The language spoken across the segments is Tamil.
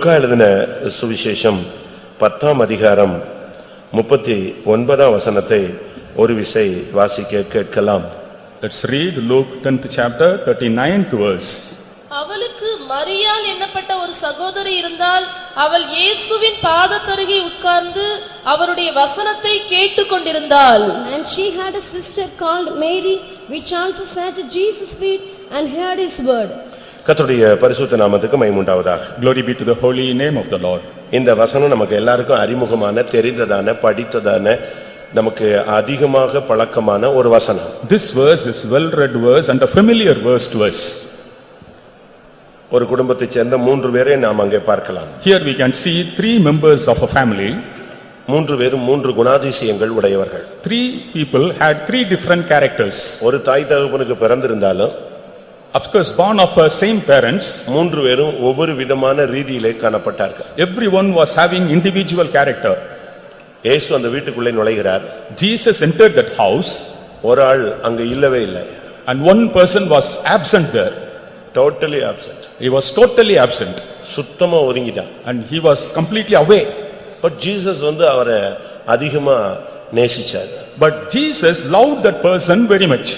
லூக்கா எழுதின சுவிசேஷம் 10ஆம் அதிகாரம் 39ஆம் வசனத்தை ஒரு விசை வாசிக்க கேட்கலாம். Let's read Luke 10th chapter 39th verse. அவளுக்கு மரியாள் என்னப்பட்ட ஒரு சகோதரி இருந்தால் அவள் இயேசுவின் பாதத்தருகே உட்கார்ந்து அவருடைய வசனத்தை கேட்டுக்கொண்டிருந்தாள். And she had a sister called Mary, which also sat at Jesus' feet and heard his word. கர்த்தருடைய பரிசுத்த நாமத்துக்கு மகிமை உண்டாவதாக. Glory be to the holy name of the Lord. இந்த வசனம் நமக்கு எல்லாருக்கும் அறிமுகமான, தெரிந்ததான, படித்ததான, நமக்கு அதிகமாக பழக்கமான ஒரு வசனம். This verse is well read verse and a familiar verse to us. ஒரு குடும்பத்தைச் சேர்ந்த 3 பேரை நாம் அங்கே பார்க்கலாம். Here we can see 3 members of a family. 3 பேரும் 3 குணாதிசயங்கள் உடையவர்கள். 3 people had 3 different characters. ஒரு தாய் தகப்பனுக்கு பிறந்திருந்தாலும் Of course born of same parents. 3 பேரும் ஒவ்வொரு விதமான ரீதியிலே காணப்பட்டார்கள். Everyone was having individual character. இயேசு அந்த வீட்டுக்குள்ளே நுழைகிறார். Jesus entered that house. ஒரு ஆள் அங்க இல்லவே இல்லை. And one person was absent there. Totally absent. He was totally absent. சுத்தமா ஒதுங்கிட்டான். And he was completely away. But Jesus அவரை அதிகமா நேசிச்சார். But Jesus loved that person very much.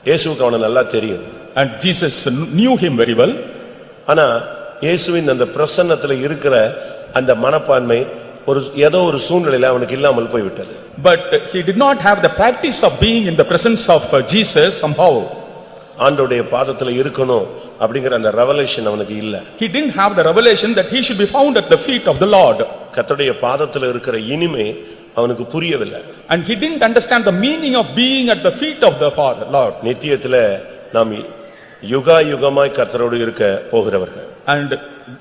இயேசுவுக்கு அவனை நல்லா தெரியும். And Jesus knew him very well. ஆனா இயேசுவின் அந்த பிரசன்னத்துல இருக்கிற அந்த மனப்பான்மை ஏதோ ஒரு சூழ்நிலையில அவனுக்கு இல்லாமல் போய்விட்டது. But he did not have the practice of being in the presence of Jesus somehow. ஆண்டவருடைய பாதத்துல இருக்கணும் அப்படிங்கிற அந்த ரெவலேஷன் அவனுக்கு இல்ல. He didn't have the revelation that he should be found at the feet of the Lord. கர்த்தருடைய பாதத்துல இருக்கிற இனிமை அவனுக்கு புரியவில்லை. And he didn't understand the meaning of being at the feet of the Father Lord. நித்தியத்துல நாம் யுகாயுகமாய் கர்த்தரோடு இருக்க போகிறவர்கள். And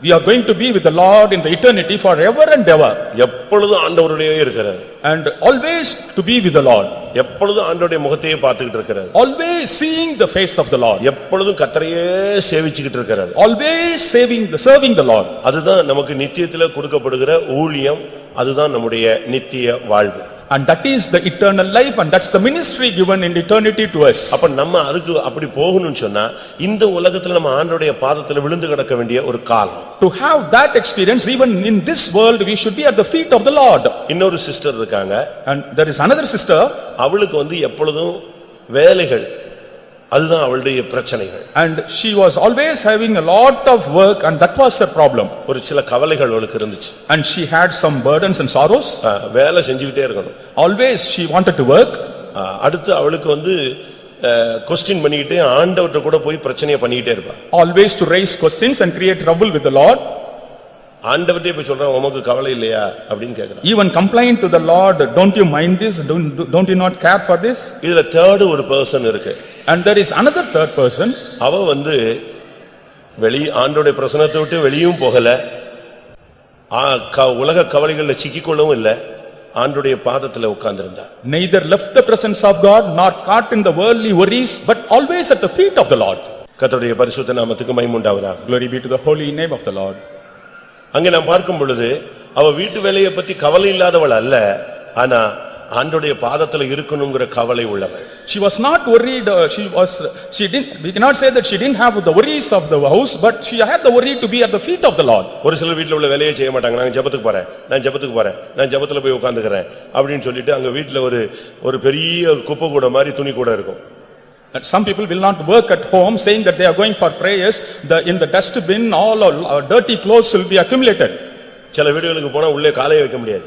we are going to be with the Lord in the eternity forever and ever. எப்பொழுதும் ஆண்டவரோடயே இருக்கிறார். And always to be with the Lord. எப்பொழுதும் ஆண்டவருடைய முகத்தையே பார்த்துக்கிட்டு இருக்கிறார். Always seeing the face of the Lord. எப்பொழுதும் கர்த்தரையே சேவிச்சுக்கிட்டு இருக்கிறார். Always serving the Lord. அதுதான் நமக்கு நித்தியத்துல கொடுக்கப்படுகிற ஊழியம். அதுதான் நம்முடைய நித்திய வாழ்வு. And that is the eternal life, and that's the ministry given in eternity to us. அப்ப நம்ம அதுக்கு அப்படி போகணும்னு சொன்னா இந்த உலகத்துல நம்ம ஆண்டவருடைய பாதத்துல விழுந்து கிடக்க வேண்டிய ஒரு காலம். To have that experience even in this world we should be at the feet of the Lord. இன்னொரு சிஸ்டர் இருக்காங்க. And there is another sister. அவளுக்கு எப்பொழுதும் வேலைகள், அதுதான் அவளுடைய பிரச்சனைகள். And she was always having a lot of work, and that was her problem. ஒரு சில கவலைகள் அவளுக்கு இருந்துச்சு. And she had some burdens and sorrows. வேலை செஞ்சுக்கிட்டே இருக்கணும். Always she wanted to work. அடுத்து அவளுக்கு क्वेश्चन பண்ணிக்கிட்டே ஆண்டவர்ட்ட கூட போய் பிரச்சனையை பண்ணிக்கிட்டே இருப்பா. Always to raise questions and create trouble with the Lord. ஆண்டவர்ட்டே போய் சொல்றா, உமக்கு கவலை இல்லையா அப்படினு கேக்குறா. Even complain to the Lord, don't you mind this, don't you not care for this? இதுல third ஒரு person இருக்கு. And there is another third person. அவ வெளி ஆண்டவருடைய பிரசன்னத்தை விட்டு வெளியும் போகல, உலக கவலைகள்ல சிக்கிக்கொள்ளவும் இல்ல, ஆண்டவருடைய பாதத்துல உட்கார்ந்திருந்தா. Neither left the presence of God nor caught in the worldly worries, but always at the feet of the Lord. கர்த்தருடைய பரிசுத்த நாமத்துக்கு மகிமை உண்டாவதாக. Glory be to the holy name of the Lord. அங்கே நாம் பார்க்கும் பொழுது அவ வீட்டு வேலையை பத்தி கவலை இல்லாதவள் அல்ல, ஆனா ஆண்டவருடைய பாதத்துல இருக்கணும்ங்கற கவலை உள்ளவள். She was not worried. We cannot say that she didn't have the worries of the house, but she had the worry to be at the feet of the Lord. ஒரு சில வீட்ல உள்ள வேலையை செய்ய மாட்டாங்க. நான் ஜெபத்துக்கு போறேன், நான் ஜெபத்துல போய் உட்கார்ந்துக்கறேன் அப்படினு சொல்லிட்டு அங்க வீட்ல ஒரு பெரிய குப்பை கூட மாதிரி துணி கூட இருக்கும். And some people will not work at home saying that they are going for prayers. In the dustbin all dirty clothes will be accumulated. சில வீடுகளுக்கு போனா உள்ளே காலை வைக்க முடியாது.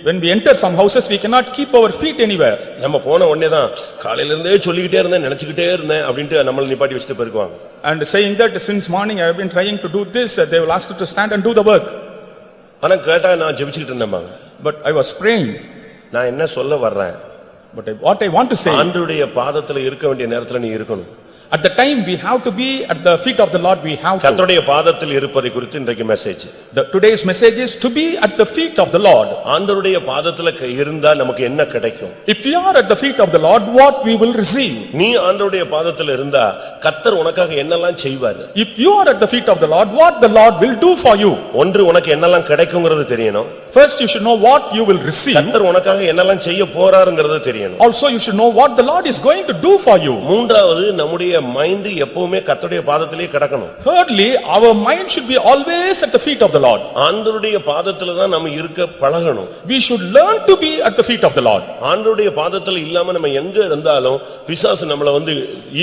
When we enter some houses we cannot keep our feet anywhere. நம்ம போன உடனே தான் காலையில இருந்தே சொல்லிக்கிட்டே இருந்தேன், நினைச்சிட்டே இருந்தேன் அப்படினு நம்மள நிப்பாட்டி வச்சிட்டு போயிருவாங்க. And saying that since morning I have been trying to do this, they will ask you to stand and do the work. ஆனா கேட்டா நான் ஜெபிச்சிட்டு இருந்தேன்பாங்க. But I was praying. நான் என்ன சொல்ல வர்றேன்? But what I want to say, ஆண்டவருடைய பாதத்துல இருக்க வேண்டிய நேரத்துல நீ இருக்கணும். At the time we have to be at the feet of the Lord. We have to. கர்த்தருடைய பாதத்தில் இருப்பதை குறித்து இன்றைக்கு message. Today's message is to be at the feet of the Lord. ஆண்டவருடைய பாதத்துல இருந்தா நமக்கு என்ன கிடைக்கும்? If we are at the feet of the Lord, what we will receive? நீ ஆண்டவருடைய பாதத்துல இருந்தா கர்த்தர் உனக்காக என்னெல்லாம் செய்வார்? If you are at the feet of the Lord, what the Lord will do for you? ஒன்று உனக்கு என்னெல்லாம் கிடைக்கும்ங்கிறது தெரியணும். First you should know what you will receive. கர்த்தர் உனக்காக என்னெல்லாம் செய்ய போறாருங்கிறது தெரியணும். Also you should know what the Lord is going to do for you. மூன்றாவது நம்முடைய மைண்ட் எப்பவுமே கர்த்தருடைய பாதத்திலே கிடக்கணும். Thirdly, our mind should be always at the feet of the Lord. ஆண்டவருடைய பாதத்துல தான் நம்ம இருக்க பழகணும். We should learn to be at the feet of the Lord. ஆண்டவருடைய பாதத்துல இல்லாம நம்ம எங்க இருந்தாலும் பிசாசு நம்மள வந்து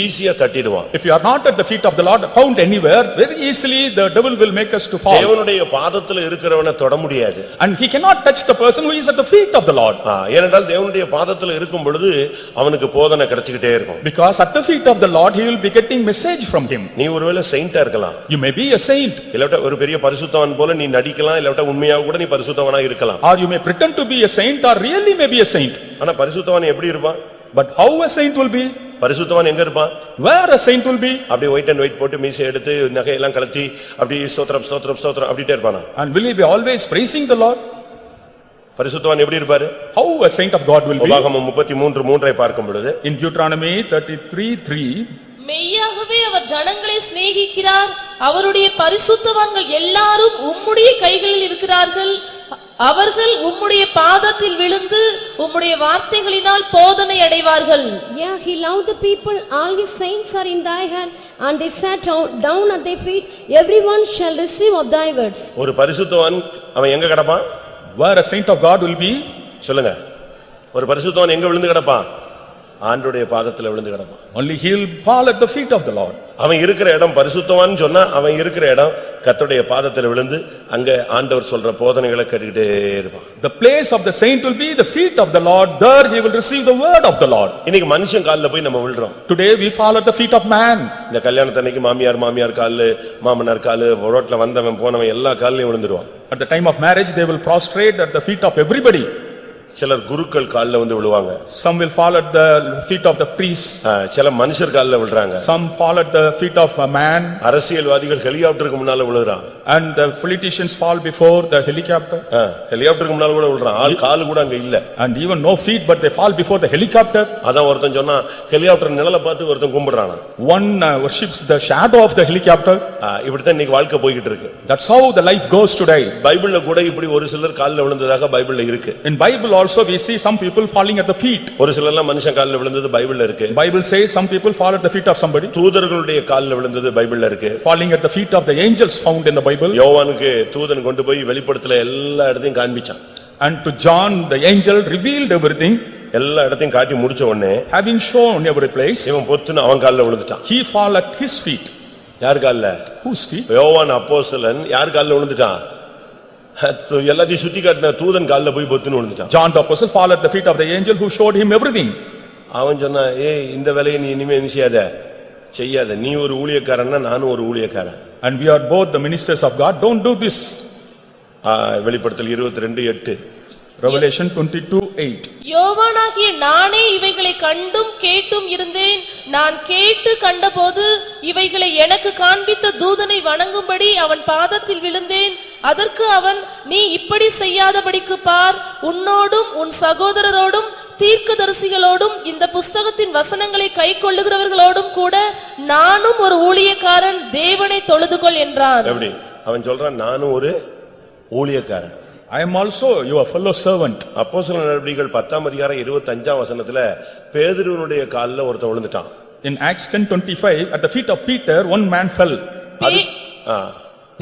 ஈஸியா தட்டிடுவான். If you are not at the feet of the Lord, found anywhere, very easily the devil will make us to fall. தேவனுடைய பாதத்துல இருக்கிறவனை தொட முடியாது. And he cannot touch the person who is at the feet of the Lord. ஏனென்றால் தேவனுடைய பாதத்துல இருக்கும் பொழுது அவனுக்கு போதனை கிடைச்சிட்டே இருக்கும். Because at the feet of the Lord he will be getting message from him. நீ ஒருவேளை செயிண்டா இருக்கலாம். You may be a saint. இல்லட்ட ஒரு பெரிய பரிசுத்தவான் போல நீ நடிக்கலாம், இல்லட்ட உண்மையாக கூட நீ பரிசுத்தவானா இருக்கலாம். Or you may pretend to be a saint or really may be a saint. ஆனா பரிசுத்தவான் எப்படி இருப்பான்? But how a saint will be? பரிசுத்தவான் எங்க இருப்பான்? Where a saint will be? அப்படியே ஒயிட் அண்ட் ஒயிட் போட்டு மீசை எடுத்து நகையெல்லாம் கழட்டி அப்படியே ஸ்தோத்திரம் ஸ்தோத்திரம் ஸ்தோத்திரம் அப்படிட்டே இருப்பானா? And will he be always praising the Lord? பரிசுத்தவான் எப்படி இருப்பாரு? How a saint of God will be? உபாகமம் 33:3 பார்க்கும் பொழுது In Deuteronomy 33:3 மெய்யாகவே அவர் ஜனங்களை சிநேகிக்கிறார், அவருடைய பரிசுத்தவான்கள் எல்லாரும் உம்முடைய கைகளில் இருக்கிறார்கள், அவர்கள் உம்முடைய பாதத்தில் விழுந்து உம்முடைய வார்த்தைகளினால் போதனை அடைவார்கள். Yeah, he loved the people, all his saints are in thy hand, and they sat down at their feet, everyone shall receive of thy words. ஒரு பரிசுத்தவான் அவன் எங்க கிடப்பான்? Where a saint of God will be? சொல்லுங்க. ஒரு பரிசுத்தவான் எங்க விழுந்து கிடப்பான்? ஆண்டவருடைய பாதத்துல விழுந்து கிடப்பான். Only he will fall at the feet of the Lord. அவன் இருக்கிற இடம் பரிசுத்தவான் சொன்னா அவன் இருக்கிற இடம் கர்த்தருடைய பாதத்துல விழுந்து அங்க ஆண்டவர் சொல்ற போதனைகளை கேட்டுக்கிட்டே இருப்பான். The place of the saint will be the feet of the Lord, there he will receive the word of the Lord. இன்னைக்கு மனுஷன் கால்ல போய் நம்ம விழுறோம். Today we fall at the feet of man. இந்த கல்யாணத்தன்னைக்கு மாமியார் கால்ல, மாமனார் கால்ல, ரோட்ல வந்தவன் போனவன் எல்லா கால்லயும் விழுந்துருவான். At the time of marriage they will prostrate at the feet of everybody. சிலர் குருக்கள் கால்ல வந்து விழுவாங்க. Some will fall at the feet of the priests. சில மனுஷர் கால்ல விழுறாங்க. Some fall at the feet of a man. அரசியல்வாதிகள் ஹெலிகாப்டருக்கு முன்னால விழுறாங்க. And the politicians fall before the helicopter. ஹெலிகாப்டருக்கு முன்னால கூட விழுறான். கால் கூட அங்க இல்ல. And even no feet, but they fall before the helicopter. அதான் ஒருத்தன் சொன்னா ஹெலிகாப்டர் நிழலை பார்த்து ஒருத்தன் கும்பிடுறானா. One worships the shadow of the helicopter. இப்படித்தான் இன்னைக்கு வாழ்க்கை போயிட்டு இருக்கு. That's how the life goes today. பைபிள்ல கூட இப்படி ஒரு சிலர் கால்ல விழுந்ததாக பைபிள்ல இருக்கு. In Bible also we see some people falling at the feet. ஒரு சிலர்லாம் மனுஷன் கால்ல விழுந்தது பைபிள்ல இருக்கு. Bible says some people fall at the feet of somebody. தூதர்களுடைய கால்ல விழுந்தது பைபிள்ல இருக்கு. Falling at the feet of the angels found in the Bible. யோவானுக்கு தூதன் கொண்டு போய் வெளிப்படுத்தல எல்லா இடத்தையும் காண்பிச்சான். And to John the angel revealed everything. எல்லா இடத்தையும் காட்டி முடிச்ச உடனே Having shown every place, இவன் பொத்துன்னு அவன் கால்ல விழுந்துட்டான். he fall at his feet. யார் கால்ல? Whose feet? யோவான் அப்போஸ்தலன் யார் கால்ல விழுந்துட்டான்? எல்லாத்தையும் சுத்தி காட்டின தூதன் கால்ல போய் பொத்துன்னு விழுந்துட்டான். John the apostle fall at the feet of the angel who showed him everything. அவன் சொன்னா, ஏய் இந்த வேலையை நீ இனிமே செய்யாத, நீ ஒரு ஊழியக்காரன்னா நானும் ஒரு ஊழியக்காரன். And we are both the ministers of God, don't do this. வெளிப்படுத்தல் 22:8. Revelation 22:8. யோவானாகிய நானே இவைகளை கண்டும் கேட்டும் இருந்தேன், நான் கேட்டு கண்டபோது இவைகளை எனக்கு காண்பித்த தூதனை வணங்கும்படி அவன் பாதத்தில் விழுந்தேன். அதற்கு அவன், நீ இப்படி செய்யாதபடிக்கு பார், உன்னோடும் உன் சகோதரரோடும் தீர்க்கதரிசிகளோடும் இந்த புஸ்தகத்தின் வசனங்களை கைக்கொள்ளுகிறவர்களோடும் கூட நானும் ஒரு ஊழியக்காரன், தேவனை தொழுதுகொள் என்றான். எப்படி அவன் சொல்றான்? நானும் ஒரு ஊழியக்காரன். I am also your fellow servant. அப்போஸ்தலர் நடவடிக்கைகள் 10:25 பேதுருவினுடைய கால்ல ஒருத்தன் விழுந்துட்டான். In Acts 10:25 at the feet of Peter one man fell.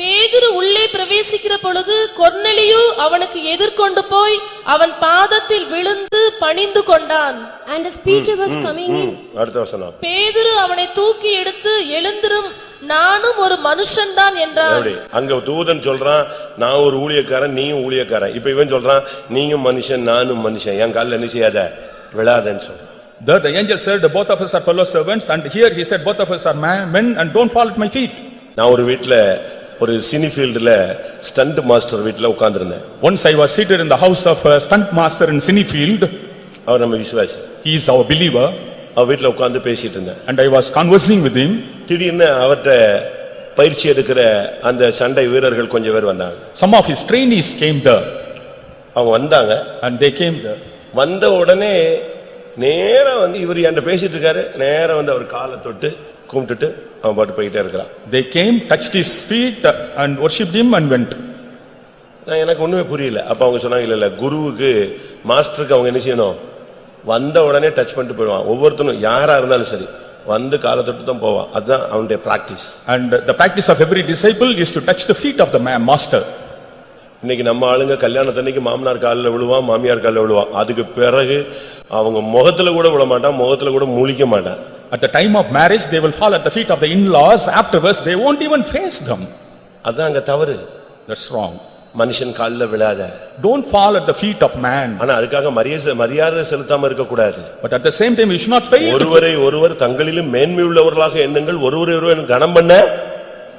பேதுரு உள்ளே பிரவேசிக்கிற பொழுது கொர்நேலியு அவனுக்கு எதிர்கொண்டு போய் அவன் பாதத்தில் விழுந்து பணிந்து கொண்டான். And as Peter was coming in, அடுத்த வசனம். பேதுரு அவனை தூக்கி எடுத்து, எழுந்திரும், நானும் ஒரு மனுஷன்தான் என்றான். அங்க தூதன் சொல்றான், நான் ஒரு ஊழியக்காரன், நீயும் ஊழியக்காரன். இப்ப இவன் சொல்றான், நீயும் மனுஷன் நானும் மனுஷன், என் கால்ல என்ன செய்யாத, விழாதன்னு சொல்றான். The angel said both of us are fellow servants, and here he said both of us are men and don't fall at my feet. நான் ஒரு வீட்ல ஒரு சினி ஃபீல்ட்ல ஸ்டண்ட் மாஸ்டர் வீட்ல உட்கார்ந்திருந்தேன். Once I was seated in the house of a stunt master in Cinefield. அவர் நம்ம விசுவாசி. He is our believer. அவர் வீட்ல உட்கார்ந்து பேசிட்டு இருந்தேன். And I was conversing with him. திடீர்னு அவர்ட்ட பயிற்சி எடுக்கிற அந்த சண்டை வீரர்கள் கொஞ்சம் பேர் வந்தாங்க. Some of his trainees came there. அவங்க வந்தாங்க. And they came there. வந்த உடனே நேரா வந்து இவர் என்கிட்ட பேசிட்டு இருக்காரு, நேரா வந்து அவர் காலை தொட்டு கும்பிட்டுட்டு அவன் பாட்டு போயிட்டே இருக்கிறான். They came, touched his feet and worshipped him and went. எனக்கு ஒண்ணுமே புரியல. அப்ப அவங்க சொன்னாங்க, இல்ல குருவுக்கு மாஸ்டருக்கு அவங்க என்ன செய்யணும், வந்த உடனே டச் பண்ணிட்டு போயிடுவான். ஒவ்வொருத்தனும் யாரா இருந்தாலும் சரி வந்து காலை தொட்டு தான் போவான். அதுதான் அவனுடைய practice. And the practice of every disciple is to touch the feet of the master. இன்னைக்கு நம்ம ஆளுங்க கல்யாணத்தன்னைக்கு மாமனார் காலில் விழுவான், மாமியார் காலில் விழுவான். அதுக்கு பிறகு அவங்க முகத்துல கூட விழ மாட்டான், முகத்துல கூட முழிக்க மாட்டான். At the time of marriage they will fall at the feet of the in-laws. Afterwards they won't even face them. அதான் அங்க தவறு. That's wrong. மனுஷன் காலில் விழாத. Don't fall at the feet of man. ஆனா அதுக்காக மரியாதை செலுத்தாம இருக்க கூடாது. But at the same time you should not fail. ஒருவர் தங்களிலும் மேன்மை உள்ளவர்களாக எண்ணுங்கள், ஒருவர் கனம் பண்ண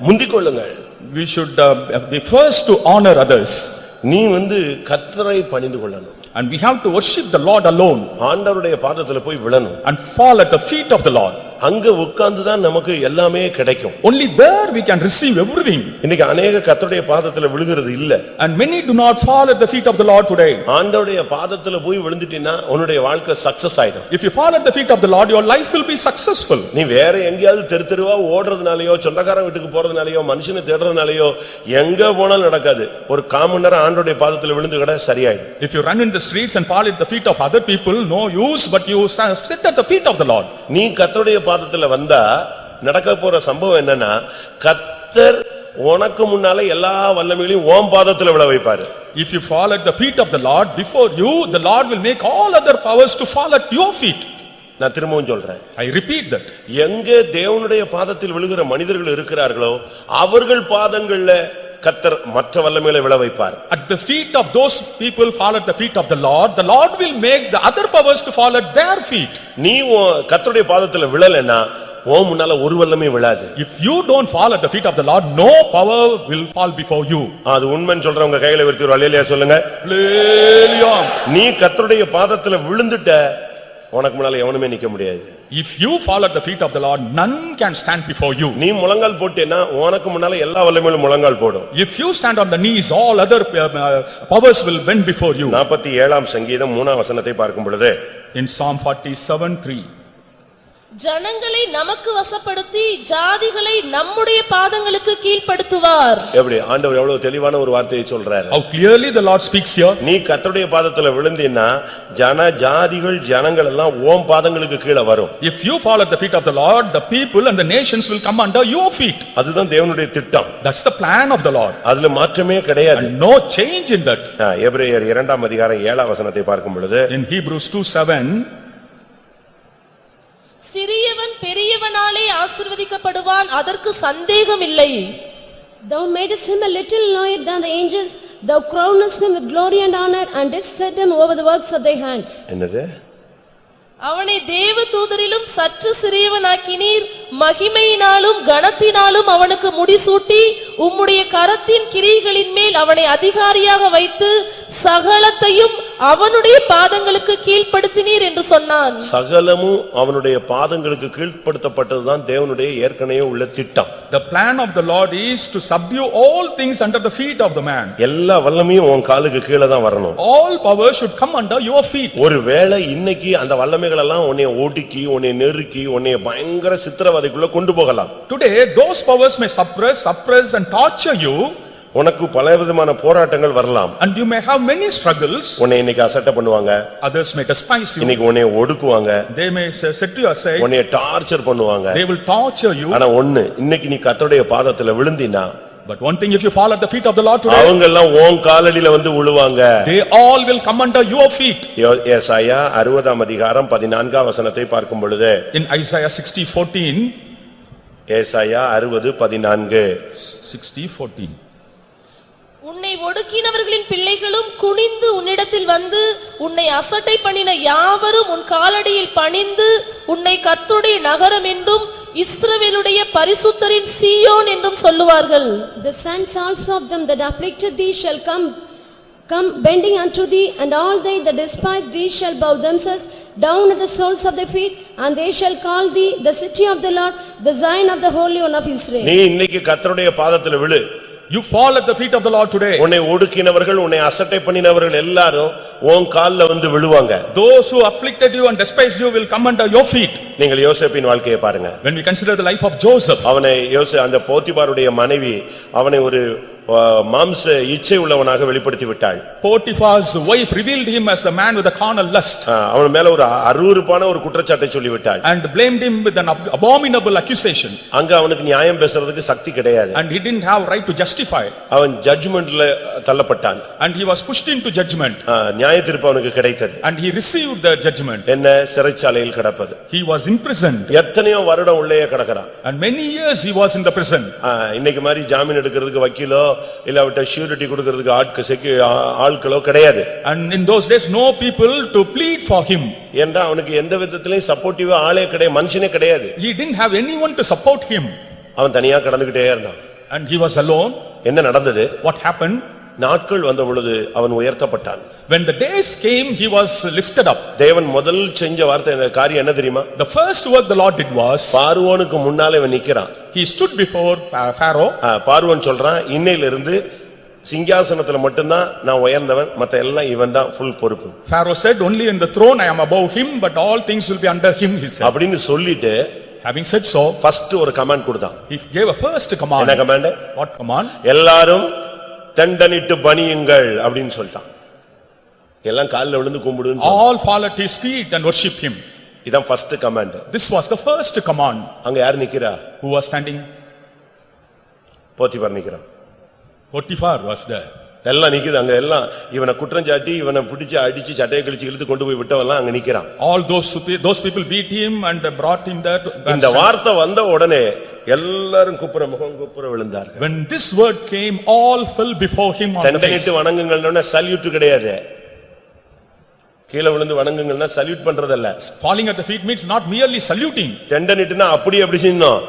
முந்திக் கொள்ளுங்கள். We should be first to honor others. நீ கர்த்தரை பணிந்து கொள்ளணும். And we have to worship the Lord alone. ஆண்டவருடைய பாதத்துல போய் விழணும். And fall at the feet of the Lord. அங்க உட்கார்ந்து தான் நமக்கு எல்லாமே கிடைக்கும். Only there we can receive everything. இன்னைக்கு अनेक கர்த்தருடைய பாதத்துல விழுகிறது இல்ல. And many do not fall at the feet of the Lord today. ஆண்டவருடைய பாதத்துல போய் விழுந்துட்டீனா உன்னுடைய வாழ்க்கை சக்சஸ் ஆயிடும். If you fall at the feet of the Lord, your life will be successful. நீ வேற எங்கயாவது தெருவா ஓடுறதுனாலயோ, சொந்தக்காரங்க வீட்டுக்கு போறதுனாலயோ, மனுஷனை தேடுறதுனாலயோ எங்க போனாலும் நடக்காது. ஒரு காமன் நேரம் ஆண்டவருடைய பாதத்துல விழுந்து கிட சரியாயிடும். If you run in the streets and fall at the feet of other people, no use, but you sit at the feet of the Lord. நீ கர்த்தருடைய பாதத்துல வந்தா நடக்க போற சம்பவம் என்னன்னா, கர்த்தர் உனக்கு முன்னால எல்லா வல்லமைகளையும் உன் பாதத்துல விழ வைப்பாரு. If you fall at the feet of the Lord, before you, the Lord will make all other powers to fall at your feet. நான் திரும்பவும் சொல்றேன். I repeat that. எங்க தேவனுடைய பாதத்தில் விழுகிற மனிதர்கள் இருக்கிறார்களோ அவர்கள் பாதங்கள்ல கர்த்தர் மற்ற வல்லமைகளை விழ வைப்பார். At the feet of those people fall at the feet of the Lord will make the other powers to fall at their feet. நீ கர்த்தருடைய பாதத்துல விழலனா உன் முன்னால ஒரு வல்லமை விழாது. If you don't fall at the feet of the Lord, no power will fall before you. அது உண்மைன்னு சொல்றவங்க கையில உயர்த்தி ஒரு அல்லேலூயா சொல்லுங்க. Hallelujah. நீ கர்த்தருடைய பாதத்துல விழுந்துட்ட உனக்கு முன்னால எவனுமே நிக்க முடியாது. If you fall at the feet of the Lord, none can stand before you. நீ முழங்கால் போட்டேன்னா உனக்கு முன்னால எல்லா வல்லமையும் முழங்கால் போடும். If you stand on the knees, all other powers will bend before you. 47ஆம் சங்கீதம் 3ஆம் வசனத்தை பார்க்கும் பொழுது In Psalm 47:3, ஜனங்களை நமக்கு வசப்படுத்தி ஜாதிகளை நம்முடைய பாதங்களுக்கு கீழ்ப்படுத்துவார். எப்படி ஆண்டவர் எவ்வளவு தெளிவான ஒரு வார்த்தையை சொல்றாரு. how clearly the Lord speaks here. நீ கர்த்தருடைய பாதத்துல விழுந்தீன்னா ஜாதிகள் ஜனங்கள் எல்லாம் உன் பாதங்களுக்கு கீழ வரும். If you fall at the feet of the Lord, the people and the nations will come under your feet. அதுதான் தேவனுடைய திட்டம். That's the plan of the Lord. அதுல மாற்றமே கிடையாது. And no change in that. எபிரேயர் 2ஆம் அதிகாரம் 7ஆம் வசனத்தை பார்க்கும் பொழுது In Hebrews 2:7, சிறியவன் பெரியவனாலே ஆசீர்வதிக்கப்படுவான், அதற்கு சந்தேகம் இல்லை. Thou madest him a little lower than the angels, thou crownest him with glory and honor, and didst set him over the works of thy hands. என்னது? அவனை தேவ தூதரிலும் சற்று சிறியவனாக்கினீர், மகிமையினாலும் கனத்தினாலும் அவனுக்கு முடிசூட்டி உம்முடைய கரத்தின் கிரியைகளின் மேல் அவனை அதிகாரியாக வைத்து சகலத்தையும் அவனுடைய பாதங்களுக்கு கீழ்ப்படுத்தினீர் என்று சொன்னான். சகலமும் அவனுடைய பாதங்களுக்கு கீழ்ப்படுத்தப்பட்டதுதான் தேவனுடைய ஏற்கனவே உள்ள திட்டம். the plan of the Lord is to subdue all things under the feet of the man. எல்லா வல்லமையும் உன் காலுக்கு கீழ தான் வரணும். All power should come under your feet. ஒருவேளை இன்னைக்கு அந்த வல்லமைகள் எல்லாம் உன்னை ஒடுக்கி, உன்னை நெருக்கி, உன்னை பயங்கர சித்திரவதைக்குள்ள கொண்டு போகலாம். Today those powers may suppress and torture you. உனக்கு பலவிதமான போராட்டங்கள் வரலாம். And you may have many struggles. உன்னை இன்னைக்கு அசட்டை பண்ணுவாங்க. Others may despise you. இன்னைக்கு உன்னை ஒடுக்குவாங்க. They may set you aside. உன்னை டார்ச்சர் பண்ணுவாங்க. They will torture you. ஆனா ஒண்ணு, இன்னைக்கு நீ கர்த்தருடைய பாதத்துல விழுந்தினா, but one thing, if you fall at the feet of the Lord today, அவங்க எல்லாம் உன் காலடியில வந்து விழுவாங்க. they all will come under your feet. ஏசாயா 60ஆம் அதிகாரம் 14ஆம் வசனத்தை பார்க்கும் பொழுது In Isaiah 60:14, ஏசாயா 60:14 60:14, உன்னை ஒடுக்கினவர்களின் பிள்ளைகளும் குனிந்து உன்னிடத்தில் வந்து உன்னை அசட்டை பண்ணின யாவரும் உன் காலடியில் பணிந்து உன்னை கர்த்தருடைய நகரம் என்றும் இஸ்ரவேலுடைய பரிசுத்தரின் சீயோன் என்றும் சொல்லுவார்கள். The sons also of them that afflicted thee shall come bending unto thee, and all they that despise thee shall bow themselves down at the soles of their feet, and they shall call thee the city of the Lord, the Zion of the Holy One of Israel. நீ இன்னைக்கு கர்த்தருடைய பாதத்துல விழு. you fall at the feet of the Lord today. உன்னை ஒடுக்கினவர்கள், உன்னை அசட்டை பண்ணினவர்கள் எல்லாரும் உன் கால்ல வந்து விழுவாங்க. Those who afflicted you and despised you will come under your feet. நீங்கள் யோசேப்பின் வாழ்க்கையை பாருங்க. When we consider the life of Joseph, அவனை அந்த போத்திபாருடைய மனைவி அவனை ஒரு மாம்ச இச்சை உள்ளவனாக வெளிப்படுத்தி விட்டாள். Potiphar's wife revealed him as the man with a carnal lust. அவன் மேல ஒரு அருவருப்பான ஒரு குற்றச்சாட்டை சொல்லி விட்டாள். And blamed him with an abominable accusation. அங்க அவனுக்கு நியாயம் பேசுறதுக்கு சக்தி கிடையாது. And he didn't have right to justify. அவன் ஜட்ஜ்மென்ட்ல தள்ளப்பட்டான். And he was pushed into judgment. நியாய தீர்ப்பு அவனுக்கு கிடைத்தது. And he received the judgment. என்ன சிறைச்சாலையில் கிடப்பது. He was imprisoned. எத்தனையோ வருடம் உள்ளே கிடக்கிறான். And many years he was in the prison. இன்னைக்கு மாதிரி ஜாமீன் எடுக்கிறதுக்கு வக்கீலோ இல்லாவிட்ட ஷூரிட்டி கொடுக்கிறதுக்கு ஆட்களோ கிடையாது. And in those days no people to plead for him. ஏன்னா அவனுக்கு எந்த விதத்திலயும் சப்போர்ட்டிவா ஆளே கிடையாது, மனுஷனே கிடையாது. He didn't have anyone to support him. அவன் தனியா கடந்துகிட்டே இருந்தான். And he was alone. என்ன நடந்தது? What happened? நாட்கள் வந்த பொழுது அவன் உயர்த்தப்பட்டான். When the days came, he was lifted up. தேவன் முதல் செஞ்ச வார்த்தை காரியம் என்ன தெரியுமா? The first work the Lord did was, பார்வோனுக்கு முன்னாலே இவன் நிக்கிறான். he stood before Pharaoh. பார்வோன் சொல்றான், இன்னையிலிருந்து சிங்காசனத்துல மட்டும்தான் நான் உயர்ந்தவன், மத்த எல்லாம் இவன் தான் ஃபுல் பொறுப்பு. Pharaoh said, only in the throne I am above him, but all things will be under him, he said. அப்படின்னு சொல்லிட்டு Having said so, ஃபர்ஸ்ட் ஒரு கமாண்ட் கொடுத்தான். he gave a first command. என்ன கமாண்ட்? What command? எல்லாரும் தண்டனிட்டு பணியுங்கள் அப்படின்னு சொல்லிட்டான். எல்லாம் கால்ல விழுந்து கும்பிடுன்னு சொன்னான். All fall at his feet and worship him. இதான் first command. This was the first command. அங்க யார் நிக்கிறா? Who was standing? போத்திபார் நிக்கிறான். Potiphar was there. எல்லாம் நிக்குது அங்க. எல்லாம் இவனை குற்றம் சாட்டி இவனை பிடிச்சு அடிச்சு சட்டையை கிழிச்சு இழுத்து கொண்டு போய் விட்டவெல்லாம் அங்க நிக்கிறான். All those people beat him and brought him there. இந்த வார்த்தை வந்த உடனே எல்லாரும் முகம் குப்புற விழுந்தார்கள். When this word came, all fell before him on the face. தண்டனிட்டு வணங்குங்கள்னா சல்யூட் கிடையாது. கீழே விழுந்து வணங்குங்கள்னா சல்யூட் பண்றதல்ல. Falling at the feet means not merely saluting. தண்டனிட்டுனா அப்படி அப்படி செய்யணும்.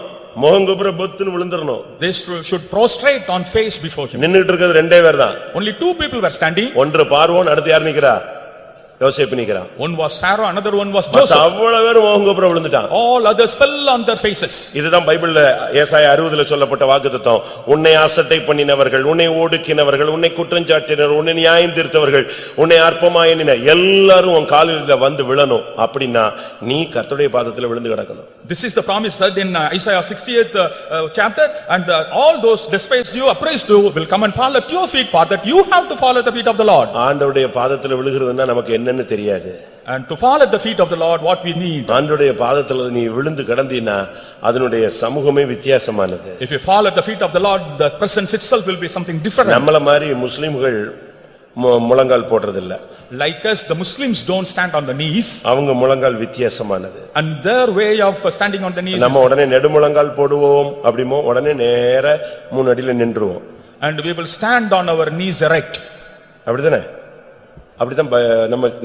முகம் குப்புற பொத்துன்னு விழுந்துறணும். They should prostrate on face before him. நின்னுட்டு இருக்கிறது ரெண்டே பேர் தான். Only two people were standing. ஒன்று பார்வோன், அடுத்து யார் நிக்கிறா? யோசேப்பு நிக்கிறான். One was Pharaoh, another one was Joseph. அவ்வளவு பேர் முகம் குப்புற விழுந்துட்டான். All others fell on their faces. இதுதான் பைபிள்ல ஏசாயா 60ல சொல்லப்பட்ட வாக்குத்தத்தம். உன்னை அசட்டை பண்ணினவர்கள், உன்னை ஒடுக்கினவர்கள், உன்னை குற்றஞ்சாட்டினர், உன்னை நியாயம் தீர்த்தவர்கள், உன்னை அற்பமாய் எண்ணின எல்லாரும் உன் காலில வந்து விழணும். அப்படின்னா நீ கர்த்தருடைய பாதத்துல விழுந்து கிடக்கணும். This is the promise said in Isaiah 60th chapter, and all those despised you, oppressed you will come and fall at your feet, for that you have to fall at the feet of the Lord. ஆண்டவருடைய பாதத்துல விழுகிறதுன்னா நமக்கு என்னன்னு தெரியாது. And to fall at the feet of the Lord, what we need. ஆண்டவருடைய பாதத்துல நீ விழுந்து கிடந்தீனா அதனுடைய சமூகமே வித்தியாசமானது. If you fall at the feet of the Lord, the presence itself will be something different. நம்மள மாதிரி முஸ்லிம்கள் முழங்கால் போடுறதில்ல. Like us, the Muslims don't stand on the knees. அவங்க முழங்கால் வித்தியாசமானது. And their way of standing on the knees. நம்ம உடனே நெடுமுழங்கால் போடுவோம், அப்படிமோ உடனே நேர மூணு அடியில நின்றுவோம். And we will stand on our knees erect. அப்படிதானே? அப்படிதான்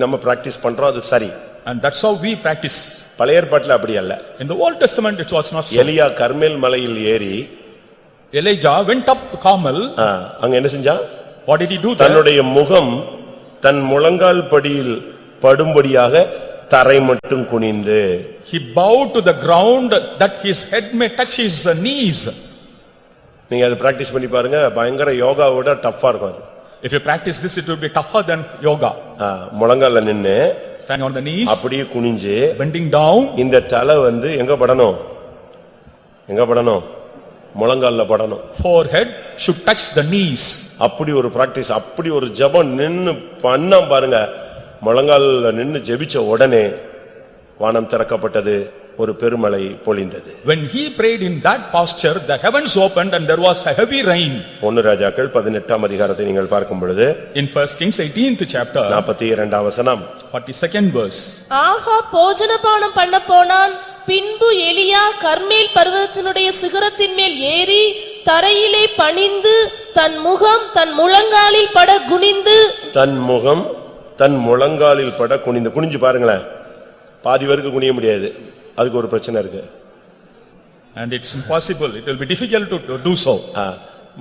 நம்ம பிராக்டீஸ் பண்றோம், அது சரி. And that's how we practice. பழைய ஏற்பாட்டுல அப்படி அல்ல. In the Old Testament it was not so. எலியா கர்மேல் மலையில் ஏறி Elijah went up Carmel. அங்க என்ன செஞ்சான்? What did he do there? தன்னுடைய முகம் தன் முழங்கால் படியில் படும்படியாக தரை மட்டும் குனிந்து. He bowed to the ground that his head may touch his knees. நீங்க அது பிராக்டீஸ் பண்ணி பாருங்க, பயங்கர யோகாவோட டஃப்பா இருக்கும். If you practice this, it will be tougher than yoga. முழங்கால்ல நின்னு standing on the knees, அப்படியே குனிஞ்சு bending down. இந்த தலை வந்து எங்க படணும்? எங்க படணும்? முழங்கால்ல படணும். Forehead should touch the knees. அப்படி ஒரு பிராக்டீஸ், அப்படி ஒரு ஜெபம் நின்னு பண்ணா பாருங்க. முழங்கால்ல நின்னு ஜெபிச்ச உடனே வானம் திறக்கப்பட்டது, ஒரு பெருமழை பொழிந்தது. When he prayed in that posture, the heavens opened and there was a heavy rain. 1 ராஜாக்கள் 18ஆம் அதிகாரத்தை நீங்கள் பார்க்கும் பொழுது, in 1 Kings 18th chapter, 42ஆம் வசனம், 42nd verse. ஆஹா போஜனபானம் பண்ண போனான். பின்பு எலியா கர்மேல் பர்வதத்தினுடைய சிகரத்தின் மேல் ஏறி தரையிலே பணிந்து தன் முகம் தன் முழங்காலில் பட குனிந்து. தன் முகம் தன் முழங்காலில் பட குனிந்து. குனிஞ்சு பாருங்களேன், பாதி வரைக்கு குனிய முடியாது, அதுக்கு ஒரு பிரச்சனை இருக்கு. And it's impossible, it will be difficult to do so.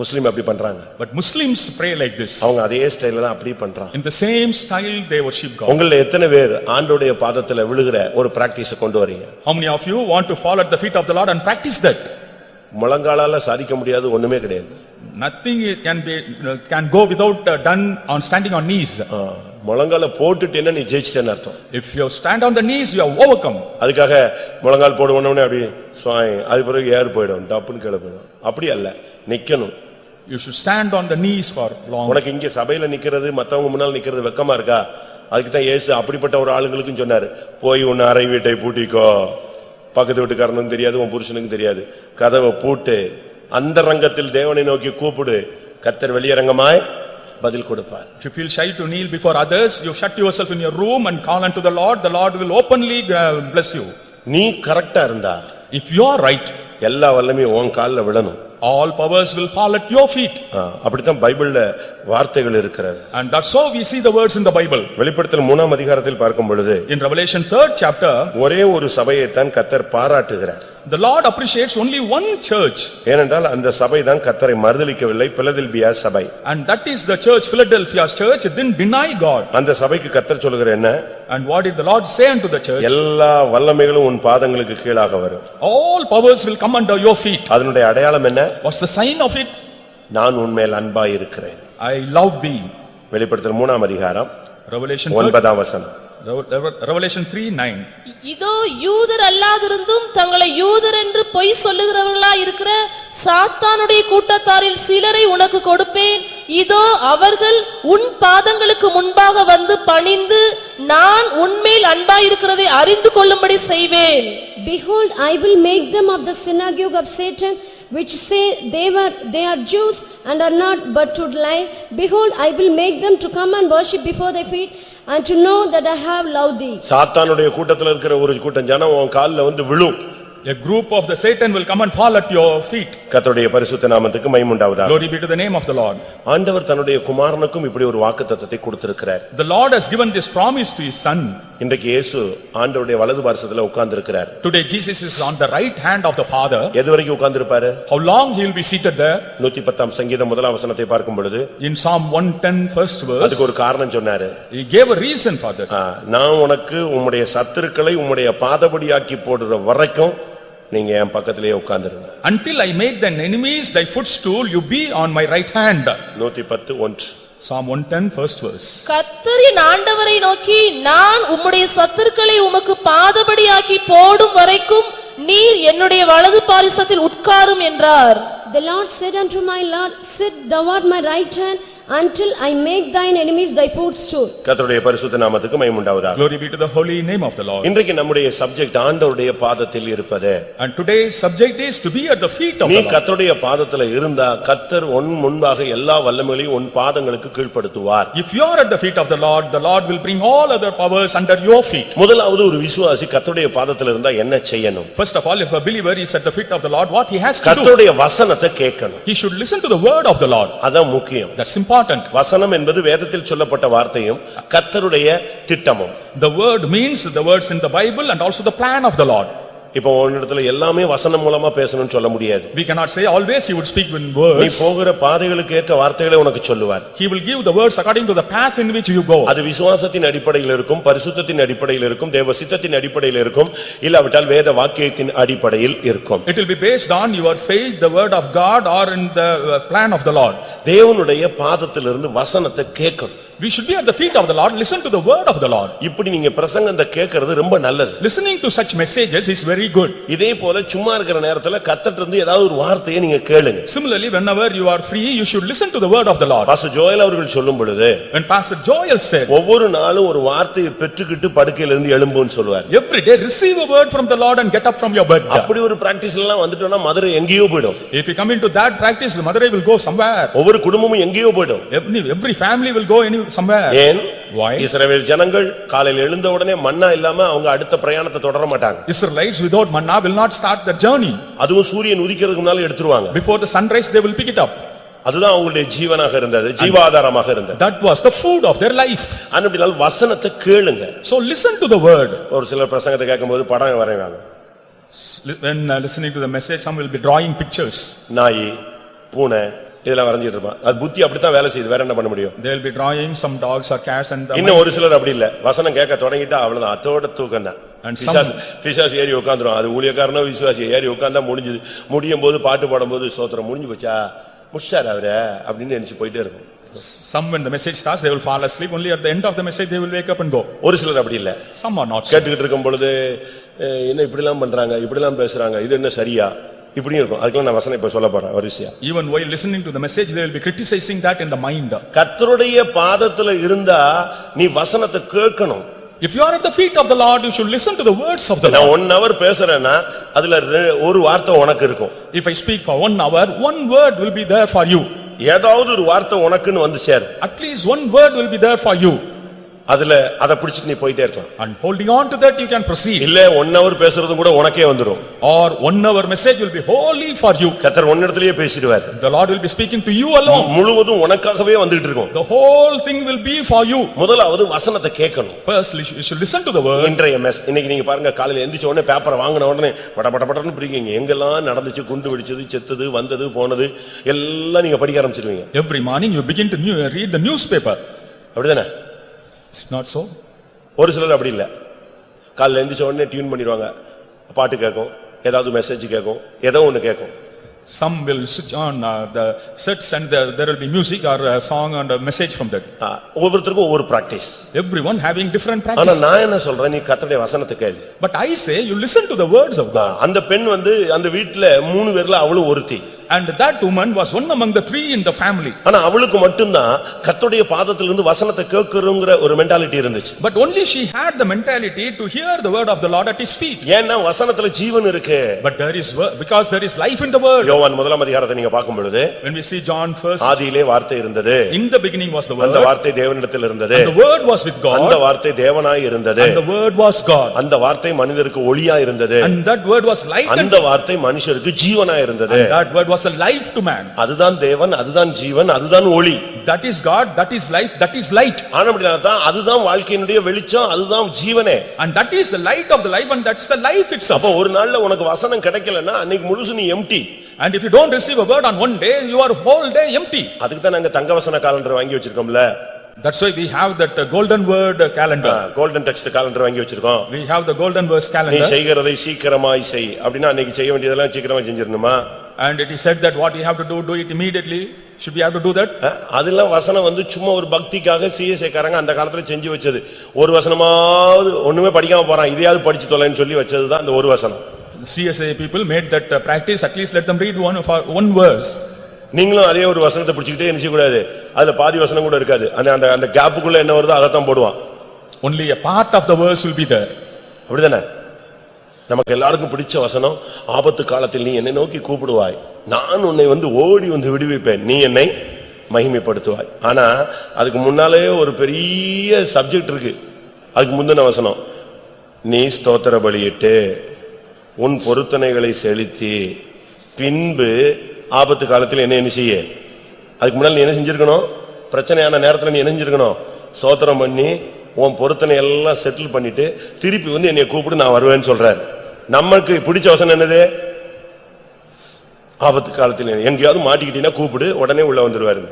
முஸ்லிம் அப்படி பண்றாங்க. But Muslims pray like this. அவங்க அதே ஸ்டைல்ல தான் அப்படி பண்றாங்க. In the same style they worship God. உங்கள எத்தனை பேர் ஆண்டவருடைய பாதத்துல விழுகிற ஒரு பிராக்டீஸ் கொண்டு வரீங்க? How many of you want to fall at the feet of the Lord and practice that? முழங்காலால சாதிக்க முடியாது ஒண்ணுமே கிடையாது. Nothing can go without done on standing on knees. முழங்கால போட்டுட்டேன்னா நீ ஜெயிச்சிட்டேன்னு அர்த்தம். If you stand on the knees, you have overcome. அதுக்காக முழங்கால் போடுவோம்னே அப்படி சுவாய் அது பிறகு ஏறு போயிடும், டப்புன்னு கீழே போயிடும். அப்படி அல்ல, நிக்கணும். You should stand on the knees for long. உனக்கு இங்க சபையில நிக்கிறது மத்தவங்க முன்னால் நிக்கிறது வெக்கமா இருக்கா? அதுக்கு தான் இயேசு அப்படிப்பட்ட ஒரு ஆளுங்களுக்கும் சொன்னாரு, போய் உன் அறை வீட்டை பூட்டிக்கோ, பக்கத்து வீட்டுக்காரனுக்கும் தெரியாது, உன் புருஷனுக்கும் தெரியாது, கதவை பூட்டு, அந்த ரங்கத்தில் தேவனை நோக்கி கூப்பிடு, கர்த்தர் வெளியரங்கமாய் பதில் கொடுப்பார். If you feel shy to kneel before others, you shut yourself in your room and call unto the Lord will openly bless you. நீ கரெக்டா இருந்தா, If you are right, எல்லா வல்லமையும் உன் கால்ல விழணும். all powers will fall at your feet. அப்படித்தான் பைபிள்ல வார்த்தைகள் இருக்கிறது. And that's how we see the words in the Bible. வெளிப்படுத்தல் 3ஆம் அதிகாரத்தில் பார்க்கும் பொழுது, In Revelation 3rd chapter, ஒரே ஒரு சபையை தான் கர்த்தர் பாராட்டுகிறார். the Lord appreciates only one church. ஏனென்றால் அந்த சபை தான் கர்த்தரை மறுதலிக்கவில்லை, பிலதெல்பியா சபை. And that is the church, Philadelphia's church, it didn't deny God. அந்த சபைக்கு கர்த்தர் சொல்லுகிற என்ன? And what did the Lord say unto the church? எல்லா வல்லமைகளும் உன் பாதங்களுக்கு கீழாக வரும். All powers will come under your feet. அதனுடைய அடையாளம் என்ன? What's the sign of it? நான் உன்மேல் அன்பாய் இருக்கிறேன். I love thee. வெளிப்படுத்தல் 3ஆம் அதிகாரம் Revelation 9ஆம் வசனம். Revelation 3:9. இதோ யூதர் அல்லாதிருந்தும் தங்களை யூதர் என்று பொய் சொல்லுகிறவர்களாய் இருக்கிற சாத்தானுடைய கூட்டத்தாரில் சிலரை உனக்கு கொடுப்பேன். இதோ அவர்கள் உன் பாதங்களுக்கு முன்பாக வந்து பணிந்து நான் உன்மேல் அன்பாயிருக்கிறதை அறிந்து கொள்ளும்படி செய்வேன். Behold, I will make them of the synagogue of Satan, which say they are Jews and are not, but to lie. Behold, I will make them to come and worship before thy feet, and to know that I have loved thee. சாத்தானுடைய கூட்டத்தில் இருக்கிற ஒரு கூட்டம் ஜனம் உன் கால்ல வந்து விழும். A group of the Satan will come and fall at your feet. கர்த்தருடைய பரிசுத்த நாமத்துக்கு மகிமை உண்டாவதாக. Glory be to the name of the Lord. ஆண்டவர் தன்னுடைய குமாரனுக்கும் இப்படி ஒரு வாக்குத்தத்தத்தை கொடுத்திருக்கிறார். The Lord has given this promise to his son. இன்றைக்கு இயேசு ஆண்டவருடைய வலது பார்சத்துல உட்கார்ந்திருக்கிறார். Today Jesus is on the right hand of the Father. எது வரைக்கும் உட்கார்ந்திருப்பாரு? How long he will be seated there? 110ஆம் சங்கீதம் 1ஆம் வசனத்தை பார்க்கும் பொழுது, In Psalm 110 first verse, அதுக்கு ஒரு காரணம் சொன்னாரு. he gave a reason for that. நான் உனக்கு உம்முடைய சத்துருக்களை உம்முடைய பாதபடியாக்கி போடுற வரைக்கும் நீங்க என் பக்கத்திலேயே உட்கார்ந்திருங்க. Until I make thine enemies thy footstool, you be on my right hand. 110:1. Psalm 110 first verse. கர்த்தரின் ஆண்டவரை நோக்கி நான் உம்முடைய சத்துருக்களை உமக்கு பாதபடியாக்கி போடும் வரைக்கும் நீர் என்னுடைய வலது பாரிசத்தில் உட்காரும் என்றார். The Lord said unto my Lord, sit thou at my right hand, until I make thine enemies thy footstool. கர்த்தருடைய பரிசுத்த நாமத்துக்கு மகிமை உண்டாவதாக. Glory be to the holy name of the Lord. இன்றைக்கு நம்முடைய சப்ஜெக்ட் ஆண்டவருடைய பாதத்தில் இருப்பது. And today's subject is to be at the feet of நீ the Lord. கர்த்தருடைய பாதத்தில் இருந்தா கர்த்தர் உன் முன்பாக எல்லா வல்லமைகளையும் உன் பாதங்களுக்கு கீழ்ப்படுத்துவார். If you are at the feet of the Lord will bring all other powers under your feet. முதலாவது ஒரு விசுவாசி கர்த்தருடைய பாதத்தில் இருந்தா என்ன செய்யணும்? First of all, if a believer is at the feet of the Lord, what he has to do? கர்த்தருடைய வசனத்தை கேட்கணும். He should listen to the word of the Lord. அதான் முக்கியம். That's important. வசனம் என்பது வேதத்தில் சொல்லப்பட்ட வார்த்தையும் கர்த்தருடைய திட்டமும். The word means the words in the Bible and also the plan of the Lord. இப்போ உன்னிடத்துல எல்லாமே வசனம் மூலமா பேசணும்னு சொல்ல முடியாது. We cannot say always he would speak in நீ words. போகிற பாதைகளுக்கு ஏற்ற வார்த்தைகளை உனக்கு சொல்லுவார். He will give the words according to the path in which you go. அது விசுவாசத்தின் அடிப்படையில் இருக்கும், பரிசுத்தத்தின் அடிப்படையில் இருக்கும், தேவ சித்தத்தின் அடிப்படையில் இருக்கும், இல்லாவிட்டால் வேத வாக்கியத்தின் அடிப்படையில் இருக்கும். It will be based on your faith, the word of God, or in the plan of the Lord. தேவனுடைய பாதத்திலிருந்து வசனத்தை கேட்கணும். We should be at the feet of the Lord, listen to the word of the Lord. இப்படி நீங்க பிரசங்கத்தை கேட்கிறது ரொம்ப நல்லது. Listening to such messages is very good. இதே போல சும்மா இருக்கிற நேரத்துல கர்த்தர்ட்ட இருந்து ஏதாவது ஒரு வார்த்தையை நீங்க கேளுங்க. Similarly, whenever you are free, you should listen to the word of the Lord. Pastor Joel அவர்கள் சொல்லும் பொழுது, When Pastor Joel said, ஒவ்வொரு நாளும் ஒரு வார்த்தையை பெற்றுக்கிட்டு படுக்கையில இருந்து எழும்புன்னு சொல்வார். every day receive a word from the Lord and get up from your bed. அப்படி ஒரு பிராக்டிஸ் எல்லாம் வந்துட்டோம்னா மதுரை எங்கேயோ போய்டும். If you come into that practice, Madurai will go somewhere. ஒவ்வொரு குடும்பமும் எங்கேயோ போய்டும். Every family will go somewhere. ஏன்? Why? இஸ்ரவேல் ஜனங்கள் காலையில் எழுந்த உடனே மன்னா இல்லாம அவங்க அடுத்த பிரயாணத்தை தொடர மாட்டாங்க. Israelites without manna will not start their journey. அதுவும் சூரியன் உதிக்கிறதுக்கு முன்னால எடுத்துருவாங்க. Before the sunrise, they will pick it up. அதுதான் அவங்களுடைய ஜீவனாக இருந்தது, ஜீவாதாரமாக இருந்தது. That was the food of their life. அப்படினால் வசனத்தை கேளுங்க. So listen to the word. ஒரு சிலர் பிரசங்கத்தை கேட்கும்போது படம் வரைவாங்க. When listening to the message, some will be drawing pictures. நாய், பூனை இதெல்லாம் வரைஞ்சிட்டு இருப்பான். அது புத்தி அப்படித்தான் வேலை செய்யுது, வேற என்ன பண்ண முடியும்? They will be drawing some dogs or cats and இன்னும் ஒரு சிலர் அப்படி இல்ல, வசனம் கேட்க தொடங்கிட்டா அவ்வளவுதான், அதோட தூக்கம் தான். பிசாசு ஏறி உட்காந்துரும். அது ஊழியக்காரனோ விசுவாசி ஏறி உட்கார்ந்தா முடிஞ்சது. முடியும் போது பாட்டு பாடும்போது ஸ்தோத்திரம் முடிஞ்சு போச்சா, முடிச்சாரு அவரு அப்படின்னு நினைச்சு போயிட்டே இருக்கும். Some when the message starts, they will fall asleep. Only at the end of the message, they will wake up and go. ஒரு சிலர் அப்படி இல்ல. Some are not. கேட்டுக்கிட்டு இருக்கும் பொழுது என்ன இப்படி எல்லாம் பண்றாங்க, இப்படி எல்லாம் பேசுறாங்க, இது என்ன சரியா இப்படியும் இருக்கும். அதுக்கெல்லாம் நான் வசனம் இப்ப சொல்ல போறேன் வரிசையா. Even while listening to the message, they will be criticizing that in the mind. கர்த்தருடைய பாதத்துல இருந்தா நீ வசனத்தை கேட்கணும். If you are at the feet of the Lord, you should listen to the words of the நான் Lord. 1 hour பேசுறேன்னா அதுல ஒரு வார்த்தை உனக்கு இருக்கும். If I speak for 1 hour, one word will be there for you. ஏதாவது ஒரு வார்த்தை உனக்குன்னு வந்து சேர். At least one word will be there for you. அதுல அத பிடிச்சிட்டு நீ போயிட்டே இருக்கலாம். And holding on to that, you can proceed. இல்ல 1 hour பேசுறதும் கூட உனக்கே வந்துரும். Or 1 hour message will be wholly for you. கர்த்தர் ஒன்னிடத்திலேயே பேசிடுவார். The Lord will be speaking to you alone. முழுவதும் உனக்காகவே வந்துட்டு இருக்கும். The whole thing will be for you. முதலாவது வசனத்தை கேட்கணும். First, you should listen to the word. இன்றைய இன்னைக்கு நீங்க பாருங்க, காலையில எந்திரிச்ச உடனே பேப்பரை வாங்கின உடனே படபடன்னு பிடிக்கீங்க. எங்கெல்லாம் நடந்துச்சு, குண்டு வெடிச்சது, செத்தது, வந்தது, போனது எல்லாம் நீங்க படிக்க ஆரம்பிச்சிருவீங்க. Every morning you begin to read the newspaper. அப்படிதானே? It's not so. ஒரு சிலர் அப்படி இல்ல. காலையில எந்திரிச்ச உடனே டியூன் பண்ணிடுவாங்க. பாட்டு கேட்கும், ஏதாவது மெசேஜ் கேட்கும், ஏதோ ஒண்ணு கேட்கும். Some will switch on the sets and there will be music or a song and a message from that. ஒவ்வொருத்தருக்கும் ஒவ்வொரு பிராக்டிஸ். Everyone having different ஆனா practice. நான் என்ன சொல்றேன், நீ கர்த்தருடைய வசனத்தை கேளு. But I say you listen to the words of God. அந்த பெண் அந்த வீட்ல 3 பேர்ல அவளும் ஒருத்தி. And that woman was one among the 3 in the family. ஆனா அவளுக்கு மட்டும்தான் கர்த்தருடைய பாதத்திலிருந்து வசனத்தை கேட்கறோம்ங்கற ஒரு மெண்டாலிட்டி இருந்துச்சு. But only she had the mentality to hear the word of the Lord at his feet. ஏன்னா வசனத்துல ஜீவன் இருக்கு. But because there is life in the word. யோவான் முதலாம் அதிகாரத்தை நீங்க பார்க்கும் பொழுது, when we see John first, ஆதியிலே வார்த்தை இருந்தது. in the beginning was the word. அந்த வார்த்தை தேவனிடத்தில் இருந்தது. And the word was with God. அந்த வார்த்தை தேவனாய் இருந்தது. And the word was God. அந்த வார்த்தை மனிதருக்கு ஒளியா இருந்தது. And that word was light. அந்த வார்த்தை மனுஷருக்கு ஜீவனாய் இருந்தது. And that word was a life to man. அதுதான் தேவன், அதுதான் ஜீவன், அதுதான் ஒளி. That is God, that is life, that is light. ஆனபடியாதான் அதுதான் வாழ்க்கையினுடைய வெளிச்சம், அதுதான் ஜீவனே. And that is the light of the life and that's the life itself. அப்ப ஒரு நாள்ல உனக்கு வசனம் கிடைக்கலன்னா அன்னைக்கு முழுசு நீ empty. And if you don't receive a word on one day, you are whole day empty. அதுக்கு தான் நாங்க தங்க வசன காலண்டர் வாங்கி வச்சிருக்கோம்ல. That's why we have that golden word calendar. Golden text calendar வாங்கி வச்சிருக்கோம். We have the golden verse நீ calendar. செய்கிறதை சீக்கிரமாய் செய். அப்படினா அன்னைக்கு செய்ய வேண்டியதெல்லாம் சீக்கிரமா செஞ்சிரணுமா? And it is said that what you have to do it immediately. Should we have to do that? அதெல்லாம் வசனம் சும்மா ஒரு பக்திக்காக சிஎஸ்ஐ காரங்க அந்த காலத்துல செஞ்சு வச்சது. ஒரு வசனமாவது ஒண்ணுமே படிக்காம போறான், இதையாவது படிச்சு தொலைன்னு சொல்லி வச்சதுதான் அந்த ஒரு வசனம். CSA people made that practice, at least let them read one verse. நீங்களும் அதே ஒரு வசனத்தை பிடிச்சிக்கிட்டே என்ன செய்யக்கூடாது, அதுல பாதி வசனம் கூட இருக்காது. அந்த கேப்புக்குள்ள என்ன வருதோ அதைத்தான் போடுவான். Only a part of the verse will be there. அப்படிதானே? நமக்கு எல்லாருக்கும் பிடிச்ச வசனம், ஆபத்து காலத்தில் நீ என்னை நோக்கி கூப்பிடுவாய், நான் உன்னை ஓடி விடுவிப்பேன், நீ என்னை மகிமைப்படுத்துவாய். ஆனா அதுக்கு முன்னாலே ஒரு பெரிய சப்ஜெக்ட் இருக்கு. அதுக்கு முந்தின வசனம், நீ ஸ்தோத்திர பலியிட்டு உன் பொருத்தனைகளை செலுத்தி பின்பு ஆபத்து காலத்தில் என்ன செய்ய. அதுக்கு முன்னால நீ என்ன செஞ்சிருக்கணும்? பிரச்சனையான நேரத்தில் நீ என்ன செஞ்சிருக்கணும்? ஸ்தோத்திரம் பண்ணி உன் பொருத்தனை எல்லாம் செட்டில் பண்ணிட்டு திருப்பி என்னை கூப்பிடு, நான் வருவேன்னு சொல்றாரு. நமக்கு பிடிச்ச வசனம் என்னது? ஆபத்து காலத்தில் எங்கேயாவது மாட்டிக்கிட்டீங்கன்னா கூப்பிடு, உடனே உள்ள வந்துருவாரு.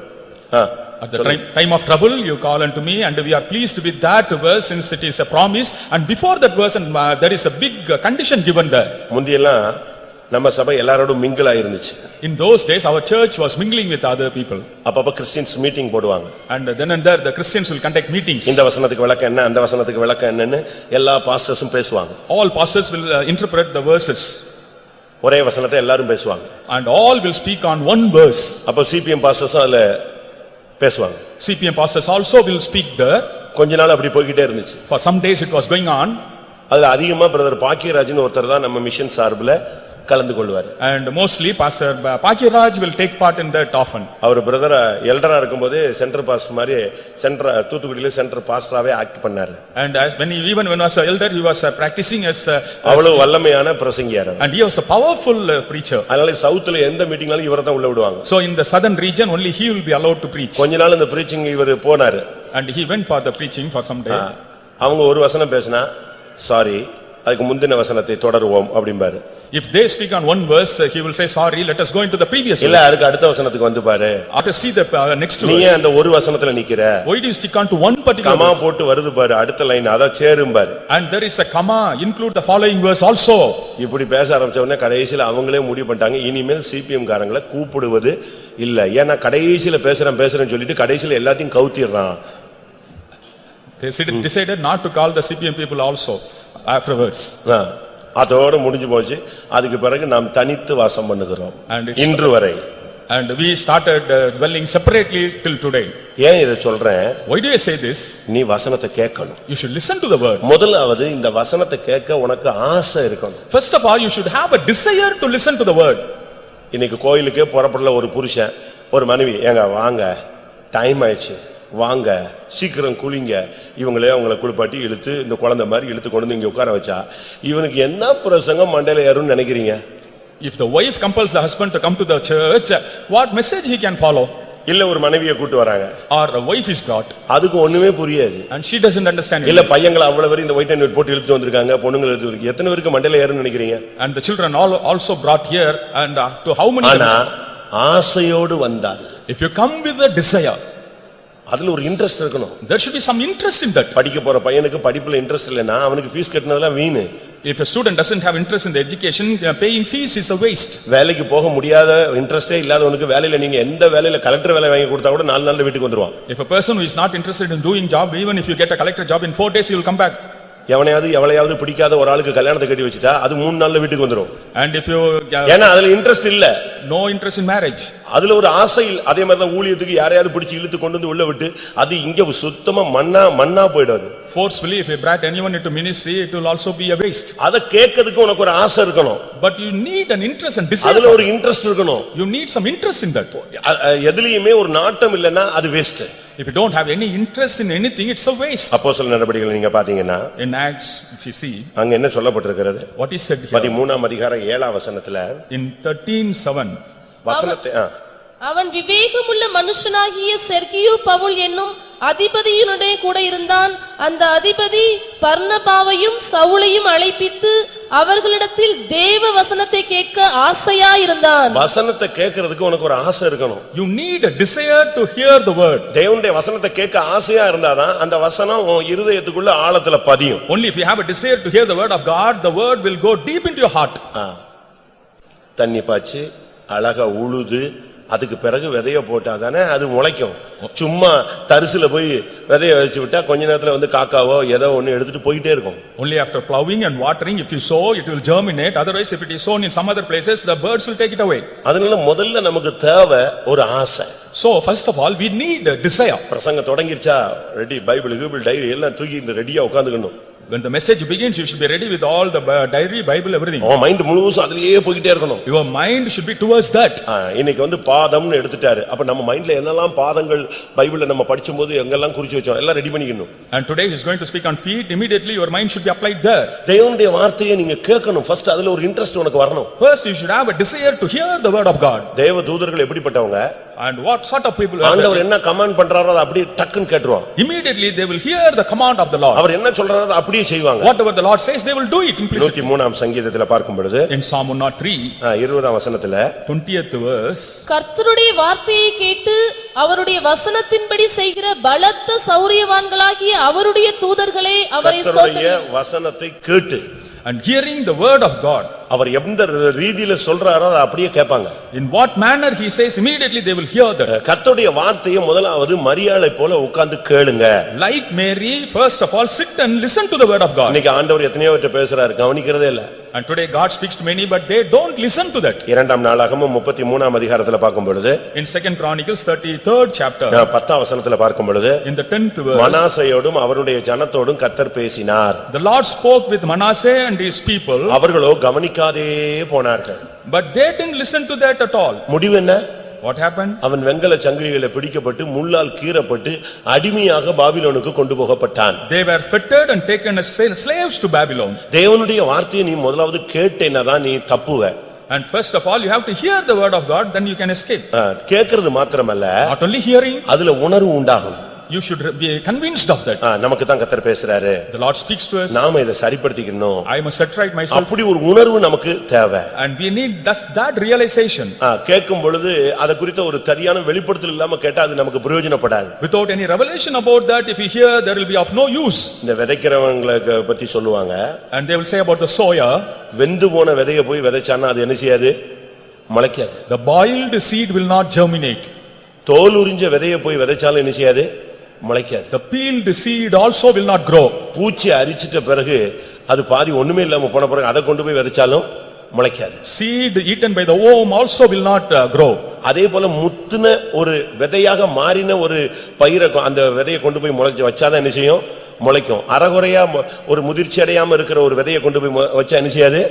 At the time of trouble you call unto me, and we are pleased with that verse since it is a promise. And before that verse there is a big condition given there. முந்தியெல்லாம் நம்ம சபை எல்லாரோடும் mingle ஆயிருந்துச்சு. In those days our church was mingling with other people. அப்பப்ப கிறிஸ்டியன்ஸ் மீட்டிங் போடுவாங்க. And then and there the Christians will conduct meetings. இந்த வசனத்துக்கு விளக்கம் என்ன, அந்த வசனத்துக்கு விளக்கம் என்னன்னு எல்லா பாஸ்டர்ஸும் பேசுவாங்க. All pastors will interpret the verses. ஒரே வசனத்தை எல்லாரும் பேசுவாங்க. And all will speak on one verse. அப்ப சிபிஎம் பாஸ்டர்ஸும் அதுல பேசுவாங்க. CPM pastors also will speak there. கொஞ்ச நாள் அப்படி போய்கிட்டே இருந்துச்சு. For some days it was going on. அதுல அதிகமா பிரதர் பாக்கியராஜ்னு ஒருத்தர் தான் நம்ம மிஷன் சார்புல கலந்து கொள்வார். And mostly Pastor Pakiraj will take part in that often. அவர் பிரதர் எல்டரா இருக்கும்போது சென்டர் பாஸ்டர் மாதிரி தூத்துக்குடியில சென்டர் பாஸ்டராவே ஆக்ட் பண்ணாரு. And even when was an elder he was practicing as அவ்வளவு வல்லமையான பிரசங்கியார். and he was a powerful preacher. அதனால சவுத்ல எந்த மீட்டிங்னாலும் இவரை தான் உள்ள விடுவாங்க. So in the southern region only he will be allowed to preach. கொஞ்ச நாள் இந்த பிரீச்சிங் இவர் போனாரு. And he went for the preaching for some day. அவங்க ஒரு வசனம் பேசினா சாரி, அதுக்கு முந்தின வசனத்தை தொடருவோம் அப்படிம்பாரு. If they speak on one verse he will say sorry, let us go into the previous verse. இல்ல அதுக்கு அடுத்த வசனத்துக்கு வந்து பாரு. After see the next verse. நீ அந்த ஒரு வசனத்துல நிக்கிற. Why do you stick on to one particular comma verse? போட்டு வருது பாரு அடுத்த லைன், அத சேரும்பாரு. And there is a comma, include the following verse also. இப்படி பேச ஆரம்பிச்ச உடனே கடைசில அவங்களே முடிவு பண்ணிட்டாங்க, இனிமேல் சிபிஎம் காரங்களை கூப்பிடுவது இல்ல. ஏன்னா கடைசில பேசுறேன்னு சொல்லிட்டு கடைசில எல்லாத்தையும் கவுத்திடுறான். They decided not to call the CPM people also afterwards. அதோட முடிஞ்சு போச்சு. அதுக்கு பிறகு நாம் தனித்து வாசம் பண்ணுகிறோம் And it's- இன்று வரை. And we started dwelling separately till today. ஏன் இதை சொல்றேன்? Why do I say this? நீ வசனத்தை கேட்கணும். You should listen to the word. முதலாவது இந்த வசனத்தை கேட்க உனக்கு ஆசை இருக்கணும். First of all, you should have a desire to listen to the word. இன்னைக்கு கோயிலுக்கே புறப்படல ஒரு புருஷன் ஒரு மனைவி, ஏங்க வாங்க டைம் ஆயிடுச்சு வாங்க சீக்கிரம் குளிங்க, இவங்களே அவங்கள குளிப்பாட்டி இழுத்து இந்த குழந்தை மாதிரி இழுத்து கொண்டு வந்து இங்க உட்கார வச்சா இவனுக்கு என்ன பிரசங்கம் மண்டையில ஏறும்னு நினைக்கிறீங்க? If the wife compels the husband to come to the church, what message he can follow? இல்ல ஒரு மனைவியை கூட்டு வராங்க, Or a wife is brought அதுக்கு ஒண்ணுமே புரியாது. and she doesn't understand இல்ல it. பையங்களை அவ்வளவு பேர் இந்த ஒயிட் அண்ட் ஒயிட் போட்டு இழுத்து வந்திருக்காங்க, பொண்ணுங்களை இழுத்து வந்திருக்காங்க. எத்தனை பேருக்கு மண்டையில ஏறும்னு நினைக்கிறீங்க? And the children also brought here, and to how many? ஆனா ஆசையோடு வந்தால் If you come with a desire, அதுல ஒரு இன்ட்ரெஸ்ட் இருக்கணும். there should be some interest in that. படிக்க போற பையனுக்கு படிப்புல இன்ட்ரெஸ்ட் இல்லைன்னா அவனுக்கு fees கட்டினதெல்லாம் வீணு. If a student doesn't have interest in the education, paying fees is a waste. வேலைக்கு போக முடியாத இன்ட்ரெஸ்டே இல்லாதவனுக்கு வேலையில நீங்க எந்த வேலையில கலெக்டர் வேலை வாங்கி கொடுத்தா கூட 4 நாள்ல வீட்டுக்கு வந்துருவான். If a person who is not interested in doing job, even if you get a collector job in 4 days, he will come back. எவனையாவது எவளையாவது பிடிக்காத ஒரு ஆளுக்கு கல்யாணத்தை கட்டி வச்சுட்டா அது 3 நாள்ல வீட்டுக்கு வந்துரும். And if you ஏன்னா அதுல இன்ட்ரெஸ்ட் இல்ல, no interest in marriage, அதுல ஒரு ஆசை இல்ல. அதே மாதிரி தான் ஊழியத்துக்கு யாரையாவது பிடிச்சு இழுத்து கொண்டு வந்து உள்ள விட்டு அது இங்க சுத்தமா மண்ணா போயிடாது. forcefully, if you brought anyone into ministry, it will also be a waste. அத கேட்கிறதுக்கு உனக்கு ஒரு ஆசை இருக்கணும். But you need an interest and desire. அதுல ஒரு இன்ட்ரெஸ்ட் இருக்கணும். You need some interest in that. எதுலயுமே ஒரு நாட்டம் இல்லன்னா அது waste. If you don't have any interest in anything, it's a waste. அப்போஸ்தலர் நடபடிகள் நீங்க பாத்தீங்கன்னா In Acts, if you see, அங்க என்ன சொல்லப்பட்டிருக்கிறது? what is said here? 13ஆம் அதிகாரம் 7ஆம் வசனத்துல In 13:7, வசனத்தை அவன் விவேகமுள்ள மனுஷனாகிய செர்கியு பவுல் என்னும் அதிபதியினுடைய கூட இருந்தான். அந்த அதிபதி பர்னபாவையும் சவுலையும் அழைப்பித்து அவர்களிடத்தில் தேவ வசனத்தை கேட்க ஆசையாயிருந்தான். வசனத்தை கேட்கிறதுக்கு உனக்கு ஒரு ஆசை இருக்கணும். you need a desire to hear the word. தேவனுடைய வசனத்தை கேட்க ஆசையா இருந்தாதான் அந்த வசனம் உன் இருதயத்துக்குள்ள ஆழத்துல பதியும். Only if you have a desire to hear the word of God, the word will go deep into your heart. தண்ணி பாய்ச்சி அழகா உழுது அதுக்கு பிறகு விதைய போட்டாதானே அது முளைக்கும். சும்மா தரிசுல போய் விதைய வச்சு விட்டா கொஞ்ச நேரத்துல வந்து காக்காவோ ஏதோ ஒண்ணு எடுத்துட்டு போயிட்டே இருக்கும். Only after plowing and watering, if you sow, it will germinate. Otherwise, if it is sown in some other places, the birds will take it away. அதனால முதல்ல நமக்கு தேவை ஒரு ஆசை. So, first of all, we need a desire. பிரசங்கம் தொடங்கிருச்சா ரெடி, பைபிள் கீபிள் டைரி எல்லாம் தூக்கிட்டு ரெடியா உட்கார்ந்துக்கணும். When the message begins, you should be ready with all the diary, Bible, everything. உன் மைண்ட் முழுசும் அதுலயே போயிட்டே இருக்கணும். Your mind should be towards that. இன்னைக்கு வந்து பாதம்னு எடுத்துட்டாரு. அப்ப நம்ம மைண்ட்ல என்னெல்லாம் பாதங்கள் பைபிள்ல நம்ம படிக்கும்போது எங்கெல்லாம் குறிச்சு வச்சோம் எல்லாம் ரெடி பண்ணிக்கணும். And today he is going to speak on feet. Immediately your mind should be applied there. தேவனுடைய வார்த்தையை நீங்க கேட்கணும். ஃபர்ஸ்ட் அதுல ஒரு இன்ட்ரெஸ்ட் உனக்கு வரணும். First you should have a desire to hear the word of God. தேவ தூதர்கள் எப்படிப்பட்டவங்க? And what sort of people are ஆண்டவர் they? என்ன கமாண்ட் பண்றாரோ அதை அப்படியே டக்குன்னு கேட்டுருவாங்க. Immediately they will hear the command of the Lord. அவர் என்ன சொல்றாரோ அப்படியே செய்வாங்க. Whatever the Lord says, they will do it implicitly. 103ஆம் சங்கீதத்துல பார்க்கும் பொழுது In Psalm 103, 20ஆம் வசனத்துல 20th verse, கர்த்தருடைய வார்த்தையை கேட்டு அவருடைய வசனத்தின்படி செய்கிற பலத்த சௌரியவான்களாகிய அவருடைய தூதர்களே அவரை கர்த்தருடைய ஸ்தோத்திரி. வசனத்தை கேட்டு and hearing the word of God, அவர் எந்த ரீதியில சொல்றாரோ அதை அப்படியே கேட்பாங்க. in what manner he says, immediately they will hear that. கர்த்தருடைய வார்த்தையை முதலாவது மரியாளை போல உட்கார்ந்து கேளுங்க. Like Mary, first of all, sit and listen to the word of God. இன்னைக்கு ஆண்டவர் எத்தனையோ பேர்ட்ட பேசுறாரு, கவனிக்கிறதே இல்ல. And today God speaks to many, but they don't listen to that. இரண்டாம் நாளாகமம் 33ஆம் அதிகாரத்துல பார்க்கும் பொழுது, In 2 Chronicles 33rd chapter, 10ஆம் வசனத்துல பார்க்கும் பொழுது, in the 10th verse, மனாசையோடும் அவருடைய ஜனத்தோடும் கர்த்தர் பேசினார். the Lord spoke with Manasseh and his people, அவர்களோ கவனிக்காதே போனார்கள். but they didn't listen to that at all. முடிவு என்ன? What happened? அவன் வெங்கல சங்கிலிகளை பிடிக்கப்பட்டு முள்ளால் கீறப்பட்டு அடிமையாக பாபிலோனுக்கு கொண்டு போகப்பட்டான். They were fettered and taken as slaves to Babylon. தேவனுடைய வார்த்தையை நீ முதலாவது கேட்டேனாதான் நீ தப்புவ. And first of all, you have to hear the word of God, then you can escape. கேட்கிறது மாத்திரமல்ல, Not only hearing, அதுல உணர்வு உண்டாகும். you should be convinced of that. நமக்கு தான் கர்த்தர் பேசுறாரு, The Lord speaks to us. நாம இதை சரிப்படுத்திக்கணும். I must set right myself. அப்படி ஒரு உணர்வு நமக்கு தேவை. And we need that realization. கேட்கும் பொழுது அதை குறித்த ஒரு சரியான வெளிப்படுத்தல் இல்லாம கேட்டா அது நமக்கு பிரயோஜனப்படாது. Without any revelation about that, if we hear, there will be of no use. இந்த விதைக்கிறவங்களை பத்தி சொல்லுவாங்க, And they will say about the sower, வெந்து போன விதைய போய் விதைச்சானா அது என்ன செய்யாது? முளைக்காது. the boiled seed will not germinate. தோல் உரிஞ்ச விதைய போய் விதைச்சாலும் என்ன செய்யாது? முளைக்காது. The peeled seed also will not grow. பூச்சி அரிச்சிட்ட பிறகு அது பாதி ஒண்ணுமே இல்லாம போன பிறகு அதை கொண்டு போய் விதைச்சாலும் முளைக்காது. Seed eaten by the worm also will not grow. அதே போல முத்துன ஒரு விதையாக மாறின ஒரு பயிரை அந்த விதையை கொண்டு போய் முளைச்சு வச்சாதான் என்ன செய்யும்? முளைக்கும். அறகுறையா ஒரு முதிர்ச்சி அடையாம இருக்கிற ஒரு விதையை கொண்டு போய் வச்சா என்ன செய்யாது?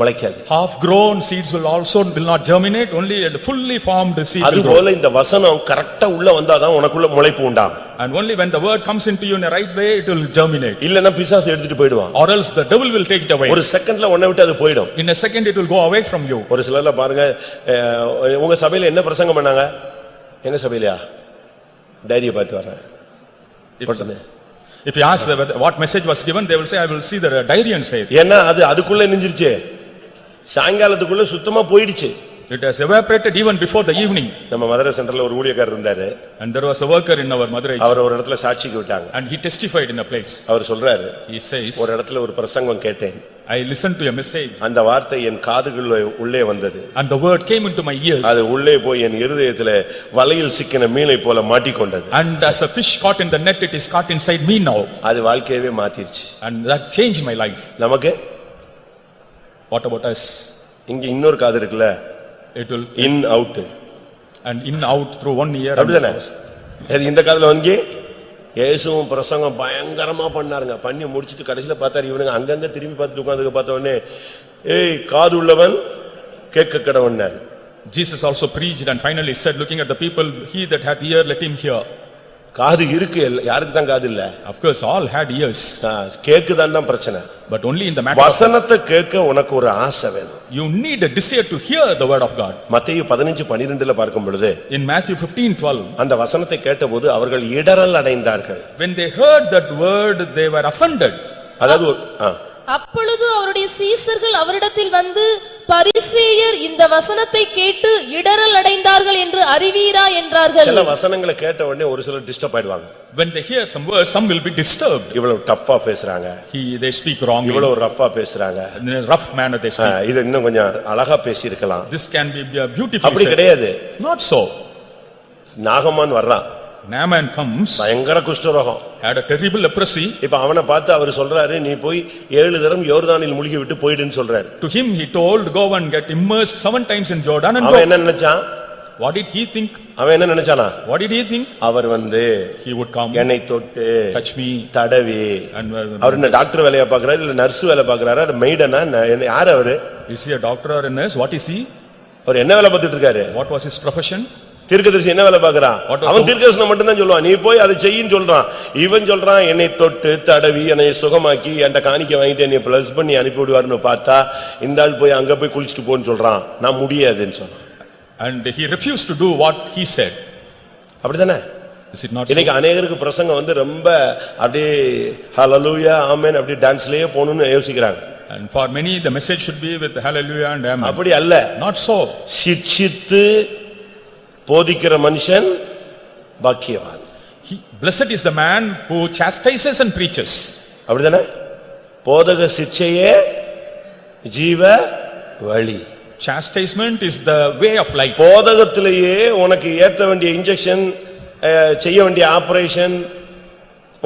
முளைக்காது. Half grown seeds will not germinate, only a fully formed seed will அது grow. போல இந்த வசனம் கரெக்ட்டா உள்ள வந்தாதான் உனக்குள்ள முளைப்பு உண்டாகும். And only when the word comes into you in the right way, it will germinate. இல்லன்னா பிசாசு எடுத்துட்டு போய்டுவான். Or else the devil will take it away. ஒரு செகண்ட்ல உன்னை விட்டு அது போய்டும். In a second it will go away from you. ஒரு சிலர்ல பாருங்க, உங்க சபையில என்ன பிரசங்கம் பண்ணாங்க? என்ன சபையிலயா? டைரியை பார்த்து வரேன். If you ask what message was given, they will say, I will see the diary and say it. ஏன்னா அது அதுக்குள்ள நெஞ்சிருச்சு. சாயங்காலத்துக்குள்ள சுத்தமா போயிடுச்சு. It has evaporated even before the evening. நம்ம மதுரை சென்டர்ல ஒரு ஊழியக்காரர் இருந்தாரு. And there was a worker in our Madurai. அவர் ஒரு இடத்துல சாட்சிக்கு விட்டாங்க. And he testified in a place. அவர் சொல்றாரு, He says, ஒரு இடத்துல ஒரு பிரசங்கம் கேட்டேன். I listened to a message. அந்த வார்த்தை என் காதுக்குள்ள உள்ளே வந்தது. And the word came into my ears. அது உள்ளே போய் என் இருதயத்திலே வலையில் சிக்கின மீனை போல மாட்டிக்கொண்டது. And as a fish caught in the net, it is caught inside me now. அது வாழ்க்கையவே மாத்திருச்சு. And that changed my life. நமக்கு What about us? இங்க இன்னொரு காது இருக்குல்ல, It will in out. and in out through 1 year. அப்படிதானே? இது இந்த காதுல வந்து இயேசுவும் பிரசங்கம் பயங்கரமா பண்ணாருங்க. பண்ணி முடிச்சிட்டு கடைசில பார்த்தாரு, இவனுங்க அங்கங்க திரும்பி பார்த்துட்டு உட்கார்ந்து பார்த்த உடனே, ஏய் காது உள்ளவன் கேட்க கடவன்னாரு. Jesus also preached and finally said, looking at the people, he that hath ear, let him hear. காது இருக்கு, யாருக்கு தான் காது இல்ல? Of course, all had ears. கேக்குதான் தான் பிரச்சனை. But only in the matter of வசனத்தை கேட்க உனக்கு ஒரு ஆசை வேணும். you need a desire to hear the word of God. மத்தேயு 15:12ல பார்க்கும் பொழுது, In Matthew 15:12, அந்த வசனத்தை கேட்டபோது அவர்கள் இடறல் அடைந்தார்கள். when they heard that word, they were offended. அதாவது அப்பொழுது அவருடைய சீசர்கள் அவரிடத்தில் வந்து, பரிசேயர் இந்த வசனத்தை கேட்டு இடறல் அடைந்தார்கள் என்று அறிவீரா என்றார்கள். சில வசனங்களை கேட்ட உடனே ஒரு சிலர் டிஸ்டர்ப் ஆயிடுவாங்க. When they hear some words, some will be disturbed. இவ்வளவு டஃப்பா பேசுறாங்க, They speak wrongly. இவ்வளவு ரஃப்பா பேசுறாங்க, In a rough manner they speak. இது இன்னும் கொஞ்சம் அழகா பேசி இருக்கலாம். This can be beautifully அப்படி said. கிடையாது. Not so. நாகமான் வர்றான், Naaman comes, பயங்கர குஷ்டரோகம், had a terrible leprosy. இப்ப அவனை பார்த்து அவர் சொல்றாரு, நீ போய் 7 தரம் யோர்தானில் முழுகி விட்டு போயிடுன்னு சொல்றாரு. To him he told, go and get immersed 7 times in Jordan and அவன் go. என்ன நினைச்சான்? What did he think? அவன் என்ன நினைச்சானா? What did he think? அவர் வந்து He would come, என்னை தொட்டு touch me, தடவி. and அவர் என்ன டாக்டர் வேலையா பாக்குறாரு இல்ல நர்ஸ் வேலை பாக்குறாரு? மெய்டனா? யாரு அவரு? is he a doctor or a nurse? What is he? அவர் என்ன வேலை பார்த்துட்டு இருக்காரு? What was his profession? தீர்க்கதரிசி என்ன வேலை பார்க்கறான்? அவன் தீர்க்கதரிசனம் மட்டும் தான் சொல்லுவான். நீ போய் அதை செய்யின்னு சொல்றான். இவன் சொல்றான், என்னை தொட்டு தடவி என்னை சுகமாக்கி என்கிட்ட காணிக்க வாங்கிட்டு என்னை பிளஸ் பண்ணி அனுப்பி விடுவாருன்னு பார்த்தா, இந்த ஆள் போய் அங்க போய் குளிச்சுட்டு போன்னு சொல்றான். நான் முடியாதுன்னு சொன்னான். And he refused to do what he said. அப்படிதானே? Is it not so? இன்னைக்கு அநேகருக்கு பிரசங்கம் வந்து ரொம்ப அப்படியே ஹalleluya ஆமென் அப்படி டான்ஸ்லயே போணும்னு யோசிக்கிறாங்க. And for many the message should be with hallelujah and amen. அப்படி அல்ல. Not so. சிட்சித்து போதிக்கிற மனுஷன் பாக்கியவான். Blessed is the man who chastises and preaches. அப்படிதானே? போதக சிட்சையே ஜீவ வழி. Chastisement is the way of life. போதகத்திலேயே உனக்கு ஏத்த வேண்டிய இன்ஜெக்ஷன், செய்ய வேண்டிய ஆபரேஷன்,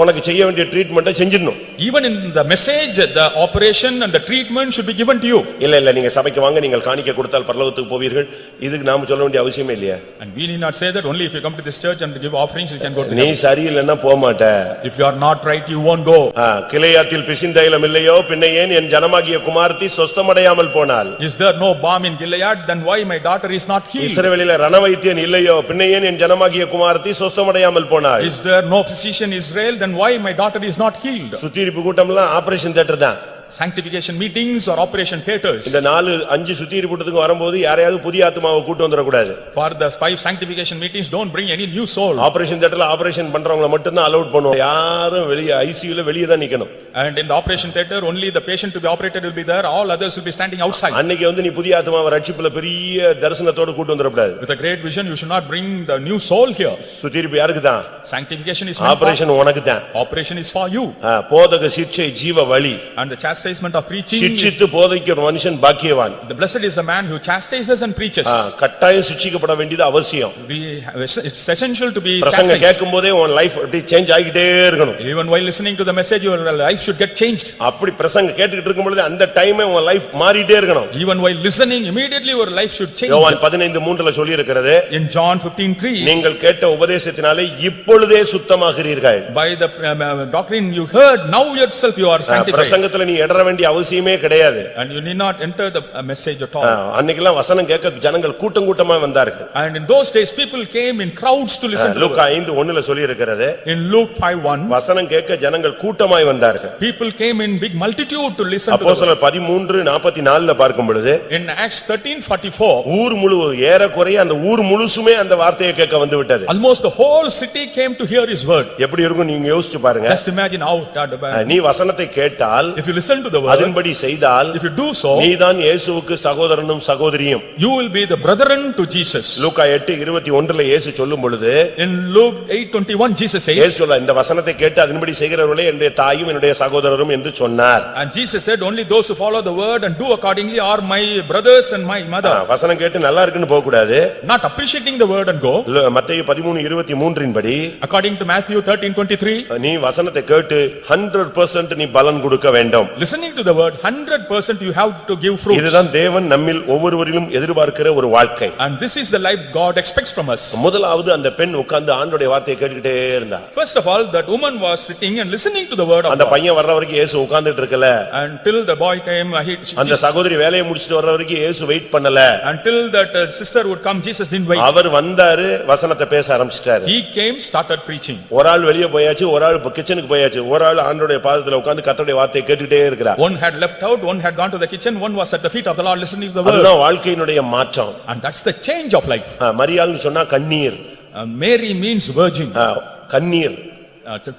உனக்கு செய்ய வேண்டிய ட்ரீட்மெண்ட்டை செஞ்சிடணும். Even in the message, the operation and the treatment should be given to you. இல்ல நீங்க சபைக்கு வாங்க, நீங்கள் காணிக்கை கொடுத்தால் பரலோகத்துக்கு போவீர்கள். இதுக்கு நாம சொல்ல வேண்டிய அவசியமே இல்லையா? And we need not say that only if you come to this church and give offerings you can go to நீ heaven. சரியில்லைன்னா போக மாட்ட. If you are not right you won't go. கிளையாத்தில் பிசிந்தைலம் இல்லையோ, பின்ன ஏன் என் ஜனமாகிய குமாரத்தி சொஸ்தமடையாமல் போனாள்? Is there no balm in Gilead? Then why my daughter is not healed? இஸ்ரவேலிலே ரணவைத்தியன் இல்லையோ, பின்ன ஏன் என் ஜனமாகிய குமாரத்தி சொஸ்தமடையாமல் போனாள்? Is there no physician in Israel? Then why my daughter is not healed? சுத்திரிப்பு கூட்டம்லாம் ஆபரேஷன் தியேட்டர் தான். Sanctification meetings or operation theaters. இந்த 4-5 சுத்திரிப்பு கூட்டத்துக்கு வரும்போது யாரையாவது புதிய ஆத்மாவை கூட்டி வந்துட கூடாது. For the 5 sanctification meetings don't bring any new soul. Operation தியேட்டர்ல ஆபரேஷன் பண்றவங்கள மட்டும் தான் அலோட் பண்ணுவோம். யாரும் வெளிய ஐசியூல வெளிய தான் நிக்கணும். And in the operation theater only the patient to be operated will be there, all others will be standing outside. அன்னைக்கு வந்து நீ புதிய ஆத்மாவை ரட்சிப்புல பெரிய தரிசனத்தோட கூட்டி வந்துட கூடாது. With a great vision you should not bring the new soul here. சுத்திரிப்பு யாருக்கு தான்? Sanctification is meant for, operation உனக்கு தான். operation is for you. போதக சிட்சை ஜீவ வழி. And the chastisement of preaching. சிட்சித்து போதிக்கிற மனுஷன் பாக்கியவான். The blessed is the man who chastises and preaches. கட்டாயம் சிட்சிக்கப்பட வேண்டியது அவசியம். It's essential to be பிரசங்க chastised. கேட்கும்போதே உன் லைஃப் அப்படி சேஞ்ச் ஆகிட்டே இருக்கணும். Even while listening to the message, your life should get changed. அப்படி பிரசங்க கேட்டுக்கிட்டு இருக்கும்போது அந்த டைமே உன் லைஃப் மாறிட்டே இருக்கணும். Even while listening, immediately your life should change. யோவான் 15:3 சொல்லி இருக்கிறது. In John 15:3. நீங்கள் கேட்ட உபதேசத்தினாலே இப்பொழுதே சுத்தமாகிறீர்கள். By the doctrine you heard, now yourself you are sanctified. பிரசங்கத்துல நீ எடற வேண்டிய அவசியமே கிடையாது. And you need not enter the message at all. அன்னைக்கெல்லாம் வசனம் கேட்க ஜனங்கள் கூட்டம் கூட்டமா வந்தார்கள். And in those days people came in crowds to listen to லூக்கா 5:1 சொல்லி இருக்கிறது. In Luke 5:1. வசனம் கேட்க ஜனங்கள் கூட்டமாய் வந்தார்கள். People came in big multitude to listen to அப்போஸ்தலர் 13:44 பார்க்கும் பொழுது in Acts 13:44 ஊர் முழுவதும் ஏறக்குறைய அந்த ஊர் முழுசுமே அந்த வார்த்தையை கேட்க வந்து விட்டது. almost the whole city came to hear his word. எப்படி இருக்கும் நீங்க யோசிச்சு பாருங்க. Just imagine how நீ வசனத்தை கேட்டால், if you listen to the word, அதன்படி செய்தால், if you do so, நீதான் இயேசுவுக்கு சகோதரனும் சகோதரியும். you will be the brethren to Jesus. லூக்கா 8:21 இயேசு சொல்லும் பொழுது, in Luke 8:21 Jesus says, இயேசு சொல்ல இந்த வசனத்தை கேட்டு அதன்படி செய்கிறவர்களே என்னுடைய தாயும் என்னுடைய சகோதரரும் என்று சொன்னார். and Jesus said only those who follow the word and do accordingly are my brothers and my mother. வசனம் கேட்டு நல்லா இருக்குன்னு போக கூடாது. not appreciating the word and go. மத்தேயு 13:23 படி according to Matthew 13:23 நீ வசனத்தை கேட்டு 100% நீ பலன் கொடுக்க வேண்டும். listening to the word 100% you have to give fruits. இதுதான் தேவன் நம்மில் ஒவ்வொருவரிலும் எதிர்பார்க்கிற ஒரு வாழ்க்கை. and this is the life God expects from us. முதலாவது அந்த பெண் உட்கார்ந்து ஆண்டவருடைய வார்த்தையை கேட்டுக்கிட்டே இருந்தா. first of all that woman was sitting and listening to the word of அந்த God. பையன் வர்ற வரைக்கும் இயேசு உட்கார்ந்துட்டு இருக்கல. until the boy came அந்த சகோதரி வேலையை முடிச்சிட்டு வர்ற வரைக்கும் இயேசு வெயிட் பண்ணல. until that sister would come Jesus didn't wait. அவர் வந்தாரு, வசனத்தை பேச ஆரம்பிச்சிட்டாரு. he came started preaching. ஒரு ஆள் வெளிய போயாச்சு, ஒரு ஆள் கிச்சனுக்கு போயாச்சு, ஒரு ஆள் ஆண்டவருடைய பாதத்துல உட்கார்ந்து கர்த்தருடைய வார்த்தையை கேட்டுட்டே இருக்கிறார். one had left out, one had gone to the kitchen, one was at the feet of the Lord listening to the word. அதுதான் வாழ்க்கையினுடைய மாற்றம். and that's the change of life. மரியாள்னு சொன்னா கண்ணீர். Mary means virgin. கண்ணீர்,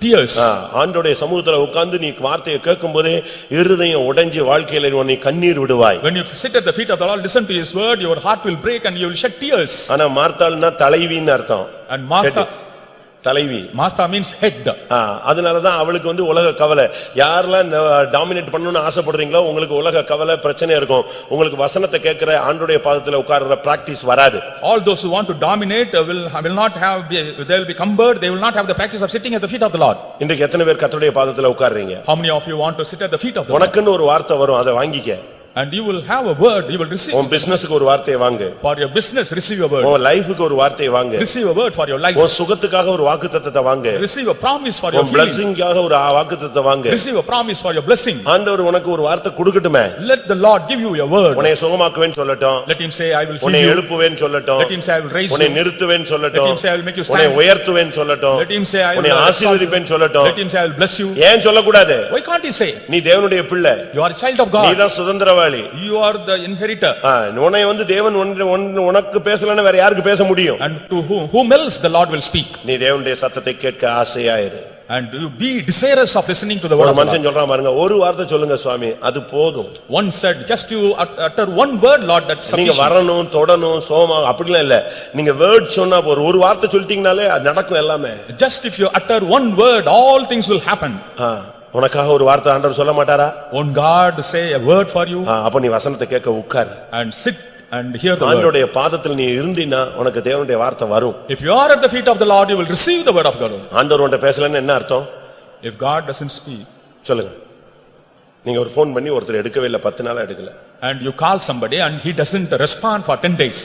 tears. ஆண்டவருடைய சமூகத்துல உட்கார்ந்து நீ வார்த்தையை கேட்கும்போதே இருதயம் உடைஞ்சு வாழ்க்கையில நீ கண்ணீர் விடுவாய். when you sit at the feet of the Lord, listen to his word, your heart will break and you will shed tears. ஆனா மார்த்தாள்னா தலைவின்னு அர்த்தம். and Martha, தலைவி. Martha means head. அதனாலதான் அவளுக்கு உலக கவலை. யாரெல்லாம் டாமினேட் பண்ணணும்னு ஆசைப்படுறீங்களோ உங்களுக்கு உலக கவலை பிரச்சனை இருக்கும். உங்களுக்கு வசனத்தை கேட்கிற ஆண்டவருடைய பாதத்துல உட்கார்ற பிராக்டிஸ் வராது. all those who want to dominate will not have, they will be cumbered, they will not have the practice of sitting at the feet of the Lord. இன்றைக்கு எத்தனை பேர் கர்த்தருடைய பாதத்துல உட்கார்றீங்க? how many of you want to sit at the feet of the Lord? உனக்குன்னு ஒரு வார்த்தை வரும், அதை வாங்கிக்க. and you will have a word, you will receive. உன் பிசினஸ்க்கு ஒரு வார்த்தையை வாங்கு. for your business receive a word. உன் லைஃப்க்கு ஒரு வார்த்தையை வாங்கு. receive a word for your life. உன் சுகத்துக்காக ஒரு வாக்குத்தத்தத்தை வாங்கு. receive a promise for your உன் blessingக்காக ஒரு வாக்குத்தத்தத்தை வாங்கு. receive a promise for your blessing. ஆண்டவர் உனக்கு ஒரு வார்த்தை கொடுக்கட்டுமே. let the Lord give you a word. உன்னை சுகமாக்குவேன்னு சொல்லட்டும். let him say I will heal உன்னை you. எழுப்புவேன்னு சொல்லட்டும். let him say I will raise உன்னை you. நிறுத்துவேன்னு சொல்லட்டும். let him say I will make you உன்னை stand. உயர்த்துவேன்னு சொல்லட்டும். let him say I will உன்னை ஆசீர்வதிப்பேன்னு சொல்லட்டும். let him say I will bless you. ஏன் சொல்லக்கூடாது? why can't he say? நீ தேவனுடைய பிள்ளை. you are a child of God. நீதான் சுதந்திரவாளி. you are the inheritor. உன்னை தேவன் உனக்கு பேசலன்னா வேற யாருக்கு பேச முடியும்? and to whom else the Lord will speak. நீ தேவனுடைய சத்தத்தை கேட்க ஆசையாயிரு. and you be desirous of listening to the word of God. மனுஷன் சொல்றான் பாருங்க, ஒரு வார்த்தை சொல்லுங்க சுவாமி, அது போதும். one said just you utter one word Lord, that's sufficient. நீங்க வரணும் தொடணும் சோமா அப்படிலாம் இல்ல, நீங்க வேர்ட் சொன்னா போதும். ஒரு வார்த்தை சொல்லிட்டீங்கனாலே அது நடக்கும் எல்லாமே. just if you utter one word all things will happen. உனக்காக ஒரு வார்த்தை ஆண்டவர் சொல்ல மாட்டாரா? won't God say a word for you? அப்ப நீ வசனத்தை கேட்க உட்கார் and sit and hear the word. ஆண்டவருடைய பாதத்தில் நீ இருந்தீனா உனக்கு தேவனுடைய வார்த்தை வரும். if you are at the feet of the Lord you will receive the word of God. ஆண்டவர் உன்கிட்ட பேசலன்னு என்ன அர்த்தம்? if God doesn't speak, சொல்லுங்க. நீங்க ஒரு ஃபோன் பண்ணி ஒருத்தர் எடுக்கவே இல்ல, 10 நாளா எடுக்கல. and you call somebody and he doesn't respond for 10 days.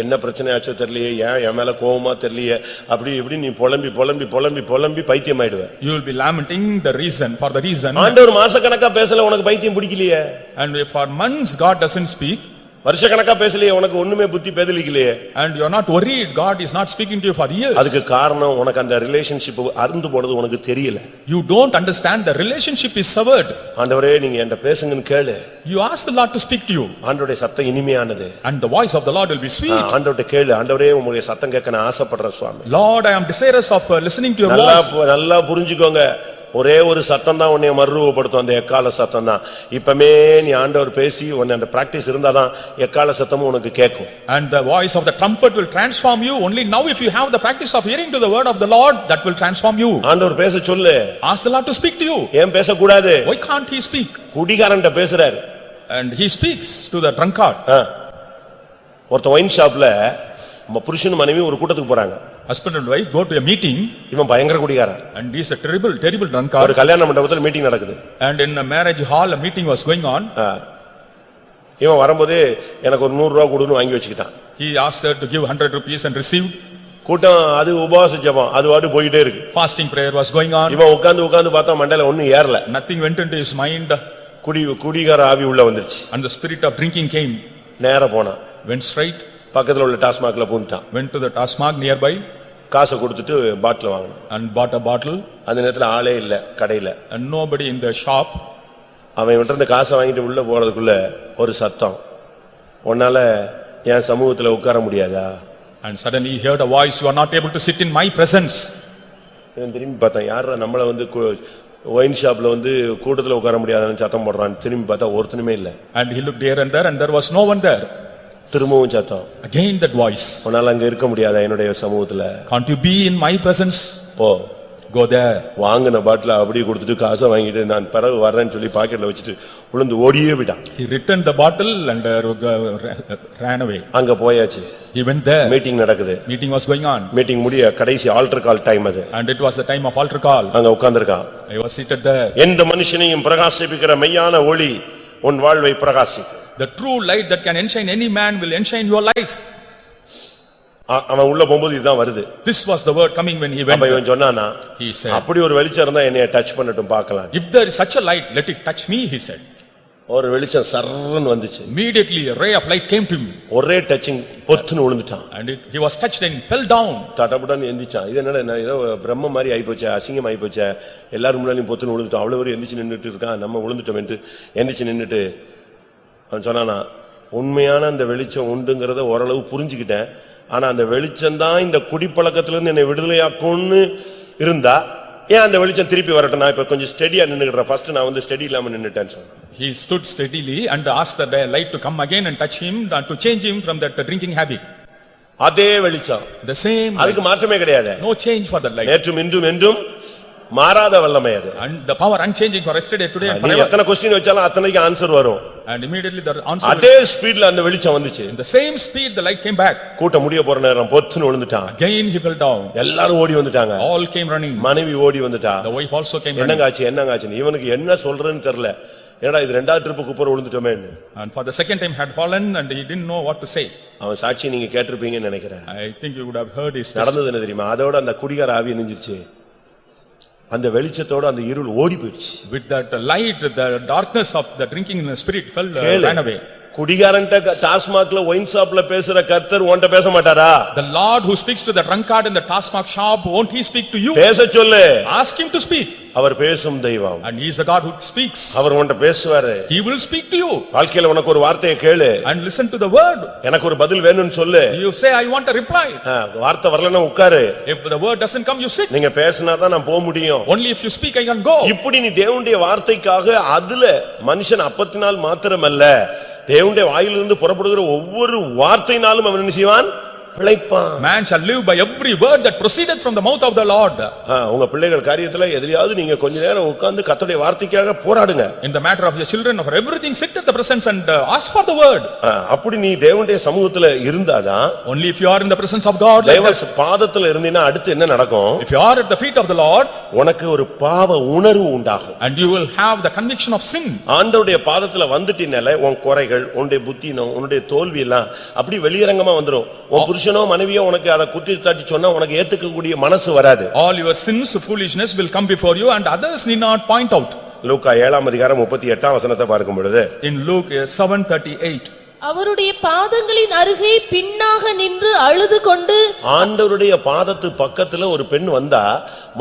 என்ன பிரச்சனையாச்சோ தெரியலையே, ஏன் என் மேல கோவமா தெரியலையே, அப்படி இப்படி நீ புலம்பி புலம்பி புலம்பி புலம்பி பைத்தியம் ஆயிடுவ. you will be lamenting the reason for the reason. ஆண்டவர் மாசக்கணக்கா பேசல, உனக்கு பைத்தியம் பிடிக்கலையே. and if for months God doesn't speak, வருஷக்கணக்கா பேசலையே, உனக்கு ஒண்ணுமே புத்தி பேதலிக்கலையே. and you are not worried, God is not speaking to you for years. அதுக்கு காரணம் உனக்கு அந்த ரிலேஷன்ஷிப் அறுந்து போனது உனக்கு தெரியல. you don't understand the relationship is severed. ஆண்டவரே நீங்க என்கிட்ட பேசுங்கன்னு கேளு. you ask the Lord to speak to you. ஆண்டவருடைய சத்தம் இனிமையானது. and the voice of the Lord will be sweet. ஆண்டவர்ட்ட கேளு, ஆண்டவரே உம்முடைய சத்தம் கேட்க நான் ஆசைப்படுறேன் சுவாமி. Lord, I am desirous of listening to your voice. நல்லா புரிஞ்சுக்கோங்க, ஒரே ஒரு சத்தம் தான் உன்னை மறுரூபப்படுத்தும், அந்த எக்கால சத்தம் தான். இப்பமே நீ ஆண்டவர் பேசி உன்னை அந்த பிராக்டிஸ் இருந்தாதான் எக்கால சத்தமும் உனக்கு கேட்கும். And the voice of the trumpet will transform you. Only now if you have the practice of hearing to the word of the Lord, that will transform you. ஆண்டவர் பேச சொல்லு. Ask the Lord to speak to you. ஏன் பேசக்கூடாது? Why can't he speak? குடிகாரன்ட்ட பேசுறாரு. And he speaks to the drunkard. ஒருத்த ஒயின் ஷாப்ல புருஷன் மனைவி ஒரு கூட்டத்துக்கு போறாங்க. Husband and wife go to a meeting. இவன் பயங்கர குடிகாரன். And he is a terrible drunkard. ஒரு கல்யாண மண்டபத்துல மீட்டிங் நடக்குது. And in a marriage hall a meeting was going on. இவன் வரும்போது எனக்கு ஒரு 100 ரூபாய் கொடுன்னு வாங்கி வச்சுக்கிட்டான். He asked her to give 100 rupees and received. கூட்டம் அது உபவாச ஜெபம் அது வாட்டு போயிட்டே இருக்கு. Fasting prayer was going on. இவன் உட்கார்ந்து பார்த்தா மண்டையில ஒண்ணும் ஏறல. Nothing went into his mind. குடிகார ஆவி உள்ள வந்துருச்சு. And the spirit of drinking came. நேரா போனான். Went straight. பக்கத்துல உள்ள டாஸ்மாக்ல பூந்துட்டான். Went to the Tasmak nearby. காசை கொடுத்துட்டு பாட்டில் வாங்கினான். And bought a bottle. அந்த நேரத்துல ஆளே இல்ல கடையில. And nobody in the shop. அவன் விட்டு இருந்த காசை வாங்கிட்டு உள்ள போறதுக்குள்ள ஒரு சத்தம், உன்னால என் சமூகத்துல உட்கார முடியாதா? And suddenly he heard a voice, you are not able to sit in my presence. இவன் திரும்பி பார்த்தான், யாரா நம்மள ஒயின் ஷாப்ல கூட்டத்துல உட்கார முடியாதுன்னு சத்தம் போடுறான். திரும்பி பார்த்தா ஒருத்தனுமே இல்ல. And he looked here and there and there was no one there. திரும்பவும் சத்தம். Again that voice. உன்னால அங்க இருக்க முடியாதா என்னுடைய சமூகத்துல? Can't you be in my presence? போ. Go there. வாங்கின பாட்டில அப்படியே கொடுத்துட்டு காசை வாங்கிட்டு நான் பிறகு வர்றேன்னு சொல்லி பாக்கெட்ல வச்சுட்டு உளுந்து ஓடியே விட்டான். He returned the bottle and ran away. அங்க போயாச்சு. He went there. மீட்டிங் நடக்குது. Meeting was going on. Meeting முடிய கடைசி ஆல்டர் கால் டைம் அது. And it was the time of altar call. அங்க உட்கார்ந்திருக்கான். I was seated there. எந்த மனுஷனையும் பிரகாசிப்பிக்கிற மெய்யான ஒளி உன் வாழ்வை பிரகாசிக்கும். The true light that can enshine any man will enshine your life. அவன் உள்ள போகும்போது இதுதான் வருது. This was the word coming when he went. அப்ப இவன் சொன்னானா, He said, அப்படி ஒரு வெளிச்சம் இருந்தா என்னைய டச் பண்ணட்டும் பார்க்கலாம். if there is such a light, let it touch me, he said. ஒரு வெளிச்சம் சர்றன்னு வந்துச்சு. Immediately a ray of light came to him. ஒரே டச்சிங் பொத்துன்னு விழுந்துட்டான். And he was touched and fell down. தடபடன்னு எந்திரிச்சான். இது என்னடா ஏதோ பிரம்ம மாதிரி ஆயிப்போச்சே, அசிங்கம் ஆயிப்போச்சே, எல்லாரும் முன்னாடியும் பொத்துன்னு விழுந்துட்டான். அவ்வளவு ஒரு எந்திரிச்சு நின்னுட்டு இருக்கான். நம்ம விழுந்துட்டோம் என்று எந்திரிச்சு நின்னுட்டு அவன் சொன்னானா, உண்மையான அந்த வெளிச்சம் உண்டுங்கிறத ஓரளவு புரிஞ்சுக்கிட்டேன். ஆனா அந்த வெளிச்சம் தான் இந்த குடிப்பழக்கத்துல இருந்து என்னை விடுதலையாக்கும்னு இருந்தா ஏன் அந்த வெளிச்சம் திருப்பி வரட்டும்? நான் இப்ப கொஞ்சம் ஸ்டெடியா நின்னுக்கிறேன். ஃபர்ஸ்ட் நான் ஸ்டெடி இல்லாம நின்னுட்டேன்னு சொன்னேன். He stood steadily and asked the light to come again and touch him and to change him from that drinking habit. அதே வெளிச்சம், The same light. அதுக்கு மாற்றமே கிடையாது. No change for that light. நேற்றும் இன்றும் என்றும் மாறாத வல்லமை அது. And the power unchanging for yesterday, today and நீ forever. எத்தனை क्वेश्चन வச்சாலும் அத்தனைக்கு ஆன்சர் வரும். And immediately the answer. அதே ஸ்பீட்ல அந்த வெளிச்சம் வந்துச்சு. In the same speed the light came back. கூட்ட முடிய போற நேரம் பொத்துன்னு விழுந்துட்டான். Again he fell down. எல்லாரும் ஓடி வந்துட்டாங்க. All came running. மனைவி ஓடி வந்துட்டா. The wife also came running. என்னங்காச்சு இவனுக்கு என்ன சொல்றேன்னு தெரியல. ஏடா இது ரெண்டாவது ட்ரிப் குப்புற விழுந்துட்டோமே. And for the second time had fallen and he didn't know what to say. அவன் சாட்சி நீங்க கேட்டிருப்பீங்கன்னு நினைக்கிறேன். I think you would have heard his நடந்தது என்ன தெரியுமா? அதோட அந்த குடிகார ஆவி நெஞ்சிருச்சு. அந்த வெளிச்சத்தோட அந்த இருள் ஓடி போயிடுச்சு. With that light, the darkness of the drinking spirit ran away. குடிகாரன்ட்ட டாஸ்மாக்ல ஒயின் ஷாப்ல பேசுற கர்த்தர் உன்கிட்ட பேச மாட்டாரா? The Lord who speaks to the drunkard in the Tasmak shop, won't he speak to you? பேச சொல்லு. Ask him to speak. அவர் பேசும் தெய்வம். And he is the God who speaks. அவர் உன்கிட்ட பேசுவாரு. He will speak to you. வாழ்க்கையில உனக்கு ஒரு வார்த்தையை கேளு. And listen to the word. எனக்கு ஒரு பதில் வேணும்னு சொல்லு. You say I want a reply. வார்த்தை வரலன்னா உட்காரு. If the word doesn't come, you sit. நீங்க பேசினா தான் நான் போக முடியும். Only if you speak I can go. இப்படி நீ தேவனுடைய வார்த்தைக்காக அதுல மனுஷன் அப்பத்தினால் மாத்திரமல்ல தேவனுடைய வாயிலிருந்து புறப்படுகிற ஒவ்வொரு வார்த்தையினாலும் அவன் என்ன செய்வான்? பிழைப்பான். Man shall live by every word that proceedeth from the mouth of the Lord. உங்க பிள்ளைகள் காரியத்துல எதிலையாவது நீங்க கொஞ்ச நேரம் உட்கார்ந்து கர்த்தருடைய வார்த்தைக்காக போராடுங்க. In the matter of your children, for everything sit at the presence and ask for the word. அப்படி நீ தேவனுடைய சமூகத்துல இருந்தாதான், only if you are in the presence of God, தேவ பாதத்துல இருந்தீனா அடுத்து என்ன நடக்கும்? If you are at the feet of the Lord, உனக்கு ஒரு பாவ உணர்வு உண்டாகும். And you will have the conviction of sin. ஆண்டவருடைய பாதத்துல வந்துட்டீனால உன் குறைகள், உன்னுடைய புத்தினம், உன்னுடைய தோல்வி எல்லாம் அப்படி வெளியரங்கமா வந்துரும். உன் புருஷனோ மனைவியோ உனக்கு அதை குத்தி தட்டி சொன்னா உனக்கு ஏத்துக்க கூடிய மனசு வராது. All your sins, foolishness will come before you and others need not point out. லூக்கா 7ஆம் அதிகாரம் 38ஆம் வசனத்தை பார்க்கும் பொழுது, In Luke 7:38, அவருடைய பாதங்களின் அருகே பின்னாக நின்று அழுது கொண்டு, ஆண்டவருடைய பாதத்து பக்கத்துல ஒரு பெண் வந்தா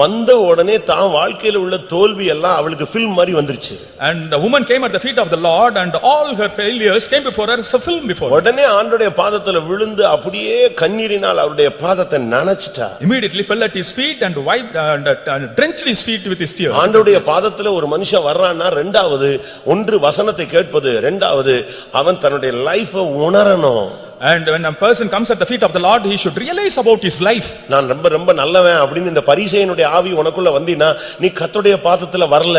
வந்த உடனே தான் வாழ்க்கையில உள்ள தோல்வி எல்லாம் அவளுக்கு ஃபில்ம் மாதிரி வந்துருச்சு. And the woman came at the feet of the Lord and all her failures came before her as a film before her. உடனே ஆண்டவருடைய பாதத்துல விழுந்து அப்படியே கண்ணீரினால் அவருடைய பாதத்தை நனைச்சிட்டா. Immediately fell at his feet and wiped and drenched his feet with his tears. ஆண்டவருடைய பாதத்துல ஒரு மனுஷன் வர்றான்னா ரெண்டாவது ஒன்று வசனத்தை கேட்பது, ரெண்டாவது அவன் தன்னுடைய லைஃபை உணரணும். And when a person comes at the feet of the Lord, he should realize about his life. நான் ரொம்ப ரொம்ப நல்லவன் அப்படின்னு இந்த பரிசேயனுடைய ஆவி உனக்குள்ள வந்தீனா நீ கர்த்தருடைய பாதத்துல வரல.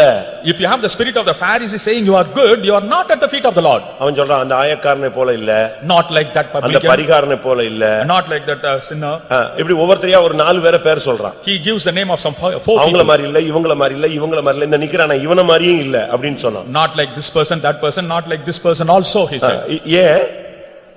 If you have the spirit of the Pharisee saying you are good, you are not at the feet of the Lord. அவன் சொல்றான் அந்த ஆயக்காரனை போல இல்ல, Not like that அந்த publican, பரிகாரனை போல இல்ல, not like that sinner. இப்படி ஒவ்வொருத்தரையா ஒரு 4 பேரை பேர் சொல்றான். He gives the name of some 4 அவங்கள people. மாதிரி இல்ல, இவங்கள மாதிரி இல்ல, இவங்கள மாதிரி இல்ல, இந்த நிக்கிறானே இவன மாதிரியும் இல்ல அப்படின்னு சொன்னான். Not like this person, that person, not like this person also, he said. ஏன்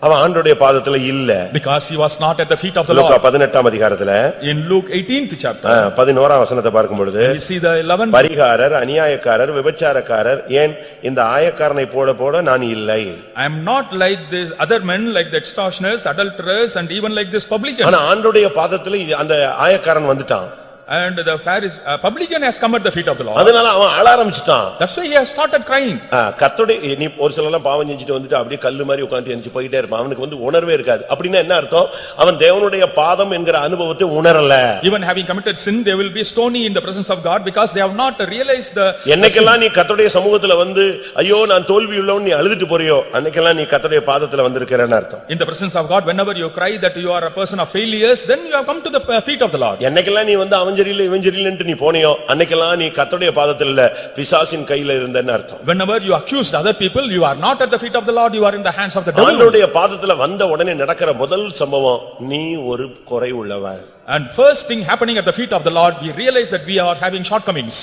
அவன் ஆண்டவருடைய பாதத்துல இல்ல? Because he was not at the feet of the Luca Lord. 18ஆம் அதிகாரத்துல In Luke 18th chapter, 11ஆம் வசனத்தை பார்க்கும் பொழுது we see the 11th. பரிகாரர், அநியாயக்காரர், விபச்சாரக்காரர், ஏன் இந்த ஆயக்காரனை போட போட நான் இல்லை. I am not like these other men, like the extortioners, adulterers, and even like this publican. ஆனா ஆண்டவருடைய பாதத்துல அந்த ஆயக்காரன் வந்துட்டான். And the Pharisee, publican has come at the feet of the Lord. அதனால அவன் அழ ஆரம்பிச்சிட்டான். That's why he has started crying. கர்த்தருடைய நீ ஒரு சிலர்லாம் பாவம் செஞ்சுட்டு வந்துட்டு அப்படியே கல்லு மாதிரி உட்கார்ந்து எந்திச்சு போயிட்டே இருப்பான். அவனுக்கு வந்து உணர்வே இருக்காது. அப்படின்னா என்ன அர்த்தம்? அவன் தேவனுடைய பாதம் என்கிற அனுபவத்தை உணரல. Even having committed sin, they will be stony in the presence of God because they have not realized the. என்னைக்கெல்லாம் நீ கர்த்தருடைய சமூகத்துல வந்து ஐயோ நான் தோல்வி உள்ளவன் நீ அழுதுட்டு போறியோ அன்னைக்கெல்லாம் நீ கர்த்தருடைய பாதத்துல வந்திருக்கிறேன்னு அர்த்தம். In the presence of God, whenever you cry that you are a person of failures, then you have come to the feet of the Lord. என்னைக்கெல்லாம் நீ வந்து அவஞ்சரியில இவஞ்சரியிலன்ட்டு நீ போனியோ அன்னைக்கெல்லாம் நீ கர்த்தருடைய பாதத்துல இல்ல, பிசாசின் கையில இருந்தன்னு அர்த்தம். Whenever you accused other people, you are not at the feet of the Lord, you are in the hands of the devil. ஆண்டவருடைய பாதத்துல வந்த உடனே நடக்கிற முதல் சம்பவம் நீ ஒரு குறை உள்ளவன். And first thing happening at the feet of the Lord, we realize that we are having shortcomings.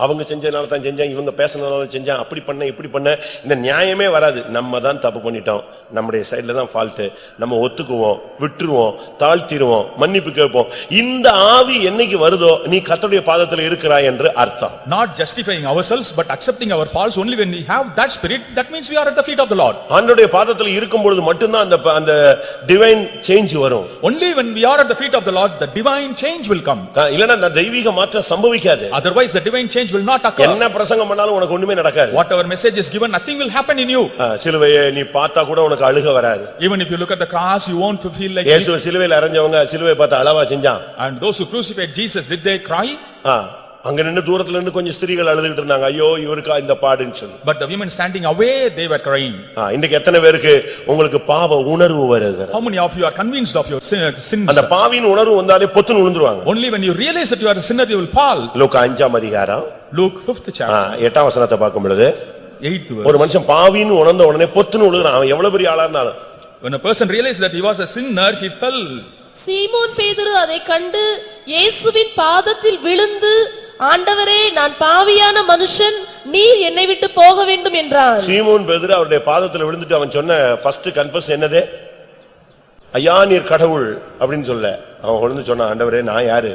அவங்க செஞ்சனால தான் செஞ்சான், இவங்க பேசனனால செஞ்சான், அப்படி பண்ண இப்படி பண்ண இந்த நியாயமே வராது. நம்ம தான் தப்பு பண்ணிட்டோம், நம்முடைய சைடுல தான் ஃபால்ட், நம்ம ஒத்துக்குவோம், விட்டுருவோம், தாழ்த்திடுவோம், மன்னிப்பு கேட்போம். இந்த ஆவி என்னைக்கு வருதோ நீ கர்த்தருடைய பாதத்துல இருக்கிறாய் என்று அர்த்தம். Not justifying ourselves but accepting our faults. Only when we have that spirit, that means we are at the feet of the Lord. ஆண்டவருடைய பாதத்துல இருக்கும் பொழுது மட்டும்தான் அந்த டிவைன் சேஞ்ச் வரும். Only when we are at the feet of the Lord, the divine change will come. இல்லனா அந்த தெய்வீக மாற்றம் சம்பவிக்காது. Otherwise the divine change will not occur. என்ன பிரசங்கம் பண்ணாலும் உனக்கு ஒண்ணுமே நடக்காது. Whatever message is given, nothing will happen in you. சிலுவையை நீ பார்த்தா கூட உனக்கு அழுக வராது. Even if you look at the cross, you won't feel like. இயேசு சிலுவையில அறைஞ்சவங்க சிலுவையை பார்த்து அழவா செஞ்சான். And those who crucified Jesus, did they cry? அங்க நின்னு தூரத்துல இருந்து கொஞ்சம் ஸ்திரீகள் அழுதுகிட்டு இருந்தாங்க, ஐயோ இவருக்கா இந்த பாடுன்னு சொல்லி. But the women standing away, they were crying. இன்னைக்கு எத்தனை பேருக்கு உங்களுக்கு பாவ உணர்வு வருகிறது? How many of you are convinced of your sins? அந்த பாவின் உணர்வு வந்தாலே பொத்துன்னு விழுந்துருவாங்க. Only when you realize that you are a sinner, you will fall. லூக்கா 5ஆம் அதிகாரம் Luke 5th chapter, 8ஆம் வசனத்தை பார்க்கும் பொழுது 8th ஒரு verse. மனுஷன் பாவின்னு உணர்ந்த உடனே பொத்துன்னு விழுகிறான். அவன் எவ்வளவு பெரிய ஆளா இருந்தாலும். When a person realized that he was a sinner, he fell. சீமோன் பேதுரு அதை கண்டு இயேசுவின் பாதத்தில் விழுந்து, ஆண்டவரே நான் பாவியான மனுஷன், நீர் என்னை விட்டு போக வேண்டும் என்றான். சீமோன் பேதுரு அவருடைய பாதத்துல விழுந்துட்டு அவன் சொன்ன ஃபர்ஸ்ட் கன்ஃபஸ் என்னது? ஐயா நீர் கடவுள் அப்படின்னு சொல்ல. அவன் வந்து சொன்னான், ஆண்டவரே நான் யாரு?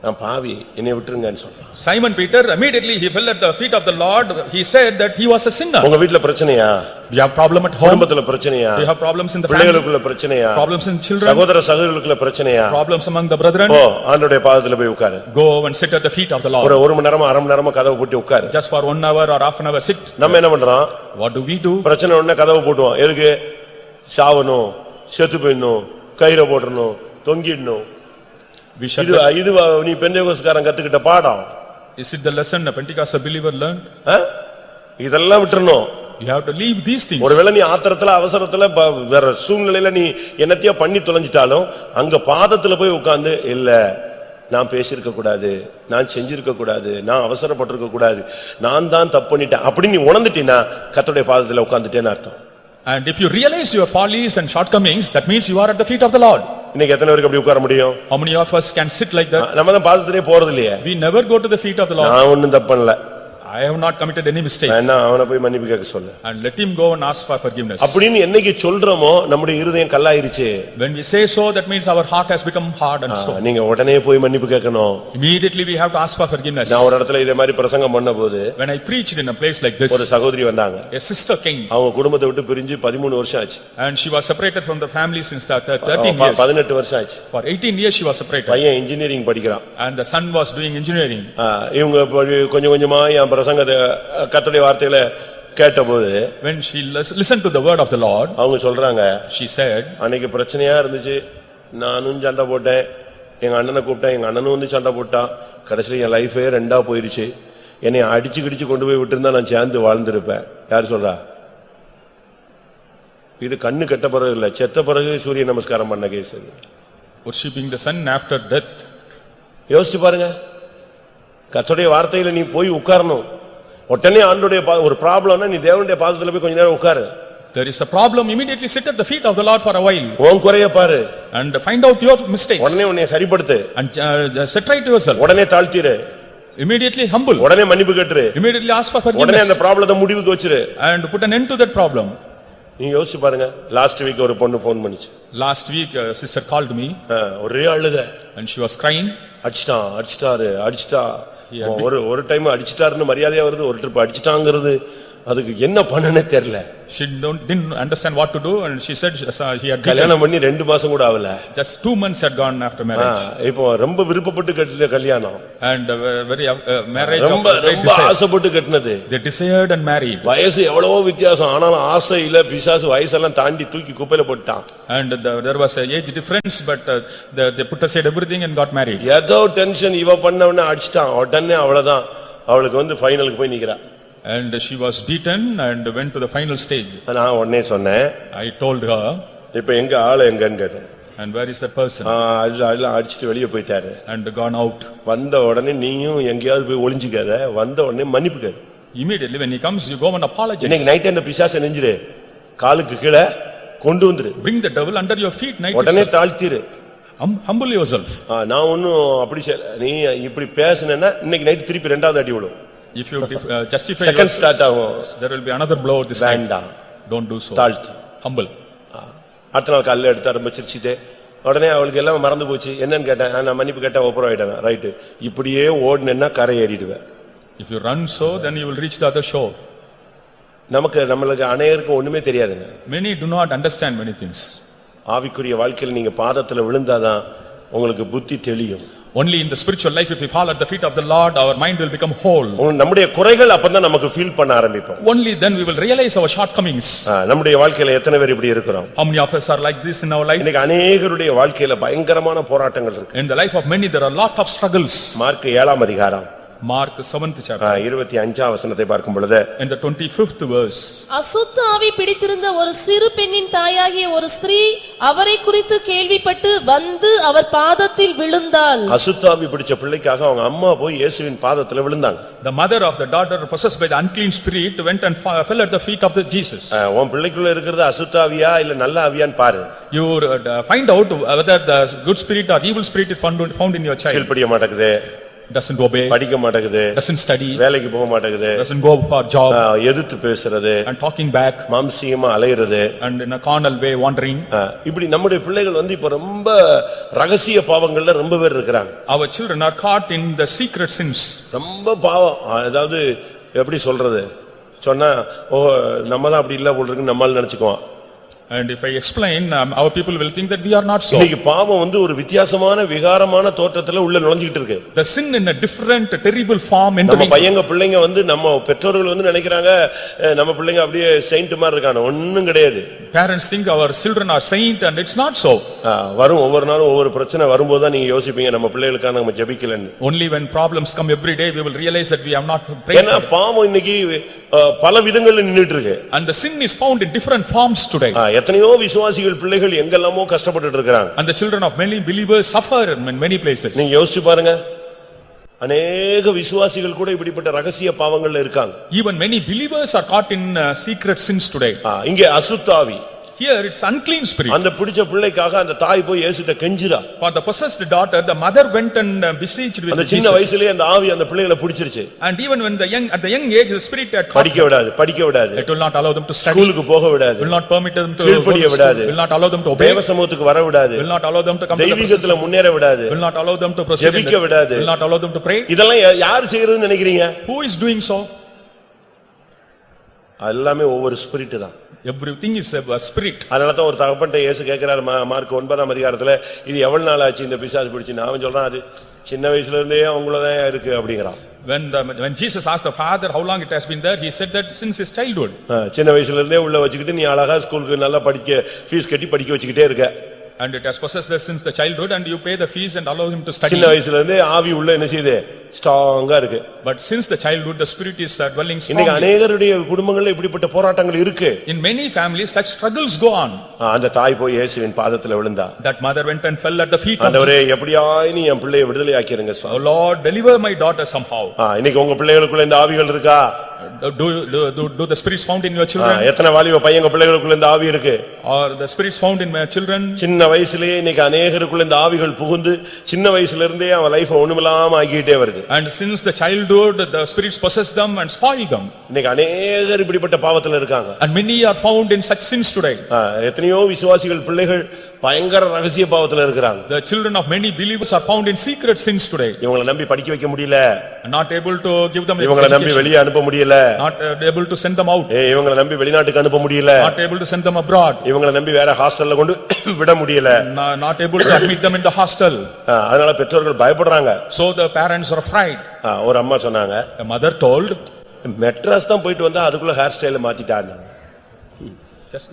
நான் பாவி, என்னை விட்டுருங்கன்னு சொல்றான். Simon Peter immediately he fell at the feet of the Lord. He said that he was a sinner. உங்க வீட்ல பிரச்சனையா? We have problem at home. குடும்பத்துல பிரச்சனையா? We have problems in the family. பிள்ளைகளுக்குள்ள பிரச்சனையா? Problems in children. சகோதர சகோதரிகளுக்குள்ள பிரச்சனையா? Problems among the brethren. ஆண்டவருடைய பாதத்துல போய் உட்காரு. Go and sit at the feet of the Lord. ஒரு மணி நேரமா அரை மணி நேரமா கதவு போட்டு உட்காரு. Just for 1 hour or half an hour sit. நம்ம என்ன பண்றோம்? What do we do? பிரச்சனை உடனே கதவு போட்டுவோம். எதுக்கு? சாவணும், செத்து போயிடணும், கயிறை போடணும், தொங்கிடணும். We shut இது நீ பெந்தேகோஸ்காரன் கத்துக்கிட்ட பாடம். Is it the lesson a Pentecostal believer learned? இதெல்லாம் விட்டுறணும். You have to leave these things. ஒருவேளை நீ ஆத்திரத்துல அவசரத்துல வேற சூழ்நிலையில நீ என்னத்தையோ பண்ணி தொலைஞ்சிட்டாலும் அங்க பாதத்துல போய் உட்கார்ந்து இல்ல நான் பேசியிருக்க கூடாது, நான் செஞ்சிருக்க கூடாது, நான் அவசரப்பட்டிருக்க கூடாது, நான் தான் தப்பு பண்ணிட்டேன் அப்படி நீ உணர்ந்துட்டீன்னா கர்த்தருடைய பாதத்துல உட்கார்ந்துட்டேன்னு அர்த்தம். And if you realize your follies and shortcomings, that means you are at the feet of the Lord. இன்னைக்கு எத்தனை பேருக்கு அப்படி உட்கார முடியும்? How many of us can sit like that? நம்ம தான் பாதத்திலே போறது இல்லையே. We never go to the feet of the Lord. நான் ஒண்ணும் தப்பு பண்ணல. I have not committed any mistake. வேணா அவனை போய் மன்னிப்பு கேட்க சொல்லு And let him go and ask for forgiveness. அப்படின்னு என்னைக்கு சொல்றோமோ நம்முடைய இருதயம் கல்லாயிருச்சு. When we say so, that means our heart has become hard and stone. நீங்க உடனே போய் மன்னிப்பு கேட்கணும். Immediately we have to ask for forgiveness. நான் ஒரு இடத்துல இதே மாதிரி பிரசங்கம் பண்ணபோது When I preached in a place like this, ஒரு சகோதரி வந்தாங்க. a sister came. அவங்க குடும்பத்தை விட்டு பிரிஞ்சு 13 வருஷம் ஆச்சு. And she was separated from the family since 13 years. 18 வருஷம் ஆச்சு. For 18 years she was separated. பையன் இன்ஜினியரிங் படிக்கிறான். And the son was doing engineering. இவங்க கொஞ்சம் கொஞ்சமா என் பிரசங்கத்தை கர்த்தருடைய வார்த்தைகளை கேட்டபோது When she listened to the word of the Lord, அவங்க சொல்றாங்க, she said, அன்னைக்கு பிரச்சனையா இருந்துச்சு, நானும் சண்டை போட்டேன், எங்க அண்ணனை கூப்பிட்டேன், எங்க அண்ணனும் வந்து சண்டை போட்டான், கடைசியில் என் லைஃபே ரெண்டா போயிருச்சு, என்னை அடிச்சு கிடிச்சு கொண்டு போய் விட்டுருந்தா நான் சேர்ந்து வாழ்ந்திருப்பேன். யார் சொல்றா? இது கண்ணு கெட்ட பிறகு இல்ல, செத்த பிறகு சூரிய நமஸ்காரம் பண்ண case. worshipping the son after death. யோசிச்சு பாருங்க, கர்த்தருடைய வார்த்தையில நீ போய் உட்காரணும். உடனே ஆண்டவருடைய ஒரு ப்ராப்ளம்னா நீ தேவனுடைய பாதத்துல போய் கொஞ்ச நேரம் உட்காரு. There is a problem, immediately sit at the feet of the Lord for a while. உன் குறைய பாரு And find out your mistakes. உடனே உன்னை சரிப்படுத்து. And set right yourself. உடனே தாழ்த்திரு. Immediately humble. உடனே மன்னிப்பு கேட்டுரு. Immediately ask for உடனே forgiveness. அந்த ப்ராப்ளத்தை முடிவுக்கு வச்சிரு. And put an end to that problem. நீ யோசிச்சு பாருங்க, லாஸ்ட் வீக் ஒரு பொண்ணு போன் பண்ணிச்சு. Last week a sister called me. ஒரே அழுக. And she was crying. அடிச்சிட்டா ஒரு டைம் அடிச்சிட்டாருன்னு மரியாதையா வருது, ஒரு ட்ரிப் அடிச்சிட்டாங்கிறது அதுக்கு என்ன பண்ணனே தெரியல. She didn't understand what to do and she said he had கல்யாணம் பண்ணி 2 மாசம் கூட ஆகல. just 2 months had gone after marriage. இப்போ ரொம்ப விருப்பப்பட்டு கட்டின கல்யாணம். And very marriage of ரொம்ப ஆசைப்பட்டு கட்டினது. they desired and married. வயசு எவ்வளவோ வித்தியாசம், ஆனாலும் ஆசையில பிசாசு வயசெல்லாம் தாண்டி தூக்கி குப்பையில போட்டான். And there was a age difference but they put aside everything and got married. ஏதோ டென்ஷன் இவ பண்ணவன அடிச்சிட்டான், உடனே அவ்வளவுதான் அவளுக்கு வந்து ஃபைனலுக்கு போய் நிக்கிறா. And she was beaten and went to the final stage. நான் உடனே சொன்னேன், I told her, இப்ப எங்க ஆளு எங்கன்னு கேட்டேன். and where is that person? அடிச்சிட்டு வெளியே போயிட்டாரு. And gone out. வந்த உடனே நீயும் எங்கேயாவது போய் ஒளிஞ்சுக்காத, வந்த உடனே மன்னிப்பு கேளு. Immediately when he comes you go and apologize. இன்னைக்கு நைட் அந்த பிசாசை நெஞ்சிரு, காலுக்கு கீழே கொண்டு வந்துரு. Bring the devil under your feet night. உடனே தாழ்த்திரு. Humble yourself. நான் ஒன்னும் அப்படி நீ இப்படி பேசுனேன்னா இன்னைக்கு நைட் திருப்பி 2வது அடி விடும். If you justify second start ஆகும். there will be another blow this time. வேண்டாம், Don't do so. தாழ்த்து. Humble. அடுத்த நாள் காலையில எடுத்து ஆரம்பிச்சிருச்சுட்டு உடனே அவளுக்கு எல்லாம் மறந்து போச்சு. என்னன்னு கேட்டேன், நான் மன்னிப்பு கேட்டேன், ஒப்புரம் ஆயிட்டேன். ரைட்டு, இப்படியே ஓடுனேன்னா கரை ஏறிடுவேன். If you run so then you will reach the other shore. நம்மளுக்கு அநேகருக்கு ஒண்ணுமே தெரியாதுங்க. Many do not understand many things. ஆவிக்குரிய வாழ்க்கையில் நீங்க பாதத்துல விழுந்தாதான் உங்களுக்கு புத்தி தெளியும். Only in the spiritual life if we fall at the feet of the Lord our mind will become whole. நம்முடைய குறைகள் அப்பதான் நமக்கு ஃபீல் பண்ண ஆரம்பிப்போம். Only then we will realize our shortcomings. நம்முடைய வாழ்க்கையில எத்தனை பேர் இப்படி இருக்கிறோம்? How many of us are like this in our life? இன்னைக்கு அநேகருடைய வாழ்க்கையில பயங்கரமான போராட்டங்கள் இருக்கு. In the life of many there are a lot of struggles. Mark 7ஆம் அதிகாரம் Mark 7th chapter 25ஆம் வசனத்தை பார்க்கும் பொழுது in the 25th verse. அசுத்த ஆவி பிடித்திருந்த ஒரு சிறு பெண்ணின் தாயாகிய ஒரு ஸ்திரீ அவரை குறித்து கேள்விப்பட்டு வந்து அவர் பாதத்தில் விழுந்தாள். அசுத்த ஆவி பிடிச்ச பிள்ளைக்காக அவங்க அம்மா போய் இயேசுவின் பாதத்துல விழுந்தாங்க. The mother of the daughter possessed by the unclean spirit went and fell at the feet of the Jesus. உன் பிள்ளைக்குள்ள இருக்கிறது அசுத்த ஆவியா இல்ல நல்ல ஆவியான்னு பாரு. You find out whether the good spirit or evil spirit is found in your child. கீழ்ப்படிய மாட்டேங்குது, doesn't obey, படிக்க மாட்டேங்குது, doesn't study, வேலைக்கு போக மாட்டேங்குது, doesn't go for job, எதிர்த்து பேசுறது, and talking back, மாம்சீகமா அலையுறது, and in a carnal way wandering. இப்படி நம்முடைய பிள்ளைகள் வந்து இப்ப ரொம்ப ரகசிய பாவங்கள்ல ரொம்ப பேர் இருக்காங்க. Our children are caught in the secret sins. ரொம்ப பாவம். அதாவது எப்படி சொல்றது, சொன்னா ஓ நம்ம தான் அப்படி இல்ல போல இருக்கு நம்மால நினைச்சுக்குவோம். And if I explain, our people will think that we are not so. இன்னைக்கு பாவம் வந்து ஒரு வித்தியாசமான விகாரமான தோற்றத்துல உள்ள நுழைஞ்சிட்டு இருக்கு. The sin in a different terrible form entering. நம்ம பையங்க பிள்ளைங்க வந்து நம்ம பெற்றோர்கள் வந்து நினைக்கிறாங்க நம்ம பிள்ளைங்க அப்படியே செயின்ட் மாதிரி இருக்காங்க. ஒண்ணும் கிடையாது. Parents think our children are saint and it's not so. வரும் ஒவ்வொரு நாளும் ஒவ்வொரு பிரச்சனை வரும்போது தான் நீங்க யோசிப்பீங்க நம்ம பிள்ளைகளுக்காக நம்ம ஜெபிக்கலன்னு. Only when problems come every day we will realize that we have not prayed. ஏன்னா பாவம் இன்னைக்கு பல விதங்கள்ல நின்னுட்டு இருக்கு. And the sin is found in different forms today. எத்தனையோ விசுவாசிகள் பிள்ளைகள் எங்கெல்லாமோ கஷ்டப்பட்டுட்டு இருக்காங்க. And the children of many believers suffer in many places. நீங்க யோசிச்சு பாருங்க, அநேக விசுவாசிகள் கூட இப்படிப்பட்ட ரகசிய பாவங்கள்ல இருக்காங்க. Even many believers are caught in secret sins today. இங்கே அசுத்தாவி Here it's unclean spirit. அந்த பிடிச்ச பிள்ளைக்காக அந்த தாய் போய் இயேசுட்ட kanjira. For the possessed daughter, the mother went and beseeched with அந்த சின்ன Jesus. வயசுலயே அந்த ஆவி அந்த பிள்ளைகளை பிடிச்சிருச்சு. And even when at the young age, the spirit had caught படிக்க விடாது, படிக்க விடாது. it will not allow them to study, ஸ்கூலுக்கு போக விடாது. will not permit them to go கீழ்ப்படிய to school, விடாது. will not allow them to obey, தேவ சமூகத்துக்கு வர விடாது. will not allow them to come to the presence, தெய்வீகத்துல முன்னேற விடாது. will not allow them to proceed, ஜெபிக்க விடாது. will not allow them to pray. இதெல்லாம் யார் செய்யறதுன்னு நினைக்கிறீங்க? Who is doing so? எல்லாமே ஒவ்வொரு ஸ்பிரிட் தான். Everything is a spirit. அதனால தான் ஒரு தகப்பன்ட்ட இயேசு கேக்குறாரு மார்க் 9ஆம் அதிகாரத்துல, இது எவ்வளவு நாள் ஆச்சு இந்த பிசாசு பிடிச்சு? அவன் சொல்றான், அது சின்ன வயசுல இருந்தே அவங்களதான் இருக்கு அப்படிங்கிறான். When Jesus asked the father how long it has been there, he said that since his childhood. சின்ன வயசுல இருந்தே உள்ள வச்சுக்கிட்டு நீ அழகா ஸ்கூலுக்கு நல்லா படிக்க ஃபீஸ் கட்டி படிக்க வச்சுக்கிட்டே இருக்க. And it has possessed us since the childhood, and you pay the fees and allow him to study. சின்ன வயசுல இருந்தே ஆவி உள்ள என்ன செய்யுது? ஸ்ட்ராங்கா இருக்கு. But since the childhood, the spirit is dwelling strongly. இன்னைக்கு अनेகருடைய குடும்பங்கள்ல இப்படிப்பட்ட போராட்டங்கள் இருக்கு. In many families, such struggles go on. அந்த தாய் போய் இயேசுவின் பாதத்துல விழுந்தா. That mother went and fell at the feet of Jesus. ஆண்டவரே, எப்படியாய் நீ என் பிள்ளையை விடுதலை ஆக்கிருங்க சுவாமி. Oh Lord, deliver my daughter somehow. இன்னைக்கு உங்க பிள்ளைகளுக்குள்ள இந்த ஆவிகள் இருக்கா? Do the spirits found in your children? எத்தனை வாலிப பையங்க பிள்ளைகளுக்குள்ள இந்த ஆவி இருக்கு? Or the spirits found in my children? சின்ன வயசுலயே இன்னைக்கு अनेகருக்குள்ள இந்த ஆவிகள் புகுந்து சின்ன வயசுல இருந்தே அவன் லைஃப் ஒண்ணுமில்லாம ஆக்கிட்டே வருது. And since the childhood, the spirits possess them and spoil them. இன்னைக்கு अनेகர் இப்படிப்பட்ட பாவத்துல இருக்காங்க. And many are found in such sins today. எத்தனையோ விசுவாசிகள் பிள்ளைகள் பயங்கர ரகசிய பாவத்துல இருக்காங்க. The children of many believers are found in secret sins today. இவங்களை நம்பி படிக்க வைக்க முடியல. Not able to give them இவங்களை நம்பி education. வெளிய அனுப்ப முடியல. Not able to send them out. இவங்களை நம்பி வெளிநாட்டுக்கு அனுப்ப முடியல. Not able to send them abroad. இவங்களை நம்பி வேற ஹாஸ்டல்ல கொண்டு விட முடியல. Not able to admit them in the hostel. அதனால பெற்றோர்கள் பயப்படுறாங்க. So the parents are afraid. ஒரு அம்மா சொன்னாங்க, A mother told, மெட்ராஸ் தான் போயிட்டு வந்தா அதுக்குள்ள ஹேர் ஸ்டைல் மாத்திட்டாங்க.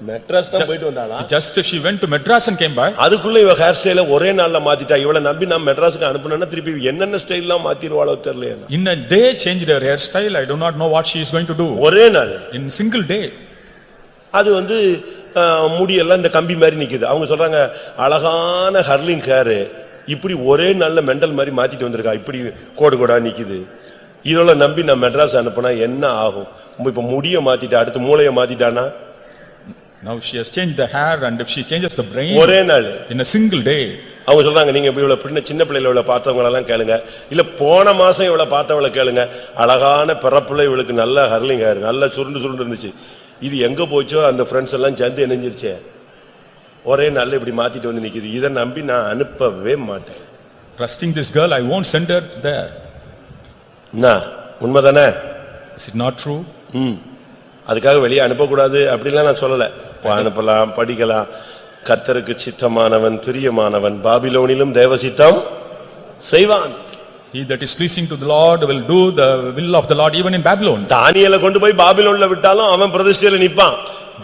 மெட்ராஸ் தான் போயிட்டு வந்தாளா? just she went to Madras and came back. அதுக்குள்ள இவ ஹேர் ஸ்டைல ஒரே நாள்ல மாத்திட்டா. இவளை நம்பி நான் மெட்ராஸ்க்கு அனுப்புனேன்னா திருப்பி என்னென்ன ஸ்டைல்லாம் மாத்திடுவாளோ தெரியல. In a day changed her hairstyle. I do not know what she is going to do. ஒரே நாள், In single day. அது முடியெல்லாம் இந்த கம்பி மாதிரி நிக்குது. அவங்க சொல்றாங்க, அழகான ஹர்லிங் ஹேர் இப்படி ஒரே நாள்ல மெண்டல் மாதிரி மாத்திட்டு வந்திருக்கா. இப்படி கோடு கோடா நிக்குது. இதோட நம்பி நான் மெட்ராஸ் அனுப்புனா என்ன ஆகும்? இப்ப முடிய மாத்திட்டா, அடுத்து மூளைய மாத்திட்டானா? Now she has changed the hair, and if she changes the brain ஒரே நாள், in a single day. அவங்க சொல்றாங்க, நீங்க இவ்வளவு சின்ன பிள்ளைல இவ்வளவு பார்த்தவங்க எல்லாம் கேளுங்க, இல்ல போன மாசம் இவ்வளவு பார்த்தவளை கேளுங்க. அழகான பிறப்புல இவளுக்கு நல்ல ஹர்லிங் ஹேர், நல்ல சுருண்டு சுருண்டு இருந்துச்சு. இது எங்க போச்சோ அந்த ஃப்ரெண்ட்ஸ் எல்லாம் சேர்ந்து இணைஞ்சிருச்சே, ஒரே நாள்ல இப்படி மாத்திட்டு வந்து நிக்குது. இதை நம்பி நான் அனுப்பவே மாட்டேன். Trusting this girl, I won't send her there. உண்மைதானே? Is it not true? அதுக்காக வெளியே அனுப்பக்கூடாது அப்படிலாம் நான் சொல்லல. அனுப்பலாம், படிக்கலாம். கர்த்தருக்கு சித்தமானவன் பிரியமானவன் பாபிலோனிலும் தேவ சித்தம் செய்வான். He that is pleasing to the Lord will do the will of the Lord even in Babylon. தானியேலை கொண்டு போய் பாபிலோன்ல விட்டாலும் அவன் பிரதிஷ்டையில நிப்பான்.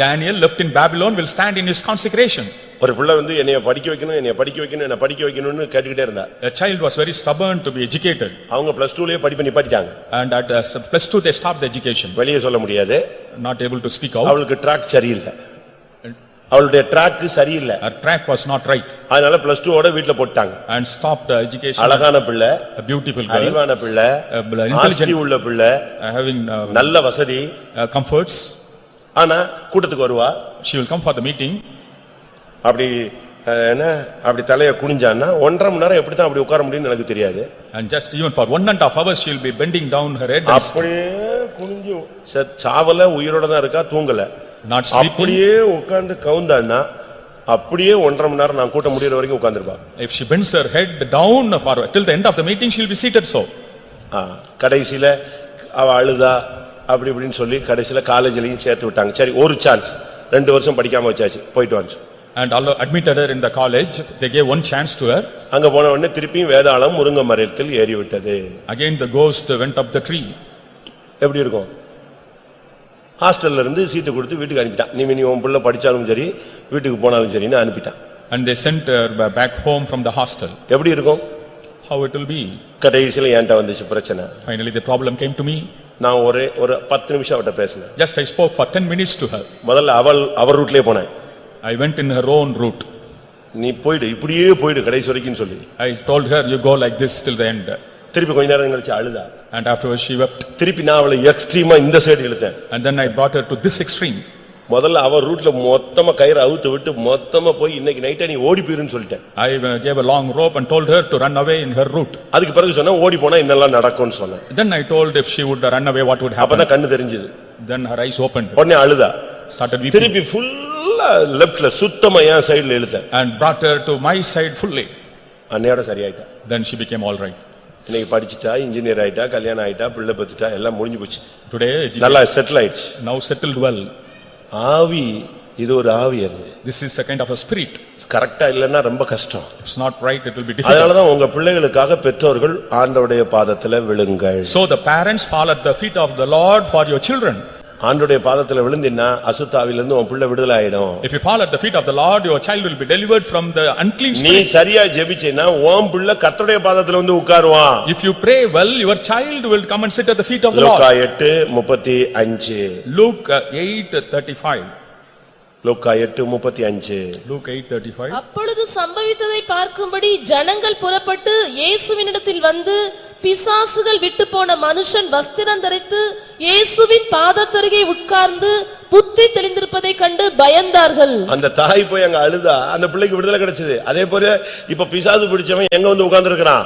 Daniel left in Babylon will stand in his consecration. ஒரு பிள்ளை என்னைய படிக்க வைக்கணும், என்னைய படிக்க வைக்கணும், என்ன படிக்க வைக்கணும்னு கேட்டுக்கிட்டே இருந்தா. A child was very stubborn to be educated. அவங்க +2லயே படிப்பு நிப்பாட்டிட்டாங்க. And at +2 they stopped the education. வெளியே சொல்ல முடியாது. Not able to speak out. அவளுக்கு ட்ராக் சரியில்லை. அவளுடைய ட்ராக் சரியில்லை. Her track was not right. அதனால +2ஓட வீட்ல போட்டாங்க. And stopped education. அழகான பிள்ளை, A beautiful girl. அறிவான பிள்ளை, intelligent. ஆஸ்தி உள்ள பிள்ளை, Having நல்ல வசதி, comforts. ஆனா கூட்டத்துக்கு வருவா. She will come for the meeting. அப்படி என்ன அப்படி தலைய குனிஞ்சான்னா 1.5 மணி நேரம் எப்படி தான் அப்படி உட்கார முடியும்னு எனக்கு தெரியாது. And just even for 1.5 hours she will be bending down her head. அப்படியே குனிஞ்சு சாவல, உயிரோட தான் இருக்கா, தூங்கல. Not sleeping. அப்படியே உட்கார்ந்து கவுந்தான்னா அப்படியே 1.5 மணி நேரம் நான் கூட்ட முடியற வரைக்கும் உட்கார்ந்திருப்பா. If she bends her head down for till the end of the meeting, she will be seated so. கடைசில அவ அழுதா அப்படி இப்படின்னு சொல்லி கடைசில காலேஜ்லயும் சேர்த்து விட்டாங்க. சரி, ஒரு சான்ஸ், 2 வருஷம் படிக்காம வச்சாச்சு, போயிட்டு வந்து. And admitted her in the college. They gave one chance to her. அங்க போன உடனே திருப்பியும் வேதாளம் முருங்கை மரத்தில் ஏறி விட்டது. Again the ghost went up the tree. எப்படி இருக்கும்? ஹாஸ்டல்ல இருந்து சீட்டு கொடுத்து வீட்டுக்கு அனுப்பிட்டான். நீ உன் பிள்ளை படிச்சாலும் சரி வீட்டுக்கு போனாலும் சரின்னு அனுப்பிட்டான். And they sent her back home from the hostel. எப்படி இருக்கும்? How it will be? கடைசில என்கிட்ட வந்துச்சு பிரச்சனை. Finally the problem came to me. நான் ஒரு 10 நிமிஷம் அவட்ட பேசினேன். Just I spoke for 10 minutes to her. முதல்ல அவர் ரூட்லயே போனேன். I went in her own route. நீ போய்டு, இப்படியே போய்டு கடைசி வரைக்கும் சொல்லி. I told her, you go like this till the end. திருப்பி கொஞ்ச நேரம் கழிச்சு அழுதா. And afterwards she wept. திருப்பி நான் அவளை எக்ஸ்ட்ரீமா இந்த side இழுத்தேன். And then I brought her to this extreme. முதல்ல அவ ரூட்ல மொத்தமா கயிறு அவுத்து விட்டு மொத்தமா போய் இன்னைக்கு நைட்டா நீ ஓடி போயிருன்னு சொல்லிட்டேன். I gave a long rope and told her to run away in her route. அதுக்கு பிறகு சொன்னா ஓடி போனா இன்னெல்லாம் நடக்கும்னு சொன்னேன். Then I told if she would run away what would happen. அப்பதான் கண்ணு தெரிஞ்சது. Then her eyes opened. உடனே அழுதா. Started weeping. திருப்பி ஃபுல்லா லெஃப்ட்ல சுத்தமா என் சைடுல இழுத்தேன். And brought her to my side fully. அன்னையோட சரியாயிட்டா. Then she became all right. இன்னைக்கு படிச்சிட்டா, இன்ஜினியர் ஆயிட்டா, கல்யாணம் ஆயிட்டா, பிள்ளை பெத்துட்டா, எல்லாம் முடிஞ்சு போச்சு. Today நல்லா செட்டில் ஆயிடுச்சு. now settled well. ஆவி இது ஒரு ஆவி அது. This is a kind of a spirit. கரெக்டா இல்லன்னா ரொம்ப கஷ்டம். If it's not right it will be difficult. அதனால தான் உங்க பிள்ளைகளுக்காக பெற்றோர்கள் ஆண்டவருடைய பாதத்துல விழுங்கள். So the parents fall at the feet of the Lord for your children. ஆண்டவருடைய பாதத்துல விழுந்தினா அசுத்தாவில இருந்து உன் பிள்ளை விடுதலை ஆயிடும். If you fall at the feet of the Lord your child will be delivered from the unclean நீ spirit. சரியா ஜெபிச்சேனா உன் பிள்ளை கர்த்தருடைய பாதத்துல வந்து உட்காருவான். If you pray well your child will come and sit at the feet of the Lord. Luca 8:35. Luke 8:35. Luca 8:35. Luke 8:35. அப்பொழுது சம்பவித்ததை பார்க்கும்படி ஜனங்கள் புறப்பட்டு இயேசுவினிடத்தில் வந்து பிசாசுகள் விட்டு போன மனுஷன் வஸ்திரம் தரித்து இயேசுவின் பாதத்தருகே உட்கார்ந்து புத்தி தெளிந்திருப்பதை கண்டு பயந்தார்கள். அந்த தாய் போய் அங்க அழுதா அந்த பிள்ளைக்கு விடுதலை கிடைச்சது. அதே போல இப்ப பிசாசு பிடிச்சவன் எங்க வந்து உட்கார்ந்து இருக்கிறான்?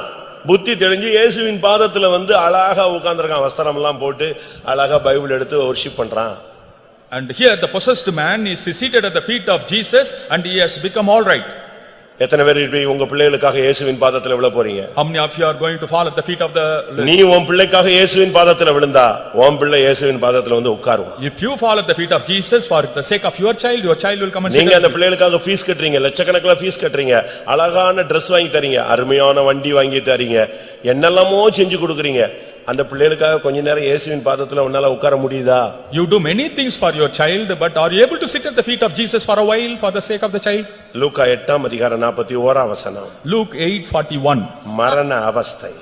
புத்தி தெளிஞ்சு இயேசுவின் பாதத்துல வந்து அழகா உட்கார்ந்திருக்கான். வஸ்திரம் எல்லாம் போட்டு அழகா பைபிள் எடுத்து வொர்ஷிப் பண்றான். And here the possessed man is seated at the feet of Jesus and he has become all right. எத்தனை பேர் இப்படி உங்க பிள்ளைகளுக்காக இயேசுவின் பாதத்துல விழ போறீங்க? How many of you are going to fall at the feet of the நீ உன் பிள்ளைக்காக இயேசுவின் பாதத்துல விழுந்தா உன் பிள்ளை இயேசுவின் பாதத்துல வந்து உட்காருவான். If you fall at the feet of Jesus for the sake of your child will come and sit. நீங்க அந்த பிள்ளைகளுக்காக ஃபீஸ் கட்டுறீங்க, லட்சக்கணக்கில் ஃபீஸ் கட்டுறீங்க, அழகான Dress வாங்கி தரீங்க, அருமையான வண்டி வாங்கி தரீங்க, என்னெல்லாமோ செஞ்சு கொடுக்குறீங்க. அந்த பிள்ளைகளுக்காக கொஞ்ச நேரம் இயேசுவின் பாதத்துல உன்னால உட்கார முடியுதா? You do many things for your child but are you able to sit at the feet of Jesus for a while for the sake of the child? Luca 8:41. Luke 8:41. மரண அவஸ்தை.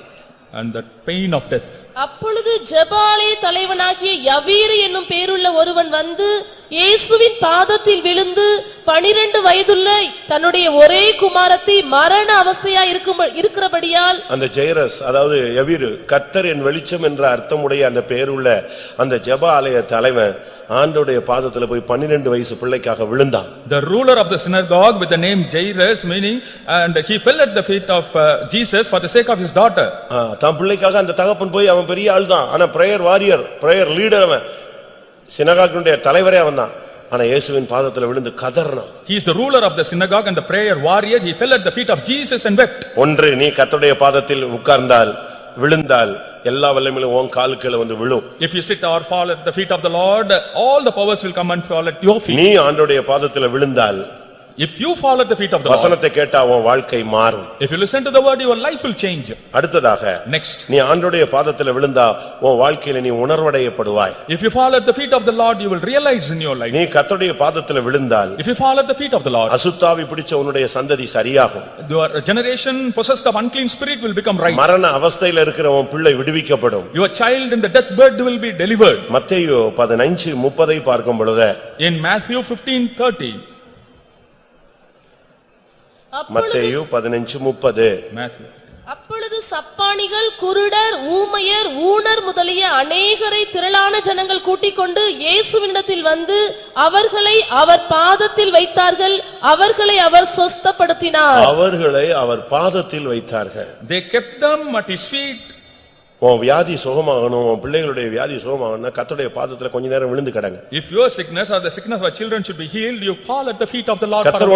And the pain of death. அப்பொழுது ஜெபாலய தலைவனாகிய யவீரு என்னும் பேருள்ள ஒருவன் வந்து இயேசுவின் பாதத்தில் விழுந்து 12 வயதுள்ள தன்னுடைய ஒரே குமாரத்தை மரண அவஸ்தையா இருக்கிறபடியால் அந்த ஜெயரஸ் அதாவது யவீரு கர்த்தர் என் வெளிச்சம் என்ற அர்த்தமுடைய அந்த பேருள்ள அந்த ஜெப ஆலய தலைவன் ஆண்டவருடைய பாதத்துல போய் 12 வயசு பிள்ளைக்காக விழுந்தான். The ruler of the synagogue with the name Jairus meaning and he fell at the feet of Jesus for the sake of his daughter. தன் பிள்ளைக்காக அந்த தகப்பன் போய் அவன் பெரிய ஆள் தான். ஆனா பிரேயர் வாரியர், பிரேயர் லீடர், அவன் சினகாகுடைய தலைவரே அவன் தான். ஆனா இயேசுவின் பாதத்துல விழுந்து கதறினான். He is the ruler of the synagogue and the prayer warrior. He fell at the feet of Jesus and wept. ஒன்று நீ கர்த்தருடைய பாதத்தில் உட்கார்ந்தால் விழுந்தால் எல்லா வல்லமையும் உன் காலுக்குள்ள வந்து விழும். If you sit or fall at the feet of the Lord all the powers will come and fall at your feet. நீ ஆண்டவருடைய பாதத்துல விழுந்தால் if you fall at the feet of the Lord வசனத்தை கேட்டா உன் வாழ்க்கை மாறும். if you listen to the word your life will change. அடுத்ததாக next நீ ஆண்டவருடைய பாதத்துல விழுந்தா உன் வாழ்க்கையில நீ உணர்வடையப்படுவாய். if you fall at the feet of the Lord you will realize in your life. நீ கர்த்தருடைய பாதத்துல விழுந்தால் if you fall at the feet of the Lord அசுத்தாவி பிடிச்ச உன்னுடைய சந்ததி சரியாகும். your generation possessed of unclean spirit will become right. மரண அவஸ்தையில இருக்கிற உன் பிள்ளை விடுவிக்கப்படும். your child in the deathbed will be delivered. மத்தேயு 15:30 பார்க்கும் பொழுது in Matthew 15:30 மத்தேயு 15:30 Matthew அப்பொழுது சப்பாணிகள், குருடர், ஊமையர், ஊனர் முதலிய அநேகரை திரளான ஜனங்கள் கூட்டிக் கொண்டு இயேசுவினிடத்தில் வந்து அவர்களை அவர் பாதத்தில் வைத்தார்கள். அவர்களை அவர் சொஸ்தப்படுத்தினார். அவர்களை அவர் பாதத்தில் வைத்தார்கள். they kept them at his feet. உன் வியாதி சுகமாகணும், உன் பிள்ளைகளுடைய வியாதி சுகமாகணும்னா கர்த்தருடைய பாதத்துல கொஞ்ச நேரம் விழுந்து கிடங்க. if your sickness or the sickness of our children should be healed you fall at the feet of the Lord. கர்த்தர்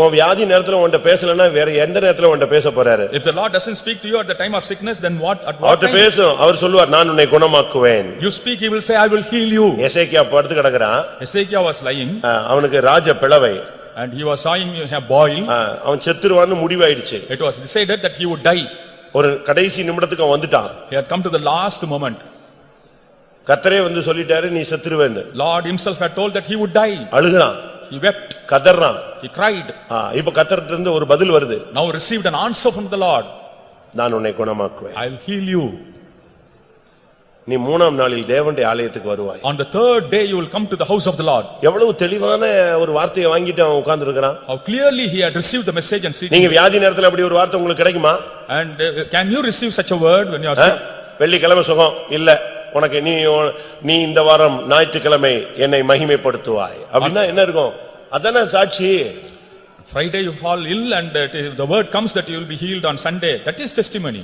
உன் வியாதி நேரத்துல உன்கிட்ட பேசலன்னா வேற எந்த நேரத்துல உன்கிட்ட பேச போறாரு? if the Lord doesn't speak to you at the time of sickness then what at what அவர்ட்ட time பேசும். அவர் சொல்லுவார் நான் உன்னை குணமாக்குவேன். you speak he will say I will heal you. எசேக்கியா படுத்து கிடக்குறான். Ezekiel was lying அவனுக்கு ராஜ பிளவை, and he was sawing a boil. அவன் செத்துருவான்னு முடிவாயிடுச்சு. it was decided that he would die. ஒரு கடைசி நிமிடத்துக்கு அவன் வந்துட்டான். he had come to the last moment. கர்த்தரே வந்து சொல்லிட்டாரு நீ செத்துருவேன்னு. Lord himself had told that he would die. அழுகுறான், he wept, கதறான், he cried. இப்ப கர்த்தர்ட்ட இருந்து ஒரு பதில் வருது. now received an answer from the Lord. நான் உன்னை குணமாக்குவேன். I will heal you. நீ மூணாம் நாளில் தேவனுடைய ஆலயத்துக்கு வருவாய். on the third day you will come to the house of the Lord. எவ்வளவு தெளிவான ஒரு வார்த்தையை வாங்கிட்டு அவன் உட்கார்ந்து இருக்கிறான். how clearly he had received the message and seen. நீங்க வியாதி நேரத்துல அப்படி ஒரு வார்த்தை உங்களுக்கு கிடைக்குமா? and can you receive such a word when you are sick? வெள்ளிக்கிழமை சுகம் இல்ல, உனக்கு நீ இந்த வாரம் ஞாயிற்றுக்கிழமை என்னை மகிமைப்படுத்துவாய் அப்படின்னா என்ன இருக்கும்? அதானே சாட்சி. Friday you fall ill and the word comes that you will be healed on Sunday. That is testimony.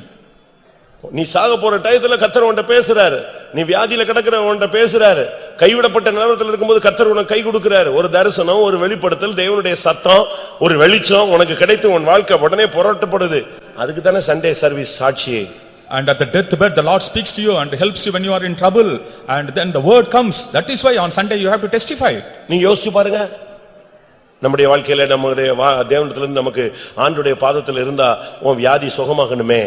நீ சாக போற டயத்துல கர்த்தர் உன்கிட்ட பேசுறாரு, நீ வியாதியில கிடக்குற உன்கிட்ட பேசுறாரு, கைவிடப்பட்ட நிலவரத்தில் இருக்கும்போது கர்த்தர் உனக்கு கை கொடுக்கிறாரு. ஒரு தரிசனம், ஒரு வெளிப்படுத்தல், தேவனுடைய சத்தம், ஒரு வெளிச்சம் உனக்கு கிடைத்து உன் வாழ்க்கை உடனே புரட்டப்படுது. அதுக்கு தானே சண்டே சர்வீஸ் சாட்சி. And at the deathbed the Lord speaks to you and helps you when you are in trouble, and then the word comes. That is why on Sunday you have to testify. நீ யோசிச்சு பாருங்க, நம்முடைய வாழ்க்கையில நம்முடைய தேவனிடத்திலிருந்து நமக்கு ஆண்டவருடைய பாதத்தில் இருந்தா உன் வியாதி சுகமாகணுமே.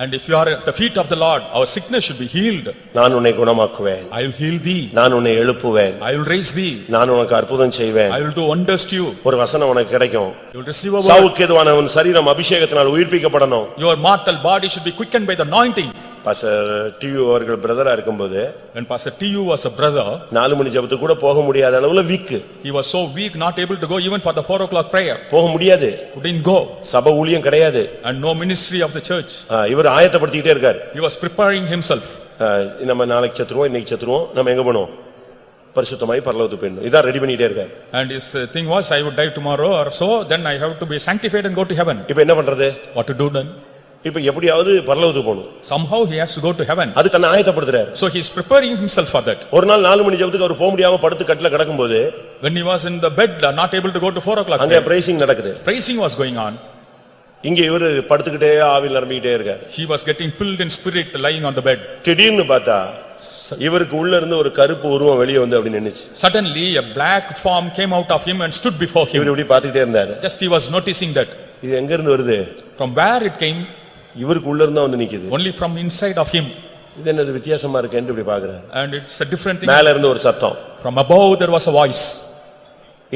And if you are at the feet of the Lord, our sickness should be healed. நான் உன்னை குணமாக்குவேன், I will heal thee. நான் உன்னை எழுப்புவேன், I will raise thee. நான் உனக்கு அற்புதம் செய்வேன். I will do wonders to you. ஒரு வசனம் உனக்கு கிடைக்கும். You will receive a word. சாவுக்கு ஏதுவான உன் சரீரம் அபிஷேகத்தினால் உயிர்ப்பிக்கப்படணும். Your mortal body should be quickened by the anointing. Pastor டியூ அவர்கள் பிரதரா இருக்கும்போது, When Pastor T.U. was a brother, 4 மணி ஜெபத்துக்கு கூட போக முடியாத அளவுல week. he was so weak, not able to go even for the 4 o'clock prayer. போக முடியாது, Couldn't go. சபை ஊழியம் கிடையாது. And no ministry of the church. இவர் ஆயத்தப்படுத்திட்டே இருக்கார். He was preparing himself. நம்ம நாளைக்கு செத்துருவோம், இன்னைக்கு செத்துருவோம், நம்ம எங்க போனோம்? பரிசுத்தமாய் பரலோகத்துக்கு போகணும். இதான் ரெடி பண்ணிட்டே இருக்கார். And his thing was, I would die tomorrow or so, then I have to be sanctified and go to heaven. இப்போ என்ன பண்றது? What to do then? இப்போ எப்படியாவது பரலோகத்துக்கு போகணும். Somehow he has to go to heaven. அது தன்னை ஆயத்தப்படுத்துறார். So he is preparing himself for that. ஒரு நாள் 4 மணி ஜெபத்துக்கு அவர் போக முடியாம படுத்து கட்டில கிடக்கும்போது, When he was in the bed, not able to go to 4 o'clock அங்க prayer, பிரைசிங் நடக்குது. praising was going on. இங்க இவரு படுத்துக்கிட்டே ஆவியில் நிரம்பிக்கிட்டே இருக்கார். He was getting filled in spirit lying on the bed. திடீர்னு பார்த்தா இவருக்கு உள்ள இருந்து ஒரு கருப்பு உருவம் வெளியே வந்து அப்படி நின்னுச்சு. Suddenly a black form came out of him and stood before him. இவர் இப்படி பார்த்துக்கிட்டே இருந்தாரு. Just he was noticing that. இது எங்க இருந்து வருது? From where it came? இவருக்கு உள்ள இருந்தா வந்து நிக்குது. Only from inside of him. இது என்னது வித்தியாசமா இருக்குன்னு இப்படி பாக்குறாரு. And it's a different thing. மேல இருந்து ஒரு சத்தம். From above there was a voice.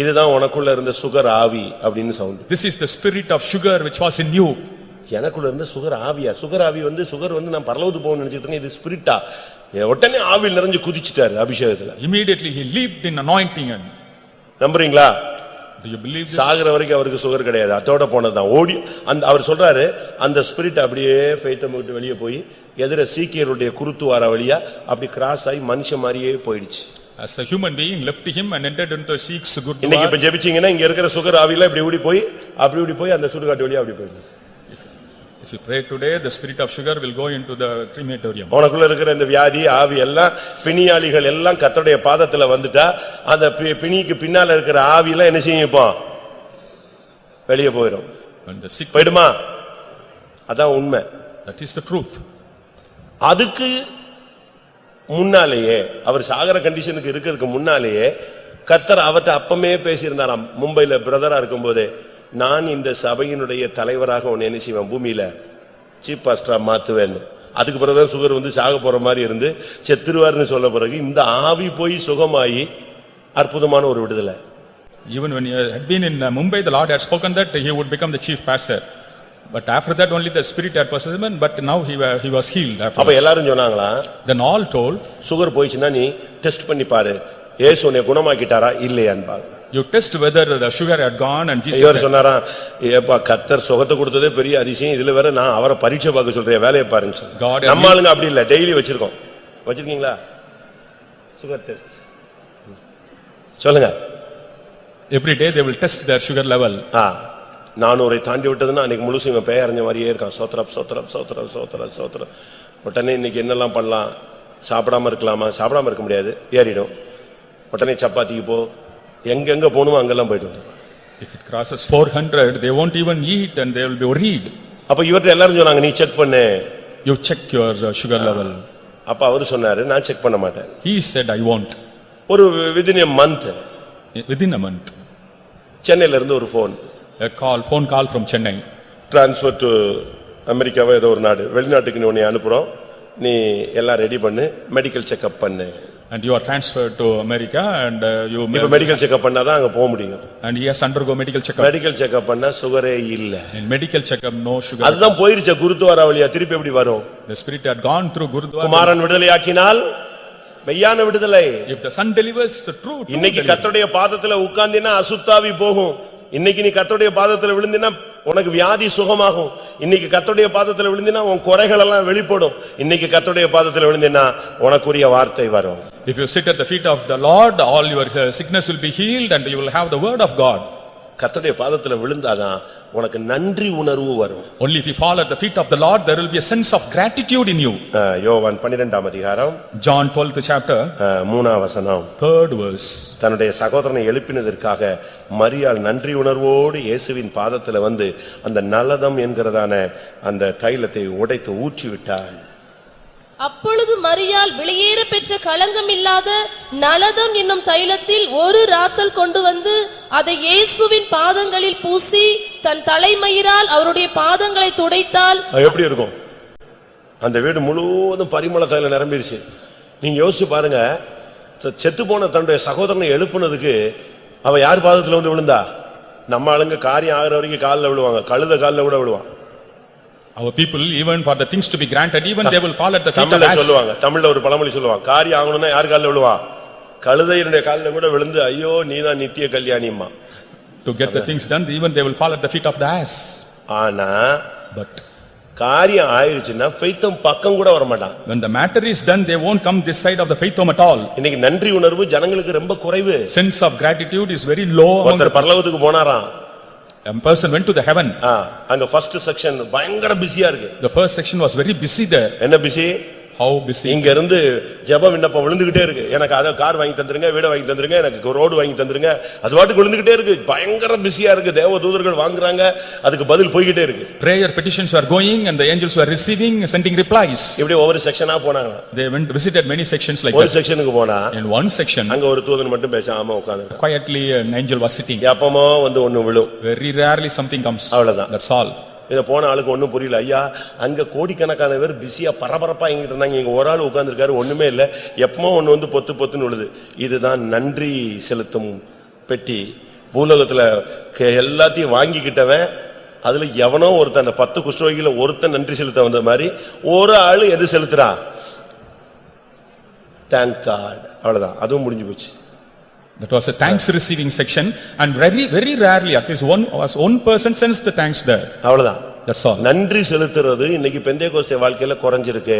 இதுதான் உனக்குள்ள இருந்த சுகர் ஆவி அப்படின்னு sound. This is the spirit of sugar which was in you. எனக்குள்ள இருந்த சுகர் ஆவியா? சுகர் ஆவி வந்து சுகர் வந்து நான் பரலோகத்துக்கு போகணும்னு நினைச்சிட்டு இருக்கேன். இது ஸ்பிரிட்டா? உடனே ஆவியில் நிறைஞ்சு குதிச்சிட்டாரு அபிஷேகத்துல. Immediately he leaped in anointing. And நம்புறீங்களா? do you believe this? சாகர வரைக்கும் அவருக்கு சுகர் கிடையாது, அதோட போனதுதான். ஓடி அந்த அவர் சொல்றாரு, அந்த ஸ்பிரிட் அப்படியே ஃபெய்த்தை விட்டு வெளியே போய் எதிர சீக்கியருடைய குருத்துவார வழியா அப்படி கிராஸ் ஆகி மனுஷ மாதிரியே போயிடுச்சு. As a human being left him and entered into Sikh's good இன்னைக்கு war. இப்ப ஜெபிச்சீங்கன்னா இங்க இருக்கிற சுகர் ஆவில இப்படி ஓடி போய் அப்படி போய் அந்த சுடுகாட்டு வழியா அப்படி போயிடும். If you pray today, the spirit of sugar will go into the crematorium. உனக்குள்ள இருக்கிற இந்த வியாதி ஆவி எல்லாம் பிணியாளிகள் எல்லாம் கர்த்தருடைய பாதத்துல வந்துட்டா அந்த பிணிக்கு பின்னால இருக்கிற ஆவி எல்லாம் என்ன செய்யும்? இப்போ வெளியே போயிடும். When the sick, போயிடுமா? அதான் உண்மை. that is the truth. அதுக்கு முன்னாலேயே அவர் சாகர கண்டிஷனுக்கு இருக்கிறதுக்கு முன்னாலேயே கர்த்தர் அவர்ட்ட அப்பமே பேசியிருந்தாராம். மும்பைல பிரதரா இருக்கும்போதே, நான் இந்த சபையினுடைய தலைவராக உன்னை என்ன செய்வேன், பூமியில சீஃப் பாஸ்டரா மாத்துவேன். அதுக்கு பிறகுதான் சுகர் வந்து சாக போற மாதிரி இருந்து செத்துருவாருன்னு சொல்ல பிறகு இந்த ஆவி போய் சுகமாயி அற்புதமான ஒரு விடுதலை. Even when he had been in Mumbai, the Lord had spoken that he would become the chief pastor. But after that only the spirit had possessed him, but now he was healed அப்ப afterwards. எல்லாரும் சொன்னாங்களா, Then all told, சுகர் போயிடுச்சுன்னா நீ டெஸ்ட் பண்ணி பாரு, இயேசு உன்னை குணமாக்கிட்டாரா இல்லையான்னு பாரு. you test whether the sugar had gone, and Jesus இவர் said, சொன்னாராம், ஏப்பா கர்த்தர் சுகத்தை கொடுத்ததே பெரிய அதிசயம், இதுல வேற நான் அவரை பரீட்சை பார்க்க சொல்றேன், வேலையை பாருங்க. God had நம்ம ஆளுங்க அப்படி இல்ல, டெய்லி வச்சிருக்கோம். வச்சிருக்கீங்களா சுகர் டெஸ்ட்? சொல்லுங்க. every day they will test their sugar level. 400 தாண்டி விட்டதுன்னா அன்னைக்கு முழுசும் இவன் பேய் அறிஞ்ச மாதிரியே இருக்கான். சோத்திரம் சோத்திரம் சோத்திரம் சோத்திரம் சோத்திரம். உடனே இன்னைக்கு என்னெல்லாம் பண்ணலாம், சாப்பிடாம இருக்கலாமா? சாப்பிடாம இருக்க முடியாது, ஏறிடும். உடனே சப்பாத்திக்கு போ, எங்கெங்க போகணுமோ அங்கெல்லாம் போயிட்டு வந்து. If it crosses 400, they won't even eat and they will be worried. அப்ப இவர்ட்ட எல்லாரும் சொன்னாங்க, நீ செக் பண்ணு. You check your sugar level. அப்ப அவரு சொன்னாரு, நான் செக் பண்ண மாட்டேன். He said, I won't. ஒரு within a month Within a month, சென்னையில இருந்து ஒரு phone, phone call from Chennai. Transfer to அமெரிக்காவோ ஏதோ ஒரு நாடு, வெளிநாட்டுக்கு நீ உன்னை அனுப்புறோம், நீ எல்லாம் ரெடி பண்ணு, மெடிக்கல் செக்அப் பண்ணு. And you are transferred to America and you இப்ப மெடிக்கல் செக்அப் பண்ணாதான் அங்க போக முடியும். and he has undergo medical checkup. Medical checkup பண்ணா சுகரே இல்ல. In medical checkup no sugar. அதுதான் போயிருச்ச குருத்துவார வழியா, திருப்பி எப்படி வரும்? The spirit had gone through Gurudwara. குமாரன் விடுதலையாக்கினால் மெய்யான விடுதலை. If the son delivers, the true இன்னைக்கு கர்த்தருடைய பாதத்துல உட்கார்ந்தினா அசுத்தாவி போகும். இன்னைக்கு நீ கர்த்தருடைய பாதத்துல விழுந்தினா உனக்கு வியாதி சுகமாகும். இன்னைக்கு கர்த்தருடைய பாதத்துல விழுந்தினா உன் குறைகள் எல்லாம் வெளிப்படும். இன்னைக்கு கர்த்தருடைய பாதத்துல விழுந்தினா உனக்குரிய வார்த்தை வரும். If you sit at the feet of the Lord, all your sickness will be healed and you will have the word of God. கர்த்தருடைய பாதத்துல விழுந்தாதான் உனக்கு நன்றி உணர்வு வரும். Only if you fall at the feet of the Lord, there will be a sense of gratitude in you. யோவான் 12ஆம் அதிகாரம் John 12th chapter, 3ஆம் வசனம். 3rd verse. தன்னுடைய சகோதரனை எழுப்பினதற்காக மரியாள் நன்றி உணர்வோடு இயேசுவின் பாதத்துல வந்து அந்த நலதம் என்கிறதான அந்த தைலத்தை உடைத்து ஊற்றி விட்டாள். அப்பொழுது மரியாள் வெளியேற பெற்ற களங்கம் இல்லாத நலதம் என்னும் தைலத்தில் ஒரு ராத்தல் கொண்டு வந்து அதை இயேசுவின் பாதங்களில் பூசி தன் தலைமயிரால் அவருடைய பாதங்களை துடைத்தாள். எப்படி இருக்கும்? அந்த வீடு முழுவதும் பரிமள தைலம் நிரம்பிருச்சு. நீங்க யோசிச்சு பாருங்க, செத்து போன தன்னுடைய சகோதரனை எழுப்புனதுக்கு அவ யார் பாதத்துல வந்து விழுந்தா? நம்ம ஆளுங்க காரியம் ஆகிற வரைக்கும் காலில் விழுவாங்க, கழுத காலில் கூட விழுவான். Our people, even for the things to be granted, even they will fall at the feet of தமிழ்ல us. சொல்லுவாங்க, தமிழ்ல ஒரு பழமொழி சொல்லுவாங்க, காரியம் ஆகணும்னா யார் காலில் விழுவான்? கழுதையினுடைய காலில் கூட விழுந்து ஐயோ நீதான் நித்திய கல்யாணிம்மா. To get the things done, even they will fall at the feet of the ass. ஆனா But காரியம் ஆயிருச்சுன்னா ஃபெய்த்தம் பக்கம் கூட வர மாட்டான். when the matter is done, they won't come this side of the faith home at all. இன்னைக்கு நன்றி உணர்வு ஜனங்களுக்கு ரொம்ப குறைவு. Sense of gratitude is very low. ஒருத்தர் பரலோகத்துக்கு போனாராம். A person went to the heaven. அங்க ஃபர்ஸ்ட் செக்ஷன் பயங்கர பிஸியா இருக்கு. The first section was very busy there. என்ன பிஸி? How busy? இங்க இருந்து ஜெப விண்ணப்பம் விழுந்துகிட்டே இருக்கு. எனக்கு அத கார் வாங்கி தந்துருங்க, வீடு வாங்கி தந்துருங்க, எனக்கு ரோடு வாங்கி தந்துருங்க. அது பாட்டுக்கு விழுந்துகிட்டே இருக்கு. பயங்கர பிஸியா இருக்கு. தேவதூதர்கள் வாங்குறாங்க, அதுக்கு பதில் போய்கிட்டே இருக்கு. Prayer petitions were going and the angels were receiving, sending replies. இப்படி ஒவ்வொரு செக்ஷனா போனாங்க. They went visited many sections like ஒரு that. செக்ஷனுக்கு போனா In one section, அங்க ஒரு தூதன் மட்டும் பேசாம உட்கார்ந்து quietly an angel was sitting. எப்பமோ வந்து ஒன்னு விழும். Very rarely something comes. அவ்வளவுதான். That's all. இத போன ஆளுக்கு ஒண்ணும் புரியல. ஐயா அங்க கோடிக்கணக்கான பேர் பிஸியா பரபரப்பா இங்கிட்டு இருந்தாங்க, இங்க ஒரு ஆள் உட்கார்ந்துருக்காரு, ஒண்ணுமே இல்ல. எப்பமோ ஒண்ணு வந்து பொத்து பொத்துன்னு விழுது. இதுதான் நன்றி செலுத்தும் பெட்டி. பூலோகத்துல எல்லாத்தையும் வாங்கிக்கிட்டவன், அதுல எவனோ ஒருத்தன், அந்த 10 குஷ்டரோகியில ஒருத்தன் நன்றி செலுத்த வந்த மாதிரி ஒரு ஆளு எது செலுத்துறான்? Thank God. அவ்வளவுதான், அதுவும் முடிஞ்சு போச்சு. That was a thanks receiving section and very rarely at least one person sends the thanks there. அவ்வளவுதான். That's all. நன்றி செலுத்துறது இன்னைக்கு பெந்தேகோஸ்தே வாழ்க்கையில குறைஞ்சிருக்கு.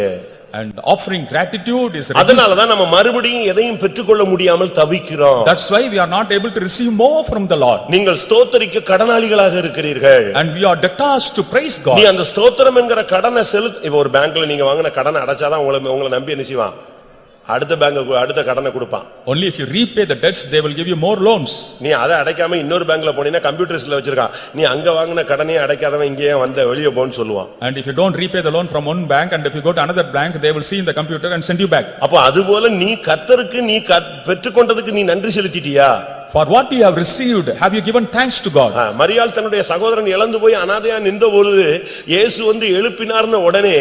And offering gratitude is reduced. அதனால தான் நம்ம மறுபடியும் எதையும் பெற்றுக்கொள்ள முடியாமல் தவிக்கிறோம். That's why we are not able to receive more from the Lord. நீங்கள் ஸ்தோத்திரிக்க கடனாளிகளாக இருக்கிறீர்கள். And we are debtors to praise God. நீ அந்த ஸ்தோத்திரம் என்கிற கடனை செலுத்த. இப்ப ஒரு பேங்க்ல நீங்க வாங்கின கடனை அடைச்சாதான் உங்களை நம்பி என்ன செய்வான்? அடுத்த பேங்க் அடுத்த கடனை கொடுப்பான். Only if you repay the debts, they will give you more loans. நீ அதை அடைக்காம இன்னொரு பேங்க்ல போனீனா கம்ப்யூட்டர்ஸ்ல வச்சிருக்கான், நீ அங்க வாங்கின கடனையே அடைக்காதவன் இங்கேயே வந்த வெளியே போன்னு சொல்லுவான். And if you don't repay the loan from one bank and if you go to another bank, they will see in the computer and send you back. அப்ப அதுபோல நீ கர்த்தருக்கு நீ பெற்றுக்கொண்டதுக்கு நீ நன்றி செலுத்திட்டியா? For what you have received, have you given thanks to God? மரியாள் தன்னுடைய சகோதரன் இழந்து போய் அனாதையா நின்ற பொழுது இயேசு வந்து எழுப்பினார்னு உடனே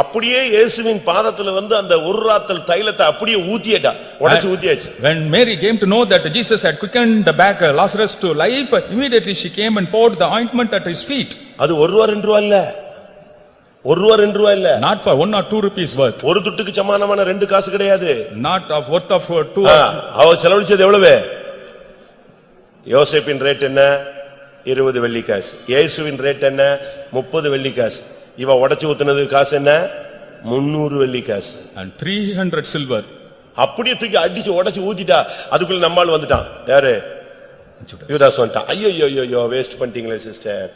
அப்படியே இயேசுவின் பாதத்துல வந்து அந்த ஒரு ராத்தல் தைலத்தை அப்படியே ஊத்தியட்டா, உடைச்சு ஊத்தியாச்சு. When Mary came to know that Jesus had quickened back Lazarus to life, immediately she came and poured the ointment at his feet. அது ₹1 இல்ல, ₹1 இல்ல. Not for 1 or 2 rupees worth. ஒரு துட்டுக்கு சமானமான 2 காசு கிடையாது. Not of worth of 2. அவ செலவழிச்சது எவ்வளவு? யோசேப்பின் ரேட் என்ன? 20 வெள்ளிக்காசு. இயேசுவின் ரேட் என்ன? 30 வெள்ளிக்காசு. இவ உடைச்சு ஊத்துனது காசு என்ன? 300 வெள்ளிக்காசு. And 300 silver. அப்படியே தூக்கி அடிச்சு உடைச்சு ஊத்திட்டா. அதுக்குள்ள நம்மால் வந்துட்டான். யாரு? யூதாஸ் வந்துட்டான். ஐயோ வேஸ்ட் பண்ணிட்டீங்களே சிஸ்டர்,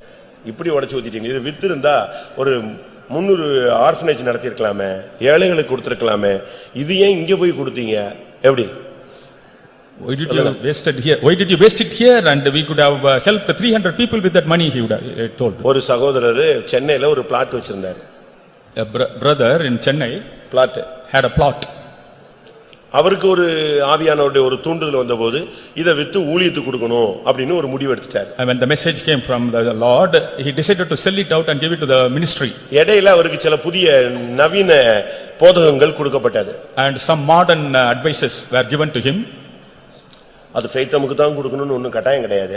இப்படி உடைச்சு ஊத்திட்டீங்க. இது வித்து இருந்தா ஒரு 300 ஆர்ஃபனேஜ் நடத்தி இருக்கலாமே, ஏழைகளுக்கு கொடுத்திருக்கலாமே, இது ஏன் இங்க போய் கொடுத்தீங்க? எப்படி? Why did you waste it here? Why did you waste it here? And we could have helped 300 people with that money, he would have told. ஒரு சகோதரர் சென்னையில ஒரு பிளாட் வச்சிருந்தார். A brother in Chennai plot had a plot. அவருக்கு ஒரு ஆவியானவருடைய ஒரு தூண்டுதல் வந்தபோது இதை வித்து ஊழியத்துக்கு கொடுக்கணும் அப்படின்னு ஒரு முடிவு எடுத்துட்டார். And when the message came from the Lord, he decided to sell it out and give it to the ministry. இடையில அவருக்கு சில புதிய நவீன போதகங்கள் கொடுக்கப்பட்டது. And some modern advices were given to him. அது ஃபெய்த்தமுக்கு தான் கொடுக்கணும்னு ஒண்ணும் கட்டாயம் கிடையாது.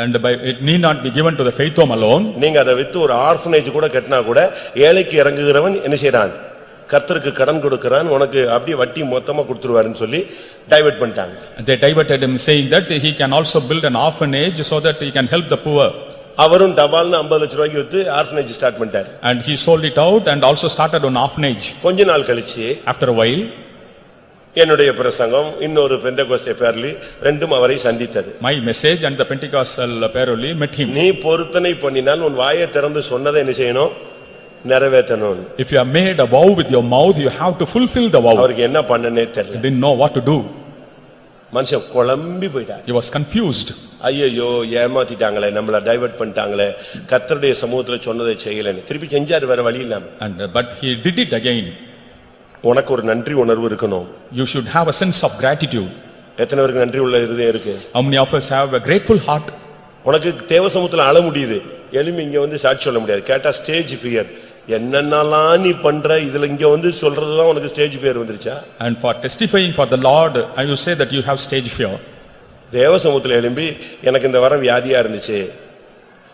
And it need not be given to the faith home alone. நீங்க அதை வித்து ஒரு ஆர்ஃபனேஜ் கூட கட்டினா கூட ஏழைக்கு இறங்குகிறவன் என்ன செய்றான்? கர்த்தருக்கு கடன் கொடுக்கறான், உனக்கு அப்படியே வட்டி மொத்தமா கொடுத்துருவாருன்னு சொல்லி டைவர்ட் பண்ணிட்டாங்க. They diverted him saying that he can also build an orphanage so that he can help the poor. அவரும் டபால்னு 50 லட்சம் ரூபாய்க்கு வித்து ஆர்ஃபனேஜ் ஸ்டார்ட் பண்ணிட்டாரு. And he sold it out and also started an orphanage. கொஞ்ச நாள் கழிச்சு After a while, என்னுடைய பிரசங்கம் இன்னொரு பெந்தெகோஸ்தே பேர்லி ரெண்டும் அவரை சந்தித்தது. my message and the Pentecostal parole met him. நீ பொருத்தனை பண்ணினால் உன் வாயை திறந்து சொன்னதை என்ன செய்யணும்? நிறைவேற்றணும். If you have made a vow with your mouth, you have to fulfill the vow. அவருக்கு என்ன பண்ணனே He தெரியல. didn't know what to do. மனுஷன் குழம்பி போயிட்டார். He was confused. ஐயோ ஏமாத்திட்டாங்களே, நம்மள டைவர்ட் பண்ணிட்டாங்களே, கர்த்தருடைய சமூகத்துல சொன்னதை செய்யலன்னு திருப்பி செஞ்சாரு வேற வழி இல்லாம. But he did it again. உனக்கு ஒரு நன்றி உணர்வு இருக்கணும். You should have a sense of gratitude. எத்தனை பேருக்கு நன்றி உள்ள இருதயம் இருக்கு? How many of us have a grateful heart? உனக்கு தேவ சமூகத்துல அழ முடியுது, எலும்பி இங்க வந்து சாட்சி சொல்ல முடியாது. கேட்டா ஸ்டேஜ் ஃபியர். என்னென்னலாம் நீ பண்ற, இதுல இங்க வந்து சொல்றதுதான் உனக்கு ஸ்டேஜ் ஃபியர் வந்துருச்சா? And for testifying for the Lord, I will say that you have stage fear. தேவ சமூகத்துல எலும்பி எனக்கு இந்த வாரம் வியாதியா இருந்துச்சு,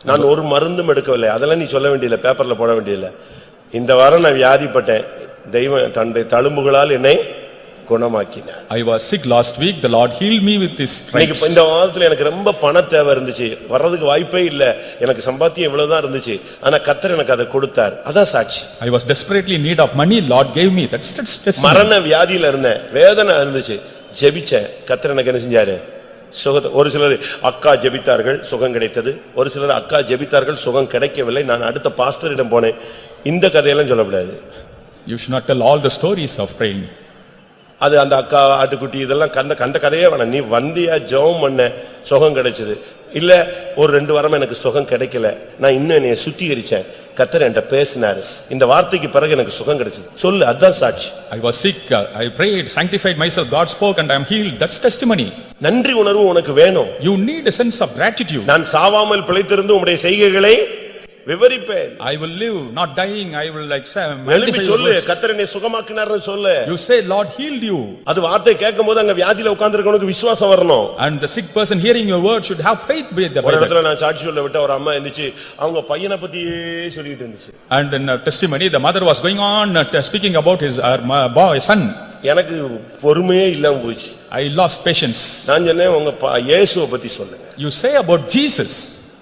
நான் ஒரு மருந்தும் எடுக்கவில்லை, அதெல்லாம் நீ சொல்ல வேண்டியதில்லை, பேப்பர்ல போட வேண்டியதில்லை. இந்த வாரம் நான் வியாதிப்பட்டேன், தெய்வம் தன்னுடைய தழும்புகளால் என்னை குணமாக்கினார். I was sick last week, the Lord healed me with his stripes. இந்த வாரத்துல எனக்கு ரொம்ப பண தேவை இருந்துச்சு, வர்றதுக்கு வாய்ப்பே இல்ல, எனக்கு சம்பாத்தியம் இவ்வளவுதான் இருந்துச்சு, ஆனா கர்த்தர் எனக்கு அதை கொடுத்தார். அதான் சாட்சி. I was desperately in need of money, Lord gave me. That's testimony. மரண வியாதியில இருந்தேன், வேதனை இருந்துச்சு, ஜெபிச்சேன், கர்த்தர் எனக்கு என்ன செஞ்சாரு? சுகத்தை. ஒரு சிலர் அக்கா ஜெபித்தார்கள், சுகம் கிடைத்தது. ஒரு சிலர் அக்கா ஜெபித்தார்கள், சுகம் கிடைக்கவில்லை. நான் அடுத்த பாஸ்டரிடம் போனேன். இந்த கதையெல்லாம் சொல்லக்கூடாது. You should not tell all the stories of praying. அது அந்த அக்கா ஆட்டுக்குட்டி இதெல்லாம் கந்த கதையே வேணாம். நீ வந்தியா, ஜெபம் பண்ண, சுகம் கிடைச்சது. இல்ல ஒரு 2 வாரம் எனக்கு சுகம் கிடைக்கல, நான் இன்னும் என்னைய சுத்திகரிச்சேன், கர்த்தர் என்கிட்ட பேசினாரு, இந்த வார்த்தைக்கு பிறகு எனக்கு சுகம் கிடைச்சது. சொல்லு, அதான் சாட்சி. I was sick, I prayed, sanctified myself, God spoke and I am healed. That's testimony. நன்றி உணர்வு உனக்கு வேணும். You need a sense of gratitude. நான் சாவாமல் பிழைத்திருந்து உம்முடைய செய்கைகளை விவரிப்பேன். I will live, not dying. I will like say, எழுப்பி சொல்லு, கர்த்தர் என்னை சுகமாக்கினார்னு சொல்லு. You say, Lord healed you. அது வார்த்தை கேட்கும்போது அங்க வியாதியில உட்கார்ந்திருக்கவனுக்கு விசுவாசம் வரணும். And the sick person hearing your word should have faith with the ஒரு Bible. இடத்துல நான் சாட்சி சொல்ல விட்ட ஒரு அம்மா இருந்துச்சு, அவங்க பையனை பத்தியே சொல்லிட்டு இருந்துச்சு. And in a testimony, the mother was going on speaking about his boy, son. எனக்கு பொறுமையே இல்லாம போச்சு. I lost patience. நான் சொன்னேன், உங்க இயேசுவை பத்தி சொல்லுங்க. You say about Jesus.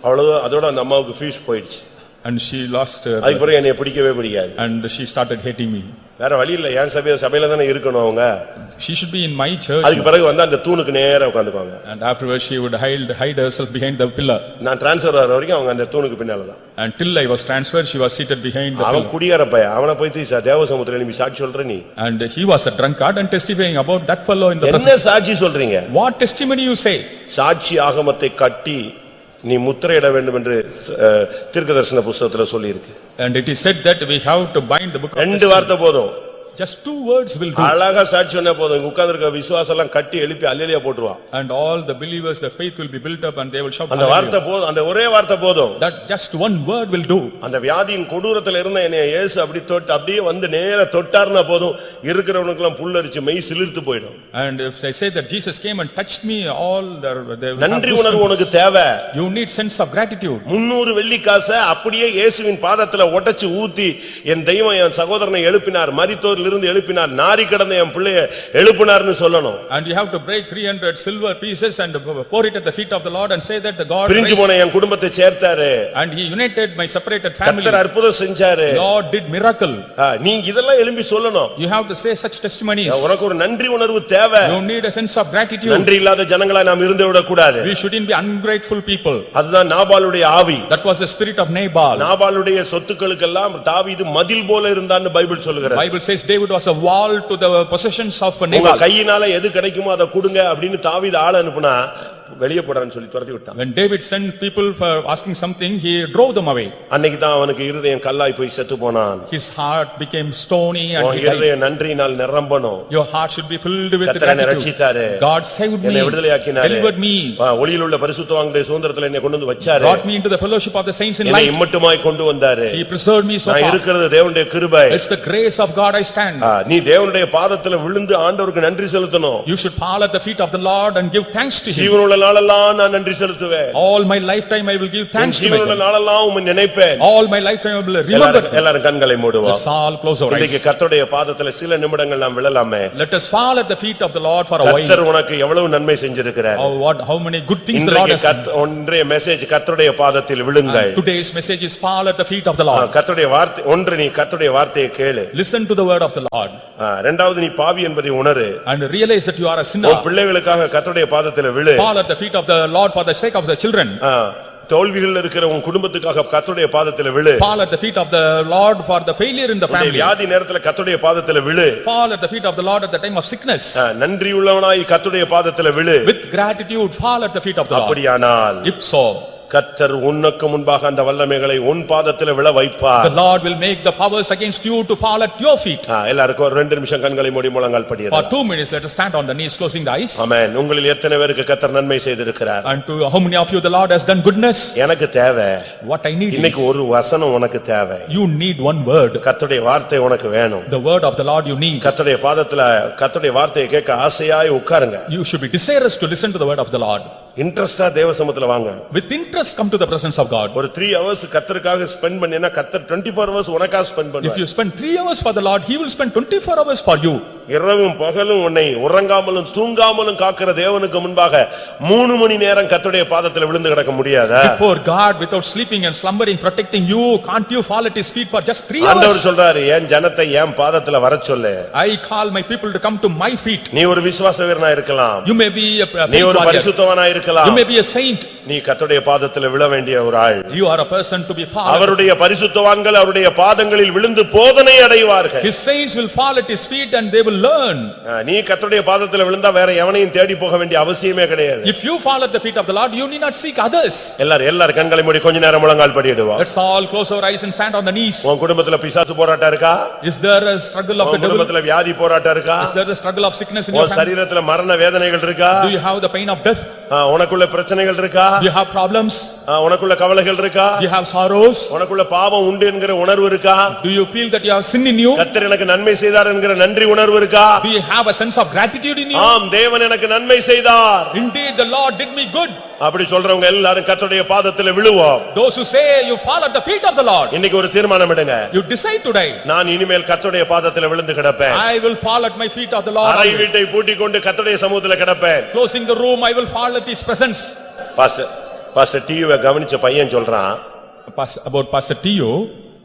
அவ்வளவு, அதோட அந்த அம்மாவுக்கு ஃபீஸ் போயிடுச்சு. And she lost her. அதுக்கப்புறம் என்னை பிடிக்கவே பிடிக்காது. And she started hating me. வேற வழி இல்ல, என் சபையில தானே இருக்கணும் அவங்க. She should be in my church. அதுக்கு பிறகு வந்து அந்த தூணுக்கு நேரா உட்கார்ந்துப்பாங்க. And afterwards she would hide herself behind the pillar. நான் டிரான்ஸ்ஃபர் ஆற வரைக்கும் அவங்க அந்த தூணுக்கு பின்னால தான். Until I was transferred, she was seated behind the அவன் pillar. குடியார பையன், அவனை போய் தேவ சமூகத்துல நீ சாட்சி சொல்ற நீ. And he was a drunkard and testifying about that fellow in the என்ன presence. சாட்சி சொல்றீங்க? What testimony you say? சாட்சி ஆகமத்தை கட்டி நீ முத்திரையிட வேண்டும் என்று தீர்க்கதரிசன புத்தகத்துல சொல்லி இருக்கு. And it is said that we have to bind the book of 2 testimony. வார்த்தை போதும். Just 2 words will do. அழகா சாட்சி சொன்னா போதும், உட்கார்ந்திருக்க விசுவாசம் எல்லாம் கட்டி எழுப்பி அல்லேலூயா போட்டுருவான். And all the believers, the faith will be built up and they will shout அந்த வார்த்தை hallelujah. போதும், அந்த ஒரே வார்த்தை போதும். That just 1 word will do. அந்த வியாதியின் கொடூரத்துல இருந்த என்னைய இயேசு அப்படி தொட்டு அப்படியே வந்து நேரா தொட்டார்னா போதும், இருக்கிறவனுக்கு எல்லாம் புல்லரிச்சு மெய் சிலிர்த்து போயிடும். And if I say that Jesus came and touched me, all they will have நன்றி உணர்வு உனக்கு தேவை. You need sense of gratitude. 300 வெள்ளி காசை அப்படியே இயேசுவின் பாதத்துல உடைச்சு ஊத்தி, என் தெய்வம் என் சகோதரனை எழுப்பினார், மரித்தோரில் இருந்து எழுப்பினார், நாரி கடந்த என் பிள்ளைய எழுப்பினார்னு சொல்லணும். And you have to break 300 silver pieces and pour it at the feet of the Lord and say that the God பிரிஞ்சு போன என் குடும்பத்தை சேர்த்தாரு, and he united my separated family. கர்த்தர் அற்புதம் செஞ்சாரு, Lord did miracle. நீங்க இதெல்லாம் எழும்பி சொல்லணும். You have to say such testimonies. உனக்கு ஒரு நன்றி உணர்வு தேவை. You need a sense of gratitude. நன்றி இல்லாத ஜனங்களா நாம் இருந்து விட கூடாது. We shouldn't be ungrateful people. அதுதான் நாபாலுடைய ஆவி. That was the spirit of Nabal. நாபாலுடைய சொத்துக்களுக்கெல்லாம் தாவீது மதில் போல இருந்தான்னு பைபிள் சொல்லுகிறது. Bible says David was a wall to the possessions of உங்க Nabal. கையினால எது கிடைக்குமோ அதை கொடுங்க அப்படின்னு தாவீது ஆள அனுப்புனா வெளியே போடான்னு சொல்லி துரத்தி விட்டான். When David sent people for asking something, he drove them away. அன்னைக்கு தான் அவனுக்கு இருதயம் கல்லாய் போய் செத்து போனான். His heart became stony and he died. இருதயம் நன்றியினால் நிரம்பணும். Your heart should be filled with கர்த்தர் என்னை gratitude. ரட்சித்தாரே, God saved me, என்னை விடுதலையாக்கினாரே, delivered me, ஒளியில் உள்ள பரிசுத்தவான்களுடைய சுதந்திரத்துல என்னை கொண்டு வந்து வச்சாரே, brought me into the fellowship of the saints in என்னை light. இம்மட்டுமாய் கொண்டு வந்தாரே. He preserved me so நான் far. இருக்கிறது தேவனுடைய கிருபை. It's the grace of God I stand. நீ தேவனுடைய பாதத்துல விழுந்து ஆண்டவருக்கு நன்றி செலுத்தணும். You should fall at the feet of the Lord and give thanks to him. ஜீவனுள்ள நாளெல்லாம் நான் நன்றி செலுத்துவேன். All my lifetime I will give thanks to my ஜீவனுள்ள God. நாளெல்லாம் உம்மை நினைப்பேன். All my lifetime I will remember. எல்லாரும் கண்களை மூடுவோம். Let's all close our இன்னைக்கு eyes. கர்த்தருடைய பாதத்துல சில நிமிடங்கள் நாம் விழலாமே. Let us fall at the feet of the Lord for a while. கர்த்தர் உனக்கு எவ்வளவு நன்மை செஞ்சிருக்கிறார். How many good things the Lord has done. ஒன்றைய மெசேஜ் கர்த்தருடைய பாதத்தில் விழுங்கள். Today's message is fall at the feet of the Lord. கர்த்தருடைய வார்த்தை ஒன்று, நீ கர்த்தருடைய வார்த்தையை கேளு. Listen to the word of the Lord. இரண்டாவது, நீ பாவி என்பதை உணரு. And realize that you are a sinner. உன் பிள்ளைகளுக்காக கர்த்தருடைய பாதத்தில் விழு. Fall at the feet of the Lord for the sake of the children. தோல்விகள் இருக்கிற உன் குடும்பத்துக்காக கர்த்தருடைய பாதத்தில் விழு. Fall at the feet of the Lord for the failure in the family. வியாதி நேரத்துல கர்த்தருடைய பாதத்தில் விழு. Fall at the feet of the Lord at the time of sickness. நன்றியுள்ளவனாய் கர்த்தருடைய பாதத்தில் விழு. With gratitude fall at the feet of the Lord. அப்படியானால் If so, கர்த்தர் உனக்கு முன்பாக அந்த வல்லமைகளை உன் பாதத்தில் விழ வைப்பார். the Lord will make the powers against you to fall at your feet. எல்லாருக்கும் ஒரு 2 நிமிஷம் கண்களை மூடி முழங்கால் படியுங்க. For 2 minutes let us stand on the knees closing the eyes. ஆமென். உங்களில் எத்தனை பேருக்கு கர்த்தர் நன்மை செய்திருக்கிறார்? And to how many of you the Lord has done goodness? எனக்கு தேவை. What I need இன்னைக்கு is, ஒரு வசனம் உனக்கு தேவை. you need one word. கர்த்தருடைய வார்த்தை உனக்கு வேணும். The word of the Lord you need. கர்த்தருடைய பாதத்துல கர்த்தருடைய வார்த்தையை கேட்க ஆசையாய் உட்காருங்க. You should be desirous to listen to the word of the Lord. இன்ட்ரஸ்டா தேவ சமூகத்துல வாங்க. With interest come to the presence of God. ஒரு 3 hours கர்த்தருக்காக ஸ்பெண்ட் பண்ணினா கர்த்தர் 24 hours உனக்காக ஸ்பெண்ட் If பண்ணுவார். you spend 3 hours for the Lord, he will spend 24 hours for you. இரவும் பகலும் உன்னை உறங்காமலும் தூங்காமலும் காக்கிற தேவனுக்கு முன்பாக 3 மணி நேரம் கர்த்தருடைய பாதத்துல விழுந்து கிடக்க முடியாதா? Before God, without sleeping and slumbering, protecting you, can't you fall at his feet for just 3 ஆண்டவர் hours? சொல்றாரு, என் ஜனத்தை என் பாதத்துல வரச் சொல்லு. I call my people to come to my feet. நீ ஒரு விசுவாச வீரனா இருக்கலாம். You may be a நீ faith ஒரு warrior. பரிசுத்தவனா இருக்கலாம். You may be a saint. நீ கர்த்தருடைய பாதத்துல விழ வேண்டிய ஒரு ஆள். You are a person to be fall. அவருடைய பரிசுத்தவான்கள் அவருடைய பாதங்களில் விழுந்து போதனை அடைவார்கள். His saints will fall at his feet and they will learn. நீ கர்த்தருடைய பாதத்துல விழுந்தா வேற எவனையும் தேடி போக வேண்டிய அவசியமே கிடையாது. If you fall at the feet of the Lord, you need not seek others. எல்லாரும் கண்களை மூடி கொஞ்ச நேரம் முழங்கால் படிடுவோம். Let's all close our eyes and stand on the knees. உன் குடும்பத்துல பிசாசு போராட்டம் இருக்கா? Is there a struggle of the உன் devil? குடும்பத்துல வியாதி போராட்டம் இருக்கா? Is there a struggle of sickness in your உன் family? சரீரத்துல மரண வேதனைகள் இருக்கா? Do you have the pain of death? உனக்குள்ள பிரச்சனைகள் இருக்கா? Do you have problems? உனக்குள்ள கவலைகள் இருக்கா? Do you have sorrows? உனக்குள்ள பாவம் உண்டு என்கிற உணர்வு இருக்கா? Do you feel that you have sin in you? கர்த்தர் எனக்கு நன்மை செய்தார் என்கிற நன்றி உணர்வு இருக்கா? Do you have a sense of gratitude in you? ஆம், தேவன் எனக்கு நன்மை செய்தார். Indeed, the Lord did me good. அப்படி சொல்றவங்க எல்லாரும் கர்த்தருடைய பாதத்துல விழுவோம். Those who say you fall at the feet of the Lord. இன்னைக்கு ஒரு தீர்மானம் எடுங்க. You decide today. நான் இனிமேல் கர்த்தருடைய பாதத்துல விழுந்து கிடப்பேன். I will fall at my feet of the Lord. அறை வீட்டை பூட்டிக் கொண்டு கர்த்தருடைய சமூகத்துல கிடப்பேன். Closing the room, I will fall at his presence. Pastor டியூவை கவனிச்ச பையன் சொல்றான். About Pastor Tio,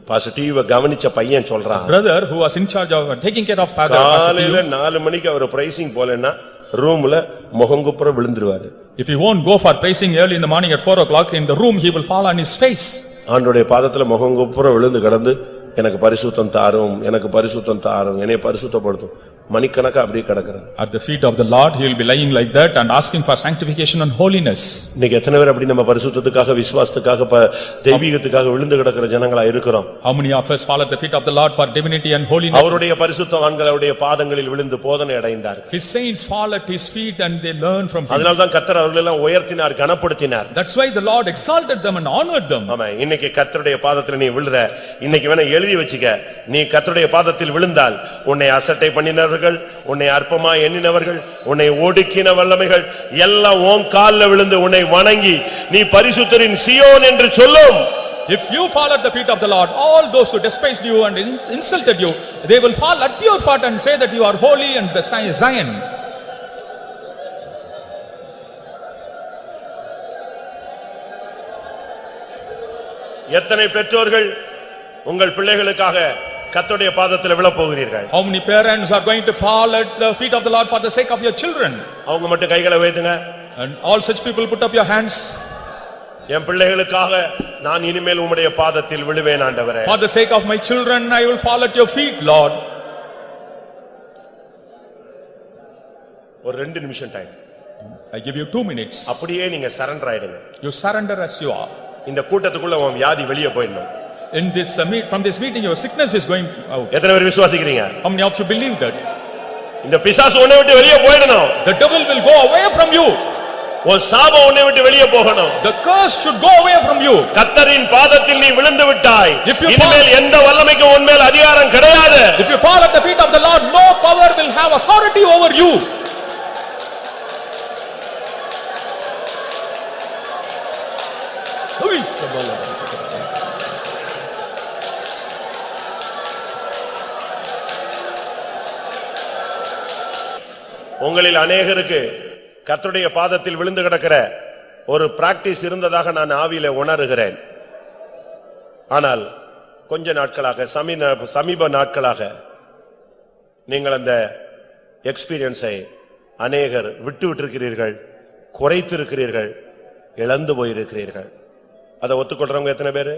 பாஸ்டர் டியூவை கவனிச்ச பையன் சொல்றான். brother who was in charge of taking care of Pastor காலையில Tio. 4 மணிக்கு அவர் பிரைசிங் போலன்னா ரூம்ல முகங்குப்புற விழுந்துருவாரு. If he won't go for praising early in the morning at 4 o'clock in the room, he will fall on his face. ஆண்டவருடைய பாதத்துல முகங்குப்புற விழுந்து கிடந்து எனக்கு பரிசுத்தம் தாரும், எனக்கு பரிசுத்தம் தாரும், என்னை பரிசுத்தப்படுத்தும். மணிக்கணக்கா அப்படியே கிடக்குறாரு. At the feet of the Lord, he will be lying like that and asking for sanctification and holiness. இன்னைக்கு எத்தனை பேர் அப்படி நம்ம பரிசுத்தத்துக்காக, விசுவாசத்துக்காக, தெய்வீகத்துக்காக விழுந்து கிடக்கிற ஜனங்களா இருக்கிறோம்? How many of us fall at the feet of the Lord for divinity and holiness? அவருடைய பரிசுத்தவான்கள் அவருடைய பாதங்களில் விழுந்து போதனை அடைந்தார்கள். His saints fall at his feet and they learn from him. அதனால்தான் கர்த்தர் அவர்களை எல்லாம் உயர்த்தினார், கனப்படுத்தினார். That's why the Lord exalted them and honored them. ஆமா, இன்னைக்கு கர்த்தருடைய பாதத்துல நீ விழுற, இன்னைக்கு வேணா எழுதி வச்சுக்க. நீ கர்த்தருடைய பாதத்தில் விழுந்தால் உன்னை அசட்டை பண்ணினவர்கள், உன்னை அற்பமா எண்ணினவர்கள், உன்னை ஒடுக்கின வல்லமைகள் எல்லாம் உன் கால்ல விழுந்து உன்னை வணங்கி நீ பரிசுத்தரின் சியோன் என்று சொல்லும். If you fall at the feet of the Lord, all those who despised you and insulted you, they will fall at your feet and say that you are holy and the Zion. எத்தனை பெற்றோர்கள் உங்கள் பிள்ளைகளுக்காக கர்த்தருடைய பாதத்தில் விழப் போகிறீர்கள்? How many parents are going to fall at the feet of the Lord for the sake of your children? அவங்க மட்டும் கைகளை உயர்த்துங்க. And all such people put up your hands. என் பிள்ளைகளுக்காக நான் இனிமேல் உம்முடைய பாதத்தில் விழுவேன் ஆண்டவரே. For the sake of my children, I will fall at your feet, Lord. ஒரு 2 நிமிஷம் time. I give you 2 minutes. அப்படியே நீங்க சரண்டர் ஆயிடுங்க. You surrender as you are. இந்த கூட்டத்துக்குள்ள உன் வியாதி வெளியே போயிடணும். In this from this meeting, your sickness is going out. எத்தனை பேர் விசுவாசிக்கிறீங்க? How many of you believe that? இந்த பிசாசு உன்னை விட்டு வெளியே போயிடணும். The devil will go away from you. உன் சாபம் உன்னை விட்டு வெளியே போகணும். The curse should go away from you. கர்த்தரின் பாதத்தில் நீ விழுந்து விட்டாய். If you இனிமேல் எந்த வல்லமைக்கும் உன் மேல் அதிகாரம் கிடையாது. If you fall at the feet of the Lord, no power will have authority over you. உங்களில் அநேகருக்கு கர்த்தருடைய பாதத்தில் விழுந்து கிடக்கிற ஒரு பிராக்டிஸ் இருந்ததாக நான் ஆவியில உணர்கிறேன். ஆனால் கொஞ்ச நாட்களாக சமீப நாட்களாக நீங்கள் அந்த எக்ஸ்பீரியன்ஸை அநேகர் விட்டிருக்கிறீர்கள், குறைத்திருக்கிறீர்கள், இழந்து போயிருக்கிறீர்கள். அதை ஒத்துக்கொள்றவங்க எத்தனை பேரு?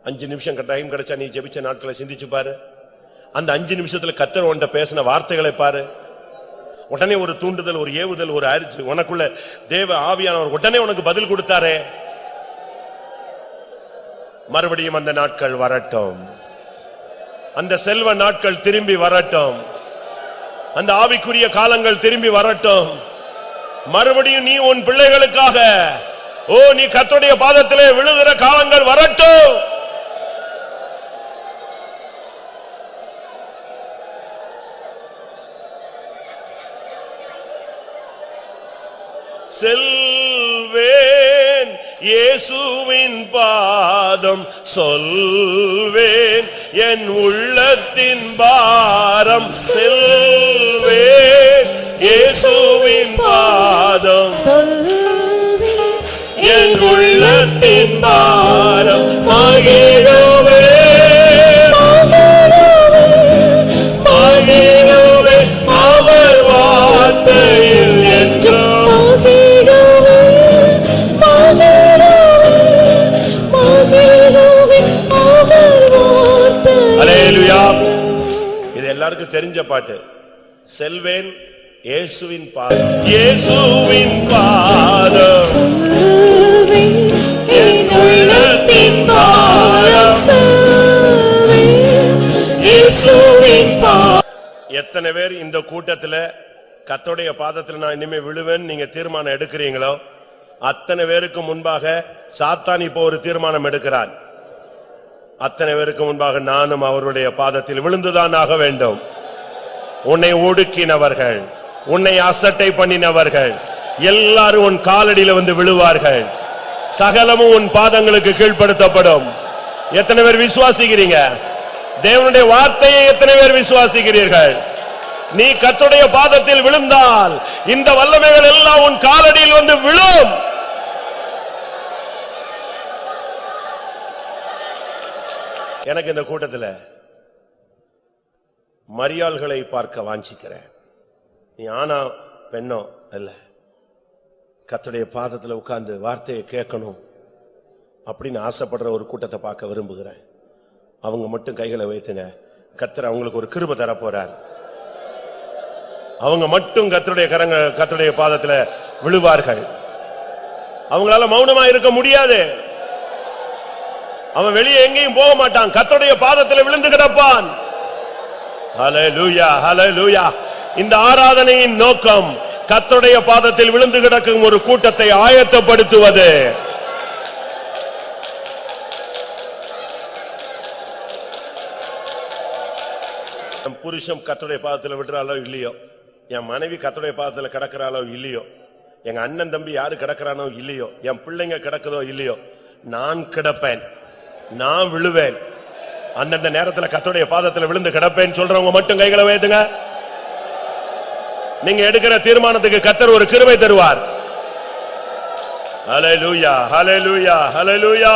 அஞ்சு நிமிஷம் டைம் கிடைச்சா நீ ஜெபிச்ச நாட்களை சிந்திச்சு பாரு. அந்த 5 நிமிஷத்துல கர்த்தர் உன்கிட்ட பேசின வார்த்தைகளை பாரு. உடனே ஒரு தூண்டுதல், ஒரு ஏவுதல், ஒரு அரிச்சு உனக்குள்ள தேவ ஆவியானவர் உடனே உனக்கு பதில் கொடுத்தாரே. மறுபடியும் அந்த நாட்கள் வரட்டும், அந்த செல்வ நாட்கள் திரும்பி வரட்டும், அந்த ஆவிக்குரிய காலங்கள் திரும்பி வரட்டும். மறுபடியும் நீ உன் பிள்ளைகளுக்காக நீ கர்த்தருடைய பாதத்திலே விழுகிற காலங்கள் வரட்டும். செல்வேன் இயேசுவின் பாதம், சொல்வேன் என் உள்ளத்தின் பாரம். செல்வேன் இயேசுவின் பாதம், சொல்வேன் என் உள்ளத்தின் பாரம். மகிழுவேன், மகிழுவேன் அவர் வார்த்தையில் என்றும். இது எல்லாருக்கும் தெரிஞ்ச பாட்டு. செல்வேன் இயேசுவின் பாதம், இயேசுவின் பாதம், என் உள்ளத்தின் பாரம். எத்தனை பேர் இந்த கூட்டத்துல கர்த்தருடைய பாதத்துல நான் இனிமே விழுவேன் நீங்க தீர்மானம் எடுக்கிறீங்களோ, அத்தனை பேருக்கு முன்பாக சாத்தான் இப்போ ஒரு தீர்மானம் எடுக்கிறான். அத்தனை பேருக்கு முன்பாக நானும் அவருடைய பாதத்தில் விழுந்துதான் ஆக வேண்டும். உன்னை ஒடுக்கினவர்கள், உன்னை அசட்டை பண்ணினவர்கள் எல்லாரும் உன் காலடியில வந்து விழுவார்கள். சகலமும் உன் பாதங்களுக்கு கீழ்ப்படுத்தப்படும். எத்தனை பேர் விசுவாசிக்கிறீங்க? தேவனுடைய வார்த்தையை எத்தனை பேர் விசுவாசிக்கிறீர்கள்? நீ கர்த்தருடைய பாதத்தில் விழுந்தால் இந்த வல்லமைகள் எல்லாம் உன் காலடியில் வந்து விழும். எனக்கு இந்த கூட்டத்தில் மரியாள்களை பார்க்க வாஞ்சிக்கிறேன். நீ ஆனா பெண்ணோ இல்ல, கர்த்தருடைய பாதத்தில் உட்கார்ந்து வார்த்தையை கேட்கணும் அப்படின்னு ஆசைப்படுற ஒரு கூட்டத்தை பார்க்க விரும்புகிறேன். அவங்க மட்டும் கைகளை வைத்துங்க. கர்த்தர் அவங்களுக்கு ஒரு கிருபை தர போறார். அவங்க மட்டும் கர்த்தருடைய பாதத்தில் விழுவார்கள். அவங்களால மௌனமா இருக்க முடியாது. அவன் வெளியே எங்கேயும் போக மாட்டான், கர்த்தருடைய பாதத்தில் விழுந்து கிடப்பான். ஹல்லேலூயா, ஹல்லேலூயா. இந்த ஆராதனையின் நோக்கம் கர்த்தருடைய பாதத்தில் விழுந்து கிடக்கும் ஒரு கூட்டத்தை ஆயத்தப்படுத்துவது. என் புருஷன் கர்த்தருடைய பாதத்தில் விடுறாளோ இல்லையோ, என் மனைவி கர்த்தருடைய பாதத்தில் கிடக்கிறாளோ இல்லையோ, எங்க அண்ணன் தம்பி யாரு கிடக்கிறானோ இல்லையோ, என் பிள்ளைங்க கிடக்குதோ இல்லையோ, நான் கிடப்பேன், நான் விழுவேன். அந்தந்த நேரத்தில் கர்த்தருடைய பாதத்தில் விழுந்து கிடப்பேன் சொல்றவங்க மட்டும் கைகளை உயர்த்துங்க. நீங்க எடுக்கிற தீர்மானத்துக்கு கர்த்தர் ஒரு கிருபை தருவார். ஹல்லேலூயா, ஹல்லேலூயா, ஹல்லேலூயா.